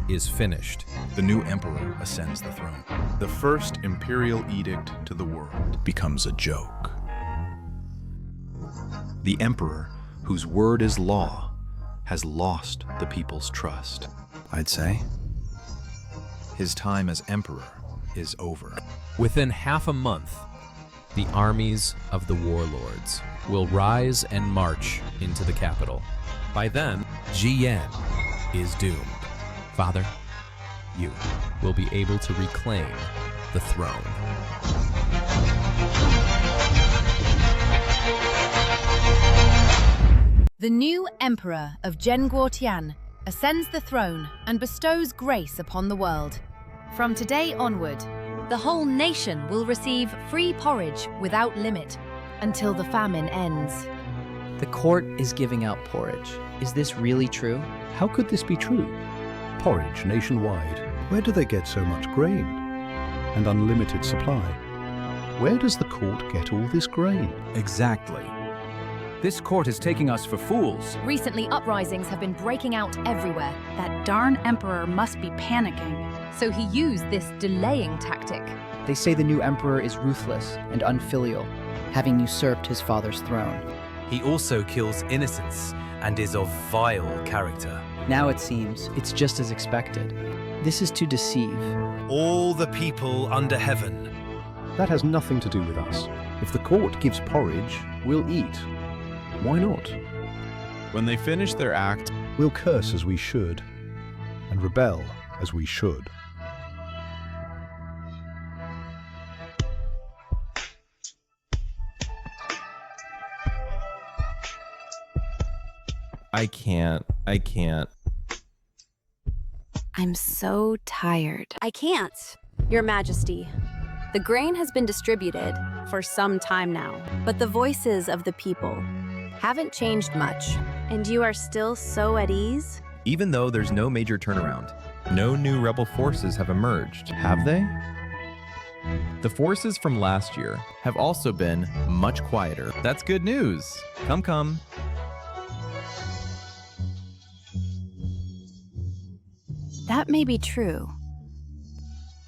is finished. The new emperor ascends the throne. The first imperial edict to the world becomes a joke. The emperor, whose word is law, has lost the people's trust. I'd say his time as emperor is over. Within half a month, the armies of the warlords will rise and march into the capital. By then, Ji Yan is doomed. Father, you will be able to reclaim the throne. The new emperor of Zhenguotian ascends the throne and bestows grace upon the world. From today onward, the whole nation will receive free porridge without limit until the famine ends. The court is giving out porridge. Is this really true? How could this be true? Porridge nationwide. Where do they get so much grain? And unlimited supply. Where does the court get all this grain? Exactly. This court is taking us for fools. Recently, uprisings have been breaking out everywhere. That darn emperor must be panicking. So he used this delaying tactic. They say the new emperor is ruthless and unfilial, having usurped his father's throne. He also kills innocents and is of vile character. Now it seems it's just as expected. This is to deceive all the people under heaven. That has nothing to do with us. If the court gives porridge, we'll eat. Why not? When they finish their act, we'll curse as we should and rebel as we should. I can't. I'm so tired. I can't, Your Majesty. The grain has been distributed for some time now, but the voices of the people haven't changed much. And you are still so at ease? Even though there's no major turnaround, no new rebel forces have emerged, have they? The forces from last year have also been much quieter. That's good news. Come. That may be true.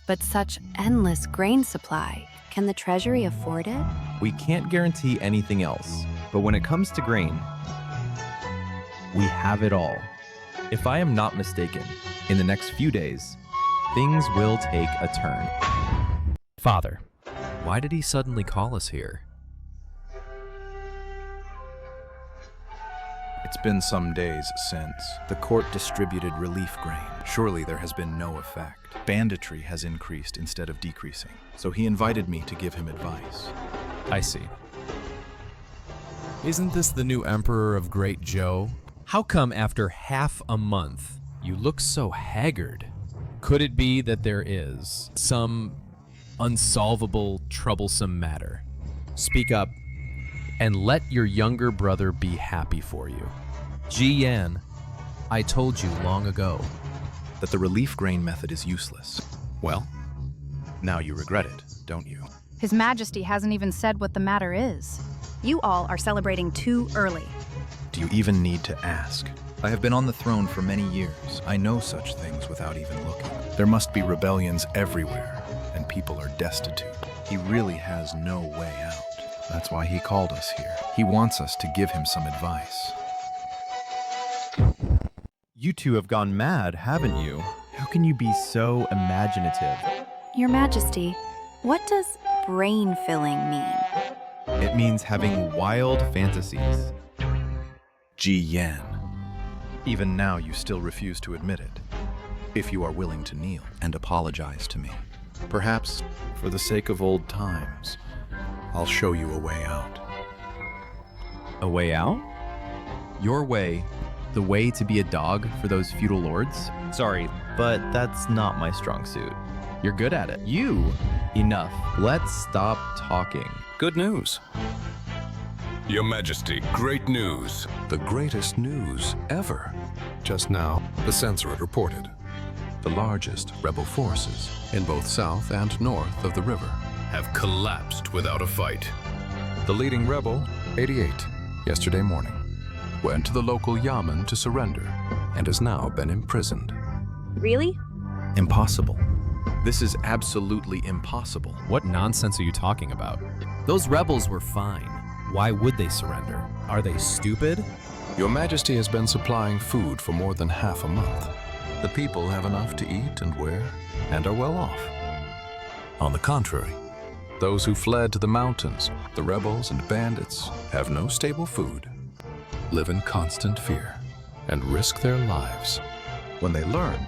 But such endless grain supply Can the treasury afford it? We can't guarantee anything else, but when it comes to grain, we have it all. If I am not mistaken, in the next few days, things will take a turn. Father, why did he suddenly call us here? It's been some days since. The court distributed relief grain. Surely there has been no effect. Banditry has increased instead of decreasing. So he invited me to give him advice. I see. Isn't this the new emperor of Great Joe? How come after half a month you look so haggard? Could it be that there is some unsolvable, troublesome matter? Speak up and let your younger brother be happy for you. Ji Yan, I told you long ago that the relief grain method is useless. Well, now you regret it, don't you? His Majesty hasn't even said what the matter is. You all are celebrating too early. Do you even need to ask? I have been on the throne for many years. I know such things without even looking. There must be rebellions everywhere, and people are destitute. He really has no way out. That's why he called us here. He wants us to give him some advice. You two have gone mad, haven't you? How can you be so imaginative? Your Majesty, what does brain filling mean? It means having wild fantasies. Ji Yan. Even now you still refuse to admit it. If you are willing to kneel and apologize to me, perhaps for the sake of old times, I'll show you a way out. A way out? Your way? The way to be a dog for those feudal lords? Sorry, but that's not my strong suit. You're good at it. You! Enough. Let's stop talking. Good news. Your Majesty, great news. The greatest news ever. Just now, the censorate reported the largest rebel forces in both south and north of the river have collapsed without a fight. The leading rebel, 88, yesterday morning, went to the local yamen to surrender and has now been imprisoned. Really? Impossible. This is absolutely impossible. What nonsense are you talking about? Those rebels were fine. Why would they surrender? Are they stupid? Your Majesty has been supplying food for more than half a month. The people have enough to eat and wear and are well off. On the contrary, those who fled to the mountains, the rebels and bandits, have no stable food, live in constant fear, and risk their lives when they learned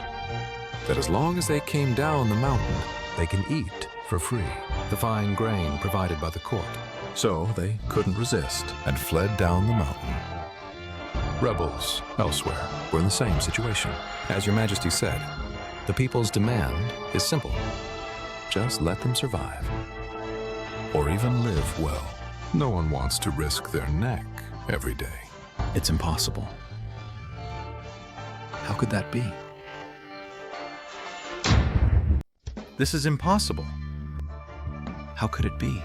that as long as they came down the mountain, they can eat for free the fine grain provided by the court. So they couldn't resist and fled down the mountain. Rebels elsewhere were in the same situation. As Your Majesty said, the people's demand is simple. Just let them survive, or even live well. No one wants to risk their neck every day. It's impossible. How could that be? This is impossible. How could it be?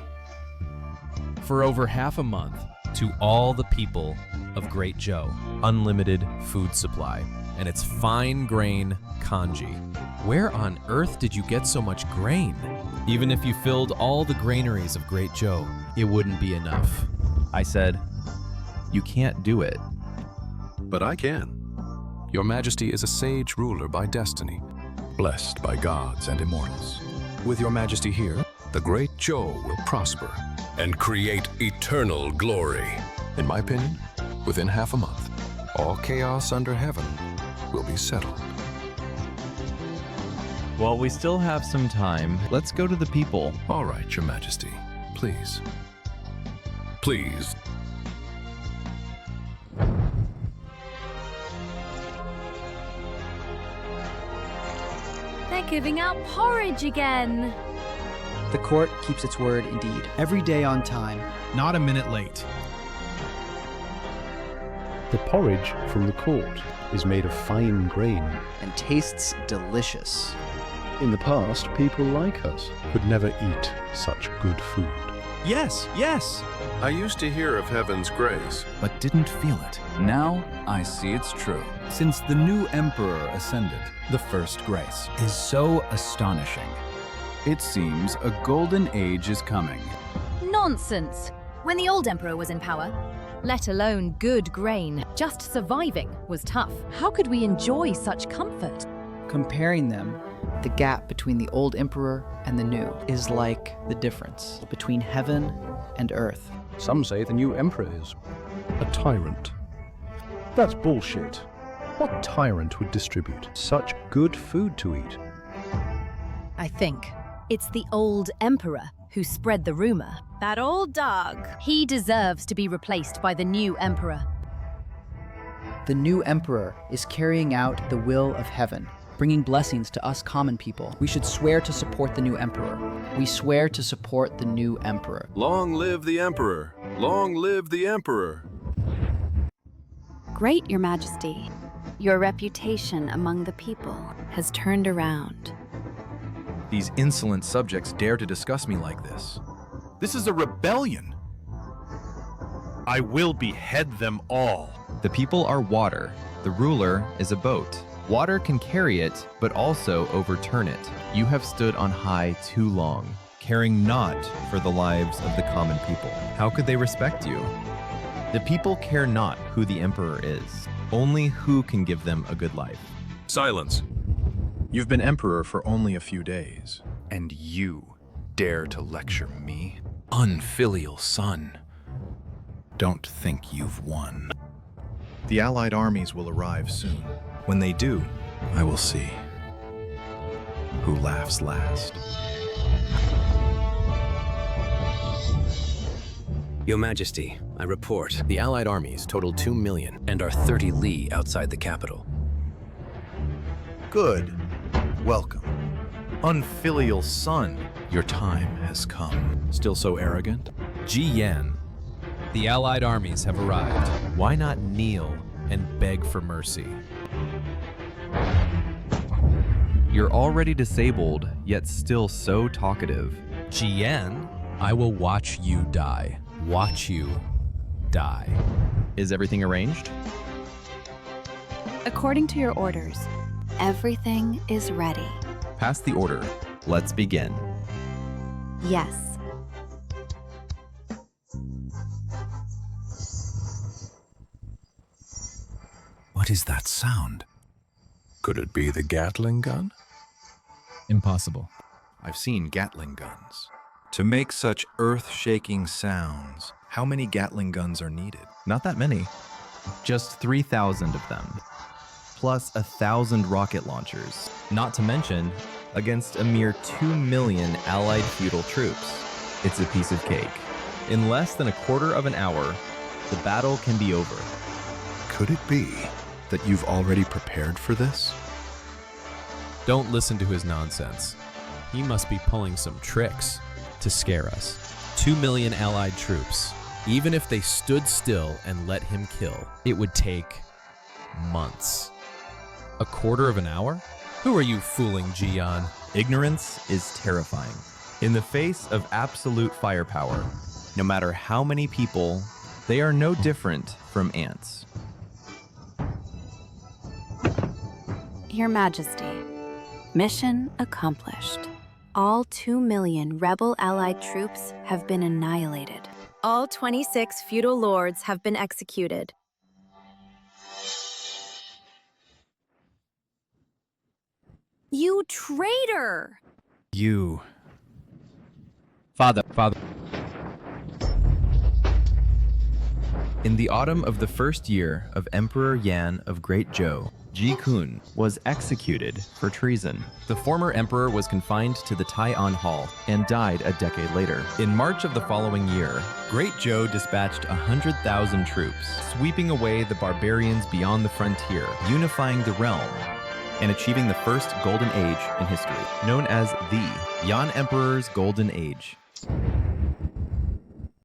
For over half a month, to all the people of Great Joe, unlimited food supply, and it's fine grain kanji. Where on earth did you get so much grain? Even if you filled all the granaries of Great Joe, it wouldn't be enough. I said, you can't do it. But I can. Your Majesty is a sage ruler by destiny, blessed by gods and immortals. With Your Majesty here, the Great Joe will prosper and create eternal glory. In my opinion, within half a month, all chaos under heaven will be settled. While we still have some time, let's go to the people. All right, Your Majesty. Please. Please. They're giving out porridge again. The court keeps its word indeed. Every day on time. Not a minute late. The porridge from the court is made of fine grain and tastes delicious. In the past, people like us could never eat such good food. Yes, yes. I used to hear of heaven's grace, but didn't feel it. Now I see it's true. Since the new emperor ascended, the first grace is so astonishing. It seems a golden age is coming. Nonsense! When the old emperor was in power, let alone good grain, just surviving was tough. How could we enjoy such comfort? Comparing them, the gap between the old emperor and the new is like the difference between heaven and earth. Some say the new emperor is a tyrant. That's bullshit. What tyrant would distribute such good food to eat? I think it's the old emperor who spread the rumor. That old dog. He deserves to be replaced by the new emperor. The new emperor is carrying out the will of heaven, bringing blessings to us common people. We should swear to support the new emperor. We swear to support the new emperor. Long live the emperor! Long live the emperor! Great, Your Majesty. Your reputation among the people has turned around. These insolent subjects dare to discuss me like this. This is a rebellion. I will behead them all. The people are water. The ruler is a boat. Water can carry it, but also overturn it. You have stood on high too long, caring not for the lives of the common people. How could they respect you? The people care not who the emperor is, only who can give them a good life. Silence. You've been emperor for only a few days, and you dare to lecture me? Unfilial son. Don't think you've won. The Allied armies will arrive soon. When they do, I will see who laughs last. Your Majesty, I report. The Allied armies total 2 million and are 30 li outside the capital. Good. Welcome. Unfilial son, your time has come. Still so arrogant? Ji Yan. The Allied armies have arrived. Why not kneel and beg for mercy? You're already disabled, yet still so talkative. Ji Yan, I will watch you die. Watch you die. Is everything arranged? According to your orders, everything is ready. Pass the order. Let's begin. Yes. What is that sound? Could it be the Gatling gun? Impossible. I've seen Gatling guns. To make such earth-shaking sounds, how many Gatling guns are needed? Not that many. Just 3,000 of them. Plus 1,000 rocket launchers. Not to mention, against a mere 2 million Allied feudal troops. It's a piece of cake. In less than a quarter of an hour, the battle can be over. Could it be that you've already prepared for this? Don't listen to his nonsense. He must be pulling some tricks to scare us. 2 million Allied troops. Even if they stood still and let him kill, it would take months. A quarter of an hour? Who are you fooling, Ji Yan? Ignorance is terrifying. In the face of absolute firepower, no matter how many people, they are no different from ants. Your Majesty, mission accomplished. All 2 million rebel Allied troops have been annihilated. All 26 feudal lords have been executed. You traitor! You. Father. In the autumn of the first year of Emperor Yan of Great Zhou, Ji Kun was executed for treason. The former emperor was confined to the Tai'an Hall and died a decade later. In March of the following year, Great Zhou dispatched 100,000 troops, sweeping away the barbarians beyond the frontier, unifying the realm, and achieving the first golden age in history, known as the Yan Emperor's Golden Age.